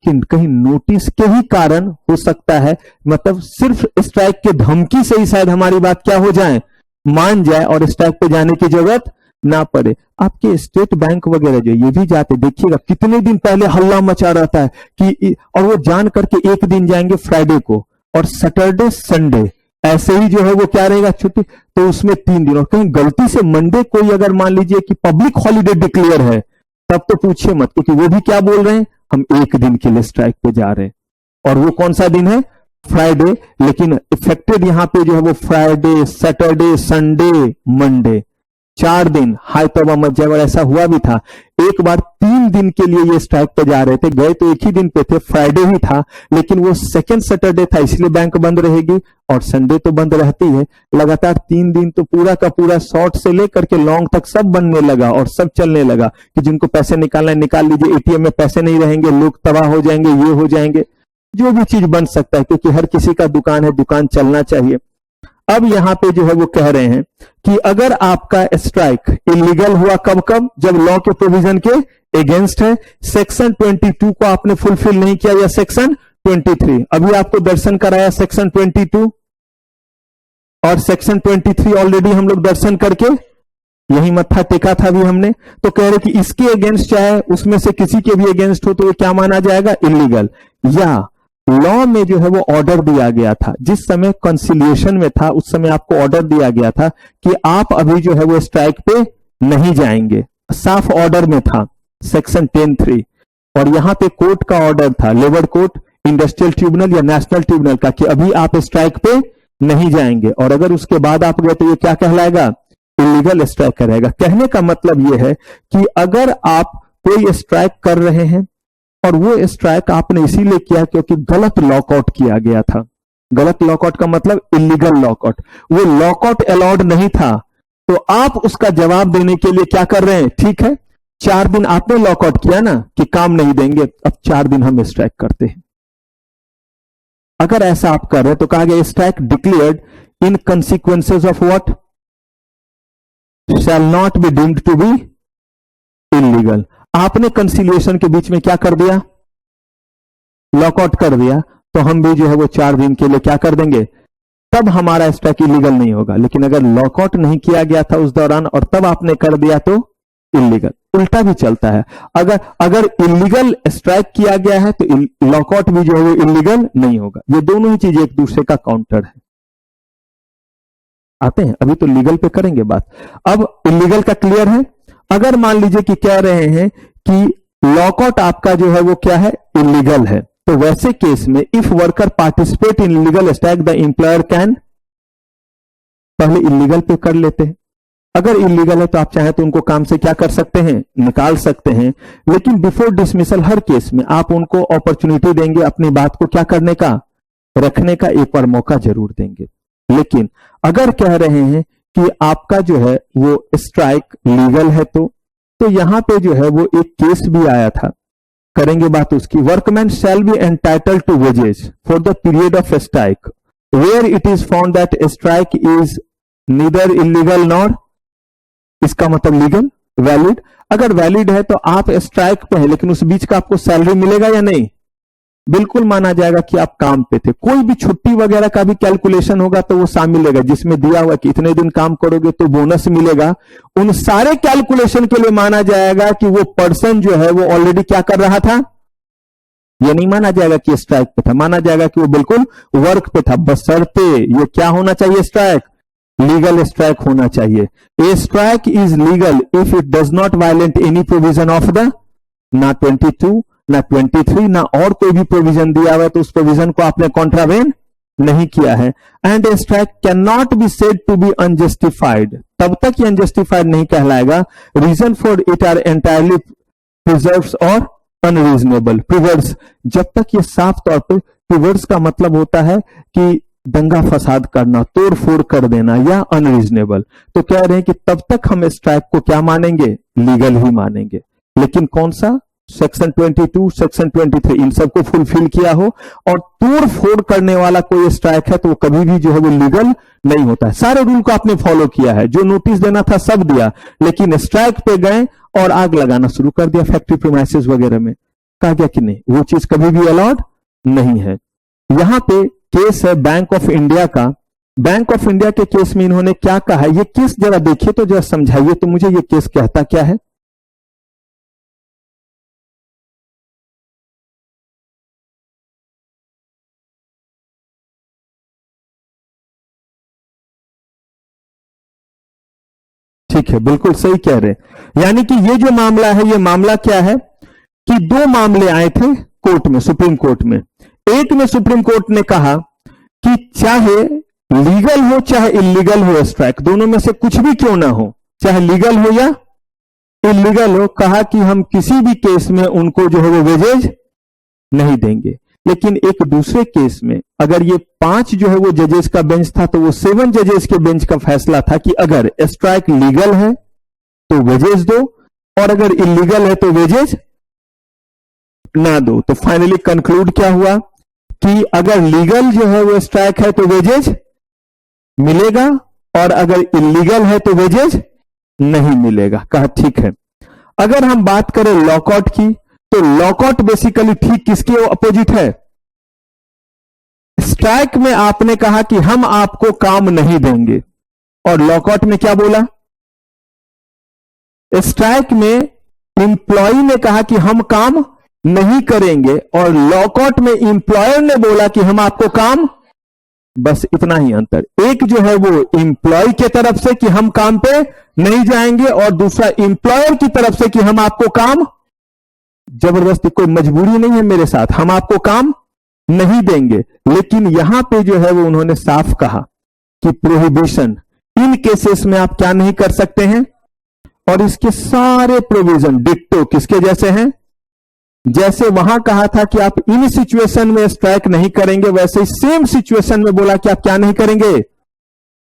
Speaker 2: कि कहीं नोटिस के ही कारण हो सकता है, मतलब सिर्फ स्ट्राइक के धमकी से ही शायद हमारी बात क्या हो जाए? मान जाए और स्ट्राइक पे जाने की जरूरत ना पड़े। आपके स्टेट बैंक वगैरह जो ये भी जाते, देखिएगा कितने दिन पहले हल्ला मचा रहता है कि, और वो जान करके एक दिन जाएंगे फ्राइडे को, और सैटरडे संडे ऐसे ही जो है वो क्या रहेगा? छुट्टी। तो उसमें 3 दिन, और कहीं गलती से मंडे कोई अगर मान लीजिए कि पब्लिक हॉलिडे डिक्लेयर है, तब तो पूछिए मत, क्योंकि वो भी क्या बोल रहे हैं? हम एक दिन के लिए स्ट्राइक पे जा रहे हैं, और वो कौन सा दिन है? फ्राइडे। लेकिन इफेक्टेड यहां पे जो है वो फ्राइडे, सैटरडे, संडे, मंडे, 4 दिन। हाय तौबा मच जाए। और ऐसा हुआ भी था एक बार, 3 दिन के लिए ये स्ट्राइक पे जा रहे थे, गए तो एक ही दिन पे थे, फ्राइडे ही था, लेकिन वो सेकंड सैटरडे था, इसलिए बैंक बंद रहेगी, और संडे तो बंद रहती है। लगातार 3 दिन तो पूरा का पूरा शॉर्ट से लेकर के लॉन्ग तक सब बनने लगा और सब चलने लगा कि जिनको पैसे निकालना है निकाल लीजिए, एटीएम में पैसे नहीं रहेंगे, लोग तबाह हो जाएंगे, ये हो जाएंगे, जो भी चीज बन सकता है, क्योंकि हर किसी का दुकान है, दुकान चलना चाहिए। अब यहां पे जो है वो कह रहे हैं कि अगर आपका स्ट्राइक इलीगल हुआ, कब कब? जब लॉ के प्रोविजन के अगेंस्ट है। सेक्शन 22 को आपने फुलफिल नहीं किया, या सेक्शन 23। अभी आपको दर्शन कराया सेक्शन 22, और सेक्शन 23 ऑलरेडी हम लोग दर्शन करके यही मत्था टेका था भी हमने। तो कह रहे कि इसके अगेंस्ट चाहे उसमें से किसी के भी अगेंस्ट हो तो ये क्या माना जाएगा, इलीगल। या लॉ में जो है वो ऑर्डर दिया गया था, जिस समय कंसिलिएशन में था उस समय आपको ऑर्डर दिया गया था कि आप अभी जो है वो स्ट्राइक पे नहीं जाएंगे, साफ ऑर्डर में था सेक्शन 10(3). और यहां पे कोर्ट का ऑर्डर था, लेबर कोर्ट, इंडस्ट्रियल ट्रिब्यूनल या नेशनल ट्रिब्यूनल का, कि अभी आप स्ट्राइक पे नहीं जाएंगे, और अगर उसके बाद आप गए तो ये क्या कहलाएगा, इलीगल स्ट्राइक रहेगा। कहने का मतलब यह है कि अगर आप कोई स्ट्राइक कर रहे हैं और वो स्ट्राइक आपने इसीलिए किया क्योंकि गलत लॉकआउट किया गया था, गलत लॉकआउट का मतलब इलीगल लॉकआउट, वो लॉकआउट अलाउड नहीं था, तो आप उसका जवाब देने के लिए क्या कर रहे हैं, ठीक है 4 दिन आपने लॉकआउट किया ना कि काम नहीं देंगे, अब 4 दिन हम स्ट्राइक करते हैं। अगर ऐसा आप कर रहे हैं तो कहा गया strike declared in consequences of what shall not be deemed to be illegal. आपने कंसिलिएशन के बीच में क्या कर दिया, लॉकआउट कर दिया, तो हम भी जो है वो 4 दिन के लिए क्या कर देंगे, तब हमारा स्ट्राइक इलीगल नहीं होगा। लेकिन अगर लॉकआउट नहीं किया गया था उस दौरान और तब आपने कर दिया तो इलीगल। उल्टा भी चलता है, अगर इलीगल स्ट्राइक किया गया है तो लॉकआउट भी जो है वो इलीगल नहीं होगा। ये दोनों ही चीज एक दूसरे का काउंटर है। आते हैं, अभी तो लीगल पे करेंगे बात। अब इलीगल का क्लियर है। अगर मान लीजिए कि कह रहे हैं कि लॉकआउट आपका जो है वो क्या है, इलीगल है, तो वैसे केस में if worker participate in illegal strike the employer can, पहले इलीगल पे कर लेते हैं। अगर इलीगल है तो आप चाहें तो उनको काम से क्या कर सकते हैं, निकाल सकते हैं। लेकिन बिफोर डिसमिसल हर केस में आप उनको अपॉर्चुनिटी देंगे अपनी बात को क्या करने का, रखने का, एक बार मौका जरूर देंगे। लेकिन अगर कह रहे हैं कि आपका जो है वो स्ट्राइक लीगल है तो यहां पे जो है वो एक केस भी आया था, करेंगे बात उसकी। Workman shall be entitled to wages for the period of strike where it is found that strike is neither illegal nor, इसका मतलब लीगल वैलिड। अगर वैलिड है तो आप स्ट्राइक पे हैं लेकिन उस बीच का आपको सैलरी मिलेगा या नहीं, बिल्कुल माना जाएगा कि आप काम पे थे। कोई भी छुट्टी वगैरह का भी कैलकुलेशन होगा तो वो शामिल मिलेगा, जिसमें दिया हुआ कि इतने दिन काम करोगे तो बोनस मिलेगा। उन सारे कैलकुलेशन के लिए माना जाएगा कि वो पर्सन जो है वो ऑलरेडी क्या कर रहा था, ये नहीं माना जाएगा कि स्ट्राइक पे था, माना जाएगा कि वो बिल्कुल वर्क पे था। बशर्ते ये क्या होना चाहिए, स्ट्राइक लीगल स्ट्राइक होना चाहिए। A strike is legal if it does not violate any provision of the, ना 22 ना 23 ना और कोई भी प्रोविजन दिया हुआ है तो उस प्रोविजन को आपने कॉन्ट्रावेन नहीं किया है। And a strike can not be said to be unjustified, तब तक ये अनजस्टिफाइड नहीं कहलाएगा। Reason for it are entirely perverse और अनरीजनेबल। प्रिवर्स, जब तक ये साफ तौर पे, प्रिवर्स का मतलब होता है कि दंगा फसाद करना, तोड़ फोड़ कर देना, या अनरीजनेबल। तो कह रहे हैं कि तब तक हम स्ट्राइक को क्या मानेंगे, लीगल ही मानेंगे। लेकिन कौन सा, सेक्शन 22 सेक्शन 23 इन सबको फुलफिल किया हो और तोड़ फोड़ करने वाला कोई स्ट्राइक है तो वो कभी भी जो है वो लीगल नहीं होता है। सारे रूल को आपने फॉलो किया है, जो नोटिस देना था सब दिया, लेकिन स्ट्राइक पे गए और आग लगाना शुरू कर दिया फैक्ट्री प्रीमाइसेस वगैरह में, कहा गया कि नहीं, वो चीज कभी भी अलाउड नहीं है। यहां पे केस है बैंक ऑफ इंडिया का। बैंक ऑफ इंडिया के केस में इन्होंने क्या कहा है, ये केस जरा देखिए तो जरा समझाइए तो मुझे ये केस कहता क्या है। ठीक है, बिल्कुल सही कह रहे हैं। यानी कि ये जो मामला है, ये मामला क्या है कि 2 मामले आए थे कोर्ट में, सुप्रीम कोर्ट में। एक में सुप्रीम कोर्ट ने कहा कि चाहे लीगल हो चाहे इलीगल हो स्ट्राइक, दोनों में से कुछ भी क्यों ना हो, चाहे लीगल हो या इलीगल हो, कहा कि हम किसी भी केस में उनको जो है वो वेजेज नहीं देंगे। लेकिन एक दूसरे केस में अगर ये 5 जो है वो जजेस का बेंच था तो वो 7 जजेस के बेंच का फैसला था कि अगर स्ट्राइक लीगल है तो वेजेस दो और अगर इलीगल है तो वेजेस ना दो। तो फाइनली कंक्लूड क्या हुआ कि अगर लीगल जो है वो स्ट्राइक है तो वेजेज मिलेगा और अगर इलीगल है तो वेजेज नहीं मिलेगा। कहा ठीक है। अगर हम बात करें लॉकआउट की तो लॉकआउट बेसिकली ठीक किसके अपोजिट है, स्ट्राइक में आपने कहा कि हम आपको काम नहीं देंगे, और लॉकआउट में क्या बोला? स्ट्राइक में इंप्लॉय ने कहा कि हम काम नहीं करेंगे, और लॉकआउट में इंप्लॉयर ने बोला कि हम आपको काम, बस इतना ही अंतर। एक जो है वो इंप्लॉय के तरफ से कि हम काम पे नहीं जाएंगे, और दूसरा इंप्लॉयर की तरफ से कि हम आपको काम, जबरदस्ती कोई मजबूरी नहीं है मेरे साथ, हम आपको काम नहीं देंगे। लेकिन यहां पे जो है वो उन्होंने साफ कहा कि प्रोहिबिशन, इन केसेस में आप क्या नहीं कर सकते हैं, और इसके सारे प्रोविजन डिक्टो किसके जैसे हैं? जैसे वहां कहा था कि आप इन सिचुएशन में स्ट्राइक नहीं करेंगे, वैसे ही सेम सिचुएशन में बोला कि आप क्या नहीं करेंगे।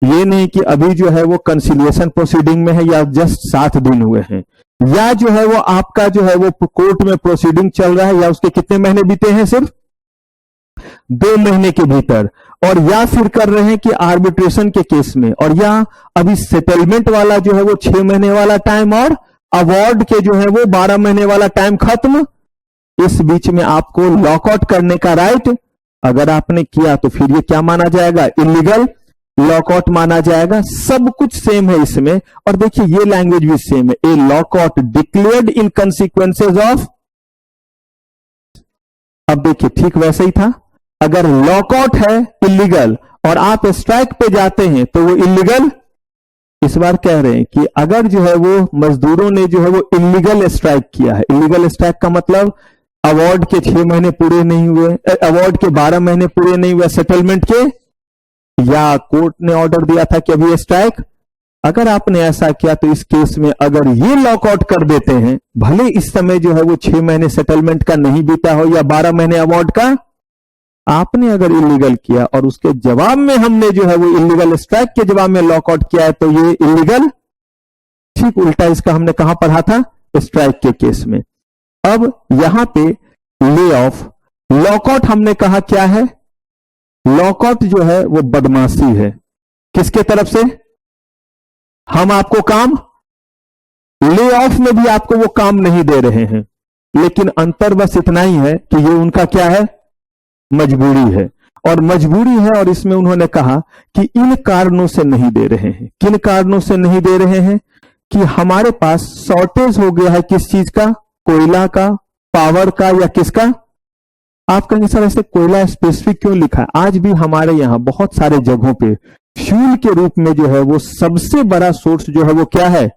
Speaker 2: ये नहीं कि अभी जो है वो कंसिलिएशन प्रोसीडिंग में है, या जस्ट 7 दिन हुए हैं, या जो है वो आपका जो है वो कोर्ट में प्रोसीडिंग चल रहा है, या उसके कितने महीने बीते हैं, सिर्फ 2 महीने के भीतर, और या फिर कर रहे हैं कि आर्बिट्रेशन के केस में, और या अभी सेटलमेंट वाला जो है वो 6 महीने वाला टाइम, और अवार्ड के जो है वो 12 महीने वाला टाइम खत्म। इस बीच में आपको लॉकआउट करने का राइट अगर आपने किया तो फिर ये क्या माना जाएगा? इलीगल लॉकआउट माना जाएगा। सब कुछ सेम है इसमें, और देखिए ये लैंग्वेज भी सेम है, a lockout declared in consequences of. अब देखिए ठीक वैसे ही था, अगर लॉकआउट है इलीगल और आप स्ट्राइक पे जाते हैं तो वो इलीगल। इस बार कह रहे हैं कि अगर जो है वो मजदूरों ने जो है वो इलीगल स्ट्राइक किया है, इलीगल स्ट्राइक का मतलब अवार्ड के 6 महीने पूरे नहीं हुए, अवार्ड के 12 महीने पूरे नहीं हुए सेटलमेंट के, या कोर्ट ने ऑर्डर दिया था कि अभी स्ट्राइक, अगर आपने ऐसा किया तो इस केस में अगर ये लॉकआउट कर देते हैं, भले इस समय जो है वो 6 महीने सेटलमेंट का नहीं बीता हो या 12 महीने अवार्ड का, आपने अगर इलीगल किया और उसके जवाब में हमने जो है वो इलीगल स्ट्राइक के जवाब में लॉकआउट किया है तो ये इलीगल। ठीक उल्टा इसका हमने कहां पढ़ा था? स्ट्राइक के केस में। अब यहां पे ले ऑफ, लॉकआउट हमने कहा क्या है? लॉकआउट जो है वो बदमाशी है। किसके तरफ से? हम आपको काम, ले ऑफ में भी आपको वो काम नहीं दे रहे हैं, लेकिन अंतर बस इतना ही है कि ये उनका क्या है? मजबूरी है, और मजबूरी है, और इसमें उन्होंने कहा कि इन कारणों से नहीं दे रहे हैं। किन कारणों से नहीं दे रहे हैं? कि हमारे पास शॉर्टेज हो गया है, किस चीज का? कोयला का, पावर का, या किसका? आप कहेंगे सर ऐसे कोयला स्पेसिफिक क्यों लिखा है? आज भी हमारे यहां बहुत सारे जगहों पे फ्यूल के रूप में जो है वो सबसे बड़ा सोर्स जो है वो क्या है?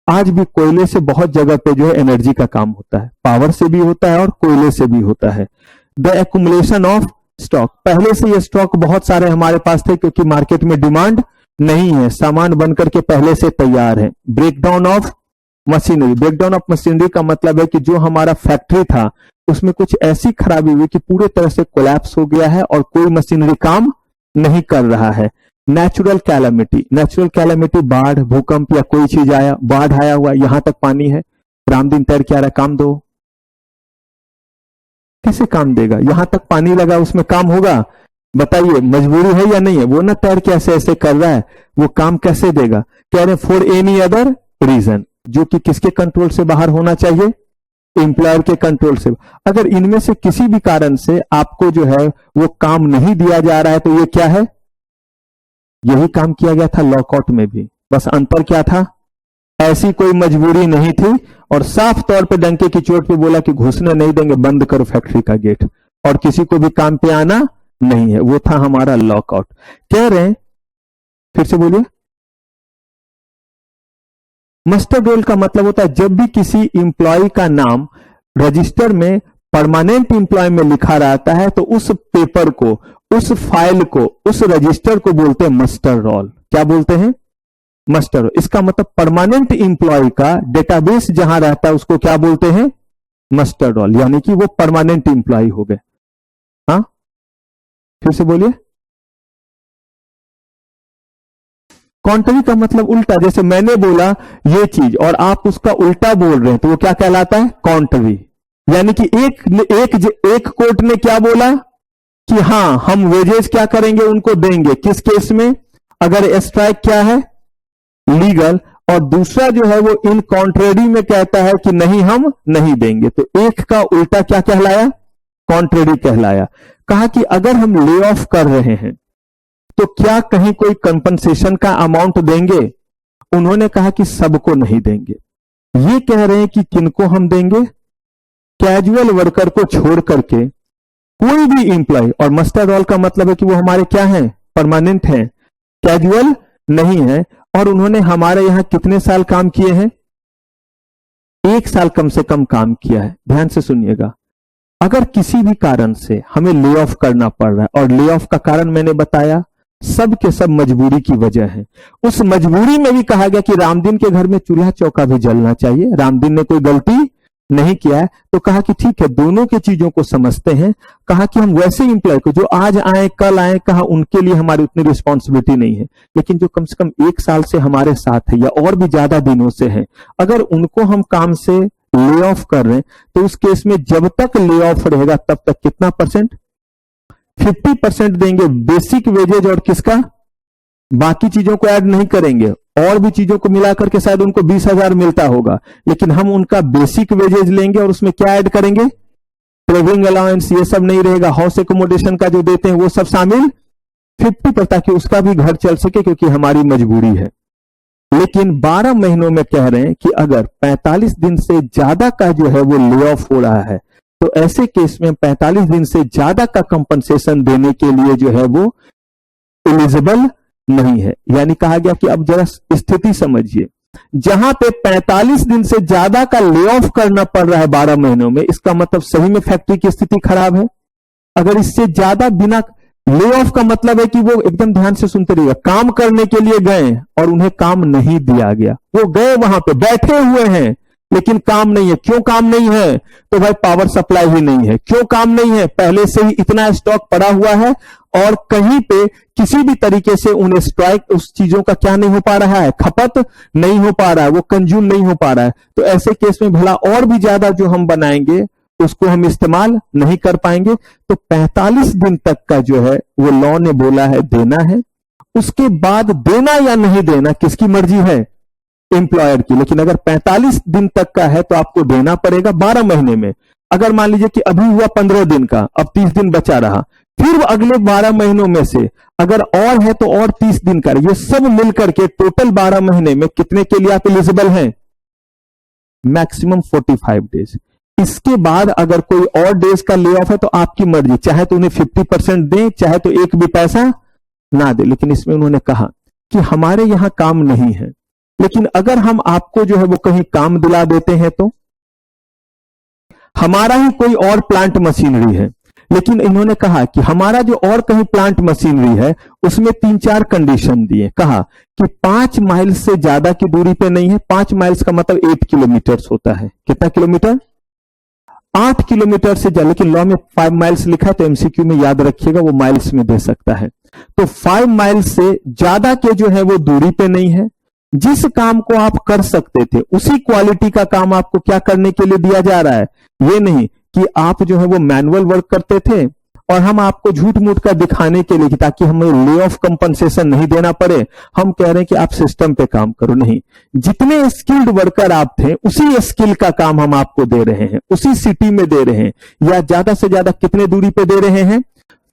Speaker 2: आज भी कोयले से बहुत जगह पे जो है एनर्जी का काम होता है, पावर से भी होता है और कोयले से भी होता है। द एक्युमुलेशन ऑफ स्टॉक, पहले से ये स्टॉक बहुत सारे हमारे पास थे क्योंकि मार्केट में डिमांड नहीं है, सामान बनकर के पहले से तैयार है। Breakdown of machinery, breakdown of machinery का मतलब है कि जो हमारा फैक्ट्री था उसमें कुछ ऐसी खराबी हुई कि पूरे तरह से कोलैप्स हो गया है और कोई मशीनरी काम नहीं कर रहा है। नेचुरल कैलामिटी, नेचुरल कैलामिटी बाढ़, भूकंप या कोई चीज आया, बाढ़ आया हुआ, यहां तक पानी है, रामदीन तैर क्या रहा, काम दो, कैसे काम देगा? यहां तक पानी लगा उसमें काम होगा? बताइए, मजबूरी है या नहीं है? वो ना तैर के ऐसे ऐसे कर रहा है, वो काम कैसे देगा? कह रहे फॉर एनी अदर रीजन, जो कि किसके कंट्रोल से बाहर होना चाहिए? एम्प्लॉयर के कंट्रोल से। अगर इनमें से किसी भी कारण से आपको जो है वो काम नहीं दिया जा रहा है तो ये क्या है? यही काम किया गया था लॉकआउट में भी, बस अंतर क्या था? ऐसी कोई मजबूरी नहीं थी और साफ तौर पे डंके की चोट पे बोला कि घुसने नहीं देंगे, बंद करो फैक्ट्री का गेट और किसी को भी काम पे आना नहीं है। वो था हमारा लॉकआउट। कह रहे हैं, फिर से बोलिए। मस्टर्ड रोल का मतलब होता है जब भी किसी इंप्लॉय का नाम रजिस्टर में परमानेंट इंप्लॉय में लिखा रहता है तो उस पेपर को, उस फाइल को, उस रजिस्टर को बोलते हैं मस्टर्ड रोल। क्या बोलते हैं? Muster roll. इसका मतलब परमानेंट इंप्लॉय का डेटाबेस जहां रहता है उसको क्या बोलते हैं? मस्टर्ड रोल, यानी कि वो परमानेंट इंप्लॉय हो गए। हाँ, फिर से बोलिए। कॉन्ट्ररी का मतलब उल्टा, जैसे मैंने बोला ये चीज और आप उसका उल्टा बोल रहे हैं तो वो क्या कहलाता है? कॉन्ट्ररी। यानी कि एक कोर्ट ने क्या बोला कि हां हम वेजेस क्या करेंगे, उनको देंगे। किस केस में? अगर स्ट्राइक क्या है? लीगल। और दूसरा जो है वो इन कॉन्ट्ररी में कहता है कि नहीं हम नहीं देंगे। तो एक का उल्टा क्या कहलाया? कॉन्ट्रेरी कहलाया। कहा कि अगर हम ले ऑफ कर रहे हैं तो क्या कहीं कोई कंपनसेशन का अमाउंट देंगे? उन्होंने कहा कि सबको नहीं देंगे। ये कह रहे हैं कि किनको हम देंगे? कैजुअल वर्कर को छोड़ करके कोई भी इंप्लॉय, और मस्टर्ड ऑल का मतलब है कि वो हमारे क्या हैं? परमानेंट हैं, कैजुअल नहीं है। और उन्होंने हमारे यहां कितने साल काम किए हैं? 1 साल कम से कम काम किया है। ध्यान से सुनिएगा, अगर किसी भी कारण से हमें ले ऑफ करना पड़ रहा है, और ले ऑफ का कारण मैंने बताया सब के सब मजबूरी की वजह है। उस मजबूरी में भी कहा गया कि रामदीन के घर में चूल्हा चौका भी जलना चाहिए। रामदीन ने कोई गलती नहीं किया है, तो कहा कि ठीक है, दोनों की चीजों को समझते हैं। कहा कि हम वैसे इंप्लॉय को जो आज आए कल आए, कहा उनके लिए हमारी उतनी रिस्पॉन्सिबिलिटी नहीं है, लेकिन जो कम से कम 1 साल से हमारे साथ है या और भी ज्यादा दिनों से है, अगर उनको हम काम से ले ऑफ कर रहे हैं तो उस केस में जब तक ले ऑफ रहेगा तब तक कितना परसेंट? 50% देंगे बेसिक वेजेज, और किसका? बाकी चीजों को ऐड नहीं करेंगे। और भी चीजों को मिलाकर के शायद उनको 20,000 मिलता होगा, लेकिन हम उनका बेसिक वेजेज लेंगे और उसमें क्या ऐड करेंगे? ट्रेवलिंग अलाउंस, ये सब नहीं रहेगा। हाउस एकोमोडेशन का जो देते हैं वो सब शामिल 50%, ताकि उसका भी घर चल सके, क्योंकि हमारी मजबूरी है। लेकिन 12 महीनों में कह रहे हैं कि अगर 45 दिन से ज्यादा का जो है वो ले ऑफ हो रहा है, तो ऐसे केस में 45 दिन से ज्यादा का कंपनसेशन देने के लिए जो है वो एलिजिबल नहीं है। यानी कहा गया कि अब जरा स्थिति समझिए, जहां पे 45 दिन से ज्यादा का ले ऑफ करना पड़ रहा है 12 महीनों में, इसका मतलब सही में फैक्ट्री की स्थिति खराब है। अगर इससे ज्यादा बिना ले ऑफ का मतलब है कि वो, एकदम ध्यान से सुनते रहिएगा, काम करने के लिए गए और उन्हें काम नहीं दिया गया। वो गए, वहां पे बैठे हुए हैं, लेकिन काम नहीं है। क्यों काम नहीं है? तो भाई पावर सप्लाई ही नहीं है। क्यों काम नहीं है? पहले से ही इतना स्टॉक पड़ा हुआ है और कहीं पे किसी भी तरीके से उन्हें स्ट्राइक, उस चीजों का क्या नहीं हो पा रहा है? खपत नहीं हो पा रहा है, वो कंज्यूम नहीं हो पा रहा है। तो ऐसे केस में भला और भी ज्यादा जो हम बनाएंगे उसको हम इस्तेमाल नहीं कर पाएंगे। तो 45 दिन तक का जो है वो लॉ ने बोला है देना है। उसके बाद देना या नहीं देना किसकी मर्जी है? एम्प्लॉयर की। लेकिन अगर 45 दिन तक का है तो आपको देना पड़ेगा 12 महीने में। अगर मान लीजिए कि अभी हुआ 15 दिन का, अब 30 दिन बचा रहा, फिर अगले 12 महीनों में से अगर और है तो और 30 दिन का, ये सब मिलकर के टोटल 12 महीने में कितने के लिए आप एलिजिबल हैं? Maximum 45 days. इसके बाद अगर कोई और डेज का ले ऑफ है तो आपकी मर्जी, चाहे तो उन्हें 50% दें, चाहे तो एक भी पैसा ना दे। लेकिन इसमें उन्होंने कहा कि हमारे यहां काम नहीं है, लेकिन अगर हम आपको जो है वो कहीं काम दिला देते हैं तो हमारा ही कोई और प्लांट मशीनरी है, लेकिन इन्होंने कहा कि हमारा जो और कहीं प्लांट मशीनरी है उसमें 3-4 कंडीशन दिए। कहा कि 5 माइल से ज्यादा की दूरी पे नहीं है। 5 माइल्स का मतलब 8 किलोमीटर होता है। कितना किलोमीटर? 8 किलोमीटर से ज्यादा। लेकिन लॉ में 5 माइल्स लिखा है, तो एमसीक्यू में याद रखिएगा वो माइल्स में दे सकता है। तो 5 माइल से ज्यादा के जो है वो दूरी पे नहीं है। जिस काम को आप कर सकते थे उसी क्वालिटी का काम आपको क्या करने के लिए दिया जा रहा है? ये नहीं कि आप जो है वो मैनुअल वर्क करते थे और हम आपको झूठ मूठ का दिखाने के लिए, ताकि हमें ले ऑफ कंपनसेशन नहीं देना पड़े, हम कह रहे हैं कि आप सिस्टम पे काम करो। नहीं, जितने स्किल्ड वर्कर आप थे उसी स्किल का काम हम आपको दे रहे हैं, उसी सिटी में दे रहे हैं। या ज्यादा से ज्यादा कितने दूरी पे दे रहे हैं?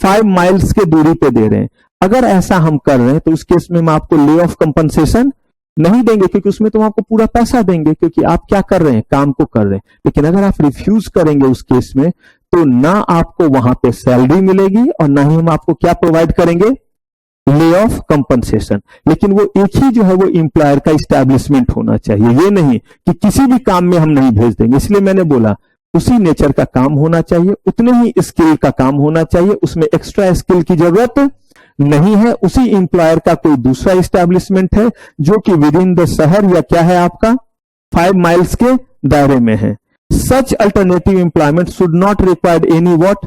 Speaker 2: 5 माइल्स के दूरी पे दे रहे हैं। अगर ऐसा हम कर रहे हैं तो उस केस में हम आपको ले ऑफ कंपनसेशन नहीं देंगे, क्योंकि उसमें तो आपको पूरा पैसा देंगे, क्योंकि आप क्या कर रहे हैं? काम को कर रहे हैं। लेकिन अगर आप रिफ्यूज करेंगे उस केस में, तो ना आपको वहां पे सैलरी मिलेगी और ना ही हम आपको क्या प्रोवाइड करेंगे? Lay off compensation. लेकिन वो एक ही जो है वो एम्प्लॉयर का इस्टेब्लिशमेंट होना चाहिए। ये नहीं कि किसी भी काम में हम नहीं भेज देंगे। इसलिए मैंने बोला उसी नेचर का काम होना चाहिए, उतने ही स्किल का काम होना चाहिए, उसमें एक्स्ट्रा स्किल की जरूरत नहीं है। उसी एम्प्लॉयर का कोई दूसरा इस्टेब्लिशमेंट है जो कि विद इन द शहर या क्या है आपका 5 माइल्स के दायरे में है। Such alternative employment should not required any what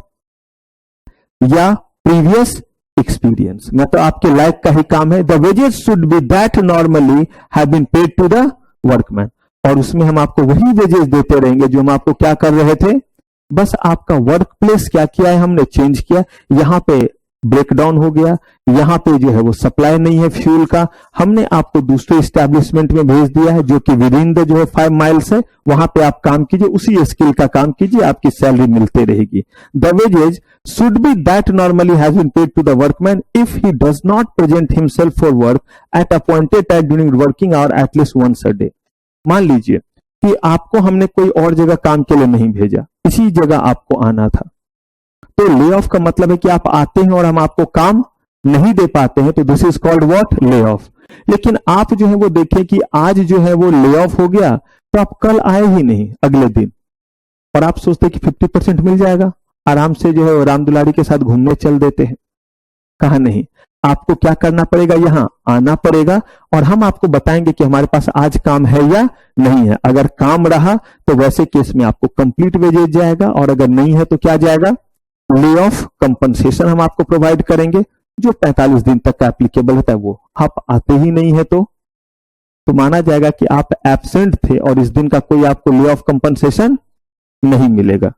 Speaker 2: या प्रीवियस एक्सपीरियंस। मैं तो आपके लायक का ही काम है। The wages should be that normally have been paid to the workman. और उसमें हम आपको वही वेजेस देते रहेंगे जो हम आपको क्या कर रहे थे, बस आपका वर्क प्लेस क्या किया है हमने, चेंज किया। यहां पे ब्रेकडाउन हो गया, यहां पे जो है वो सप्लाई नहीं है फ्यूल का, हमने आपको दूसरे इस्टेब्लिशमेंट में भेज दिया है जो कि विद इन द जो है 5 माइल्स है, वहां पे आप काम कीजिए, उसी स्किल का काम कीजिए, आपकी सैलरी मिलते रहेगी। The wages should be that normally has been paid to the workman if he does not present himself for work at appointed time during working hour at least once a day. मान लीजिए कि आपको हमने कोई और जगह काम के लिए नहीं भेजा, इसी जगह आपको आना था, तो ले ऑफ का मतलब है कि आप आते हैं और हम आपको काम नहीं दे पाते हैं, तो this is called what, lay off. लेकिन आप जो है वो देखें कि आज जो है वो ले ऑफ हो गया, तो आप कल आए ही नहीं अगले दिन, और आप सोचते हैं कि 50% मिल जाएगा, आराम से जो है राम दुलारी के साथ घूमने चल देते हैं। कहा नहीं, आपको क्या करना पड़ेगा, यहां आना पड़ेगा और हम आपको बताएंगे कि हमारे पास आज काम है या नहीं है। अगर काम रहा तो वैसे केस में आपको कंप्लीट वेजेज जाएगा, और अगर नहीं है तो क्या जाएगा, ले ऑफ कंपनसेशन हम आपको प्रोवाइड करेंगे, जो 45 दिन तक का एप्लीकेबल होता है। वो आप आते ही नहीं है तो माना जाएगा कि आप एब्सेंट थे और इस दिन का कोई आपको ले ऑफ कंपनसेशन नहीं मिलेगा।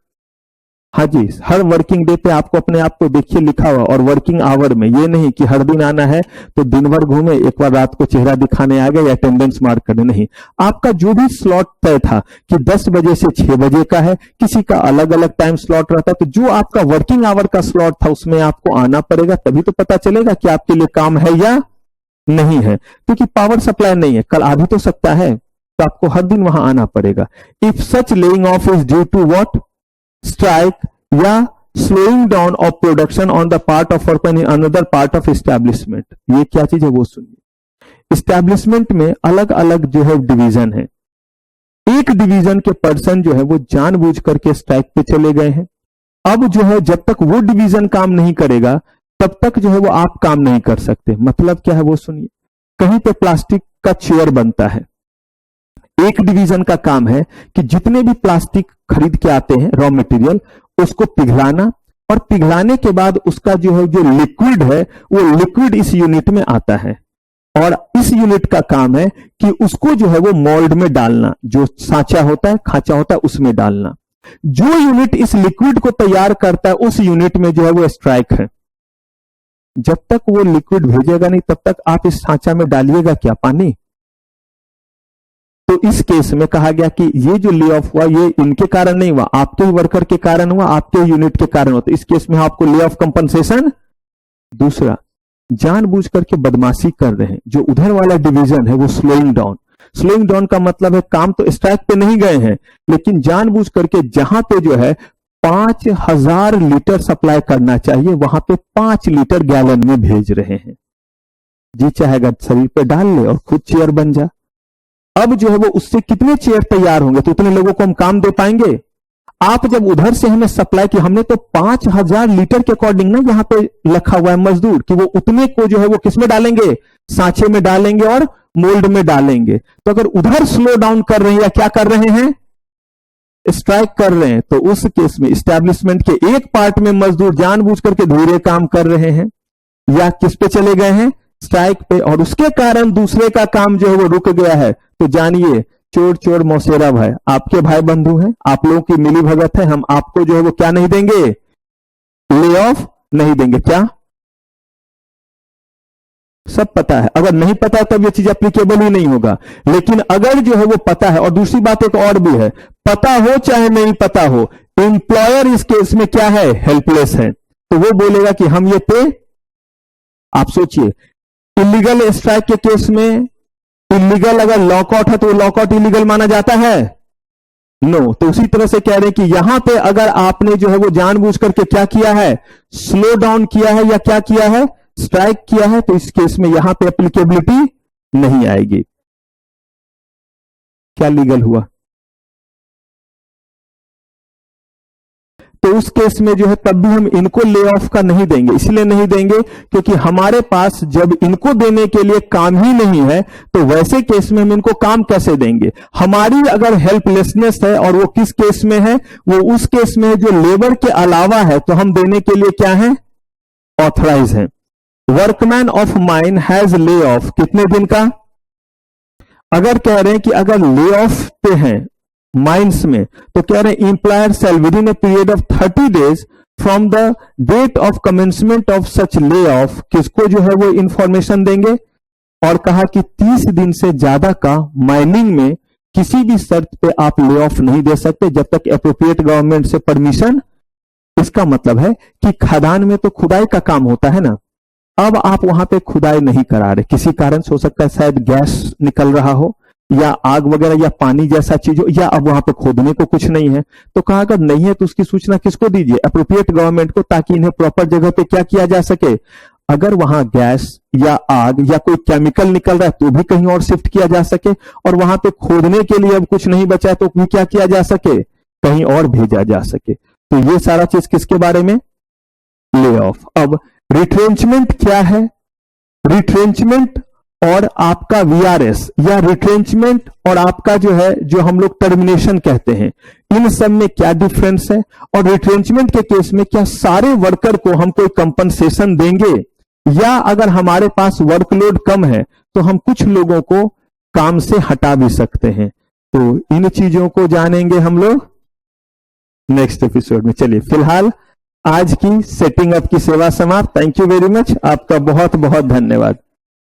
Speaker 2: हाँ जी, हर वर्किंग डे पे आपको अपने आप को देखिए लिखा हुआ, और वर्किंग आवर में ये नहीं कि हर दिन आना है तो दिन भर घूमे, एक बार रात को चेहरा दिखाने आ गए या अटेंडेंस मार्क करने, नहीं। आपका जो भी स्लॉट तय था कि 10 बजे से 6 बजे का है, किसी का अलग अलग टाइम स्लॉट रहता है, तो जो आपका वर्किंग आवर का स्लॉट था उसमें आपको आना पड़ेगा, तभी तो पता चलेगा कि आपके लिए काम है या नहीं है। क्योंकि पावर सप्लाई नहीं है, कल आ भी तो सकता है, तो आपको हर दिन वहां आना पड़ेगा। If such laying off is due to what, strike या slowing down of production on the part of workman in another part of establishment. ये क्या चीज है वो सुनिए। एस्टैब्लिशमेंट में अलग अलग जो है डिवीजन है, एक डिवीजन के पर्सन जो है वो जानबूझ करके स्ट्राइक पे चले गए हैं। अब जो है जब तक वो डिवीजन काम नहीं करेगा तब तक जो है वो आप काम नहीं कर सकते। मतलब क्या है वो सुनिए। कहीं पे प्लास्टिक का चेयर बनता है, एक डिवीजन का काम है कि जितने भी प्लास्टिक खरीद के आते हैं रॉ मटेरियल, उसको पिघलाना, और पिघलाने के बाद उसका जो है जो लिक्विड है वो लिक्विड इस यूनिट में आता है, और इस यूनिट का काम है कि उसको जो है वो मोल्ड में डालना, जो सांचा होता है, खांचा होता है, उसमें डालना। जो यूनिट इस लिक्विड को तैयार करता है उस यूनिट में जो है वो स्ट्राइक है। जब तक वो लिक्विड भेजेगा नहीं तब तक आप इस सांचा में डालिएगा क्या, पानी? तो इस केस में कहा गया कि ये जो ले ऑफ हुआ ये इनके कारण नहीं हुआ, आपके ही वर्कर के कारण हुआ, आपके यूनिट के कारण हुआ। तो इस केस में आपको ले ऑफ कंपनसेशन। दूसरा, जानबूझ करके बदमाशी कर रहे हैं, जो उधर वाला डिवीजन है वो स्लोइंग डाउन। स्लोइंग डाउन का मतलब है काम तो स्ट्राइक पे नहीं गए हैं, लेकिन जानबूझ करके जहां पे जो है 5000 लीटर सप्लाई करना चाहिए वहां पे 5 लीटर गैलन में भेज रहे हैं। जी चाहेगा शरीर पे डाल ले और खुद चेयर बन जा। अब जो है वो उससे कितने चेयर तैयार होंगे, तो उतने लोगों को हम काम दे पाएंगे। आप जब उधर से हमें सप्लाई की, हमने तो 5000 लीटर के अकॉर्डिंग ना यहां पे रखा हुआ है मजदूर कि वो उतने को जो है वो किसमें डालेंगे, सांचे में डालेंगे और मोल्ड में डालेंगे। तो अगर उधर स्लो डाउन कर रहे हैं या क्या कर रहे हैं, स्ट्राइक कर रहे हैं, तो उस केस में एस्टैब्लिशमेंट के एक पार्ट में मजदूर जानबूझ करके धीरे काम कर रहे हैं या किस पे चले गए हैं, स्ट्राइक पे, और उसके कारण दूसरे का काम जो है वो रुक गया है। तो जानिए, चोर चोर मौसेरा भाई, आपके भाई बंधु हैं, आप लोगों की मिली भगत है, हम आपको जो है वो क्या नहीं देंगे, ले ऑफ नहीं देंगे। क्या सब पता है? अगर नहीं पता तब ये चीज एप्लीकेबल ही नहीं होगा, लेकिन अगर जो है वो पता है, और दूसरी बात एक और भी है, पता हो चाहे नहीं पता हो, एम्प्लॉयर इस केस में क्या है, हेल्पलेस है। तो वो बोलेगा कि हम ये पे, आप सोचिए इलीगल स्ट्राइक के केस में इलीगल अगर लॉकआउट है तो लॉकआउट इलीगल माना जाता है? नो। तो उसी तरह से कह रहे हैं कि यहां पे अगर आपने जो है वो जानबूझ करके क्या किया है, स्लो डाउन किया है या क्या किया है, स्ट्राइक किया है, तो इस केस में यहां पे एप्लीकेबिलिटी नहीं आएगी। क्या लीगल हुआ? तो उस केस में जो है तब भी हम इनको ले ऑफ का नहीं देंगे। इसलिए नहीं देंगे क्योंकि हमारे पास जब इनको देने के लिए काम ही नहीं है, तो वैसे केस में हम इनको काम कैसे देंगे? हमारी अगर हेल्पलेसनेस है, और वो किस केस में है, वो उस केस में है जो लेबर के अलावा है, तो हम देने के लिए क्या है, ऑथराइज है। Workman of mine has lay off कितने दिन का? अगर कह रहे हैं कि अगर ले ऑफ पे हैं माइंस में, तो कह रहे हैं employer shall within a period of 30 days from the date of commencement of such lay off, किसको जो है वो इंफॉर्मेशन देंगे, और कहा कि 30 दिन से ज्यादा का माइनिंग में किसी भी शर्त पे आप ले ऑफ नहीं दे सकते जब तक एप्रोप्रिएट गवर्नमेंट से परमिशन। इसका मतलब है कि खदान में तो खुदाई का काम होता है ना, अब आप वहां पे खुदाई नहीं करा रहे, किसी कारण से हो सकता है शायद गैस निकल रहा हो या आग वगैरह या पानी जैसा चीज हो, या अब वहां पे खोदने को कुछ नहीं है, तो कहा अगर नहीं है तो उसकी सूचना किसको दीजिए, एप्रोप्रिएट गवर्नमेंट को, ताकि इन्हें प्रॉपर जगह पे क्या किया जा सके, अगर वहां गैस या आग या कोई केमिकल निकल रहा है तो भी कहीं और शिफ्ट किया जा सके, और वहां पे खोदने के लिए अब कुछ नहीं बचा है तो भी क्या किया जा सके, कहीं और भेजा जा सके। तो ये सारा चीज किसके बारे में, ले ऑफ। अब रिट्रेंचमेंट क्या है, रिट्रेंचमेंट और आपका वीआरएस या रिट्रेंचमेंट और आपका जो है जो हम लोग टर्मिनेशन कहते हैं, इन सब में क्या डिफरेंस है, और रिट्रेंचमेंट के केस में क्या सारे वर्कर को हम कोई कंपनसेशन देंगे, या अगर हमारे पास वर्कलोड कम है तो हम कुछ लोगों को काम से हटा भी सकते हैं। तो इन चीजों को जानेंगे हम लोग नेक्स्ट एपिसोड में। चलिए फिलहाल आज की सेटिंग अप की सेवा समाप्त। थैंक यू वेरी मच, आपका बहुत बहुत धन्यवाद।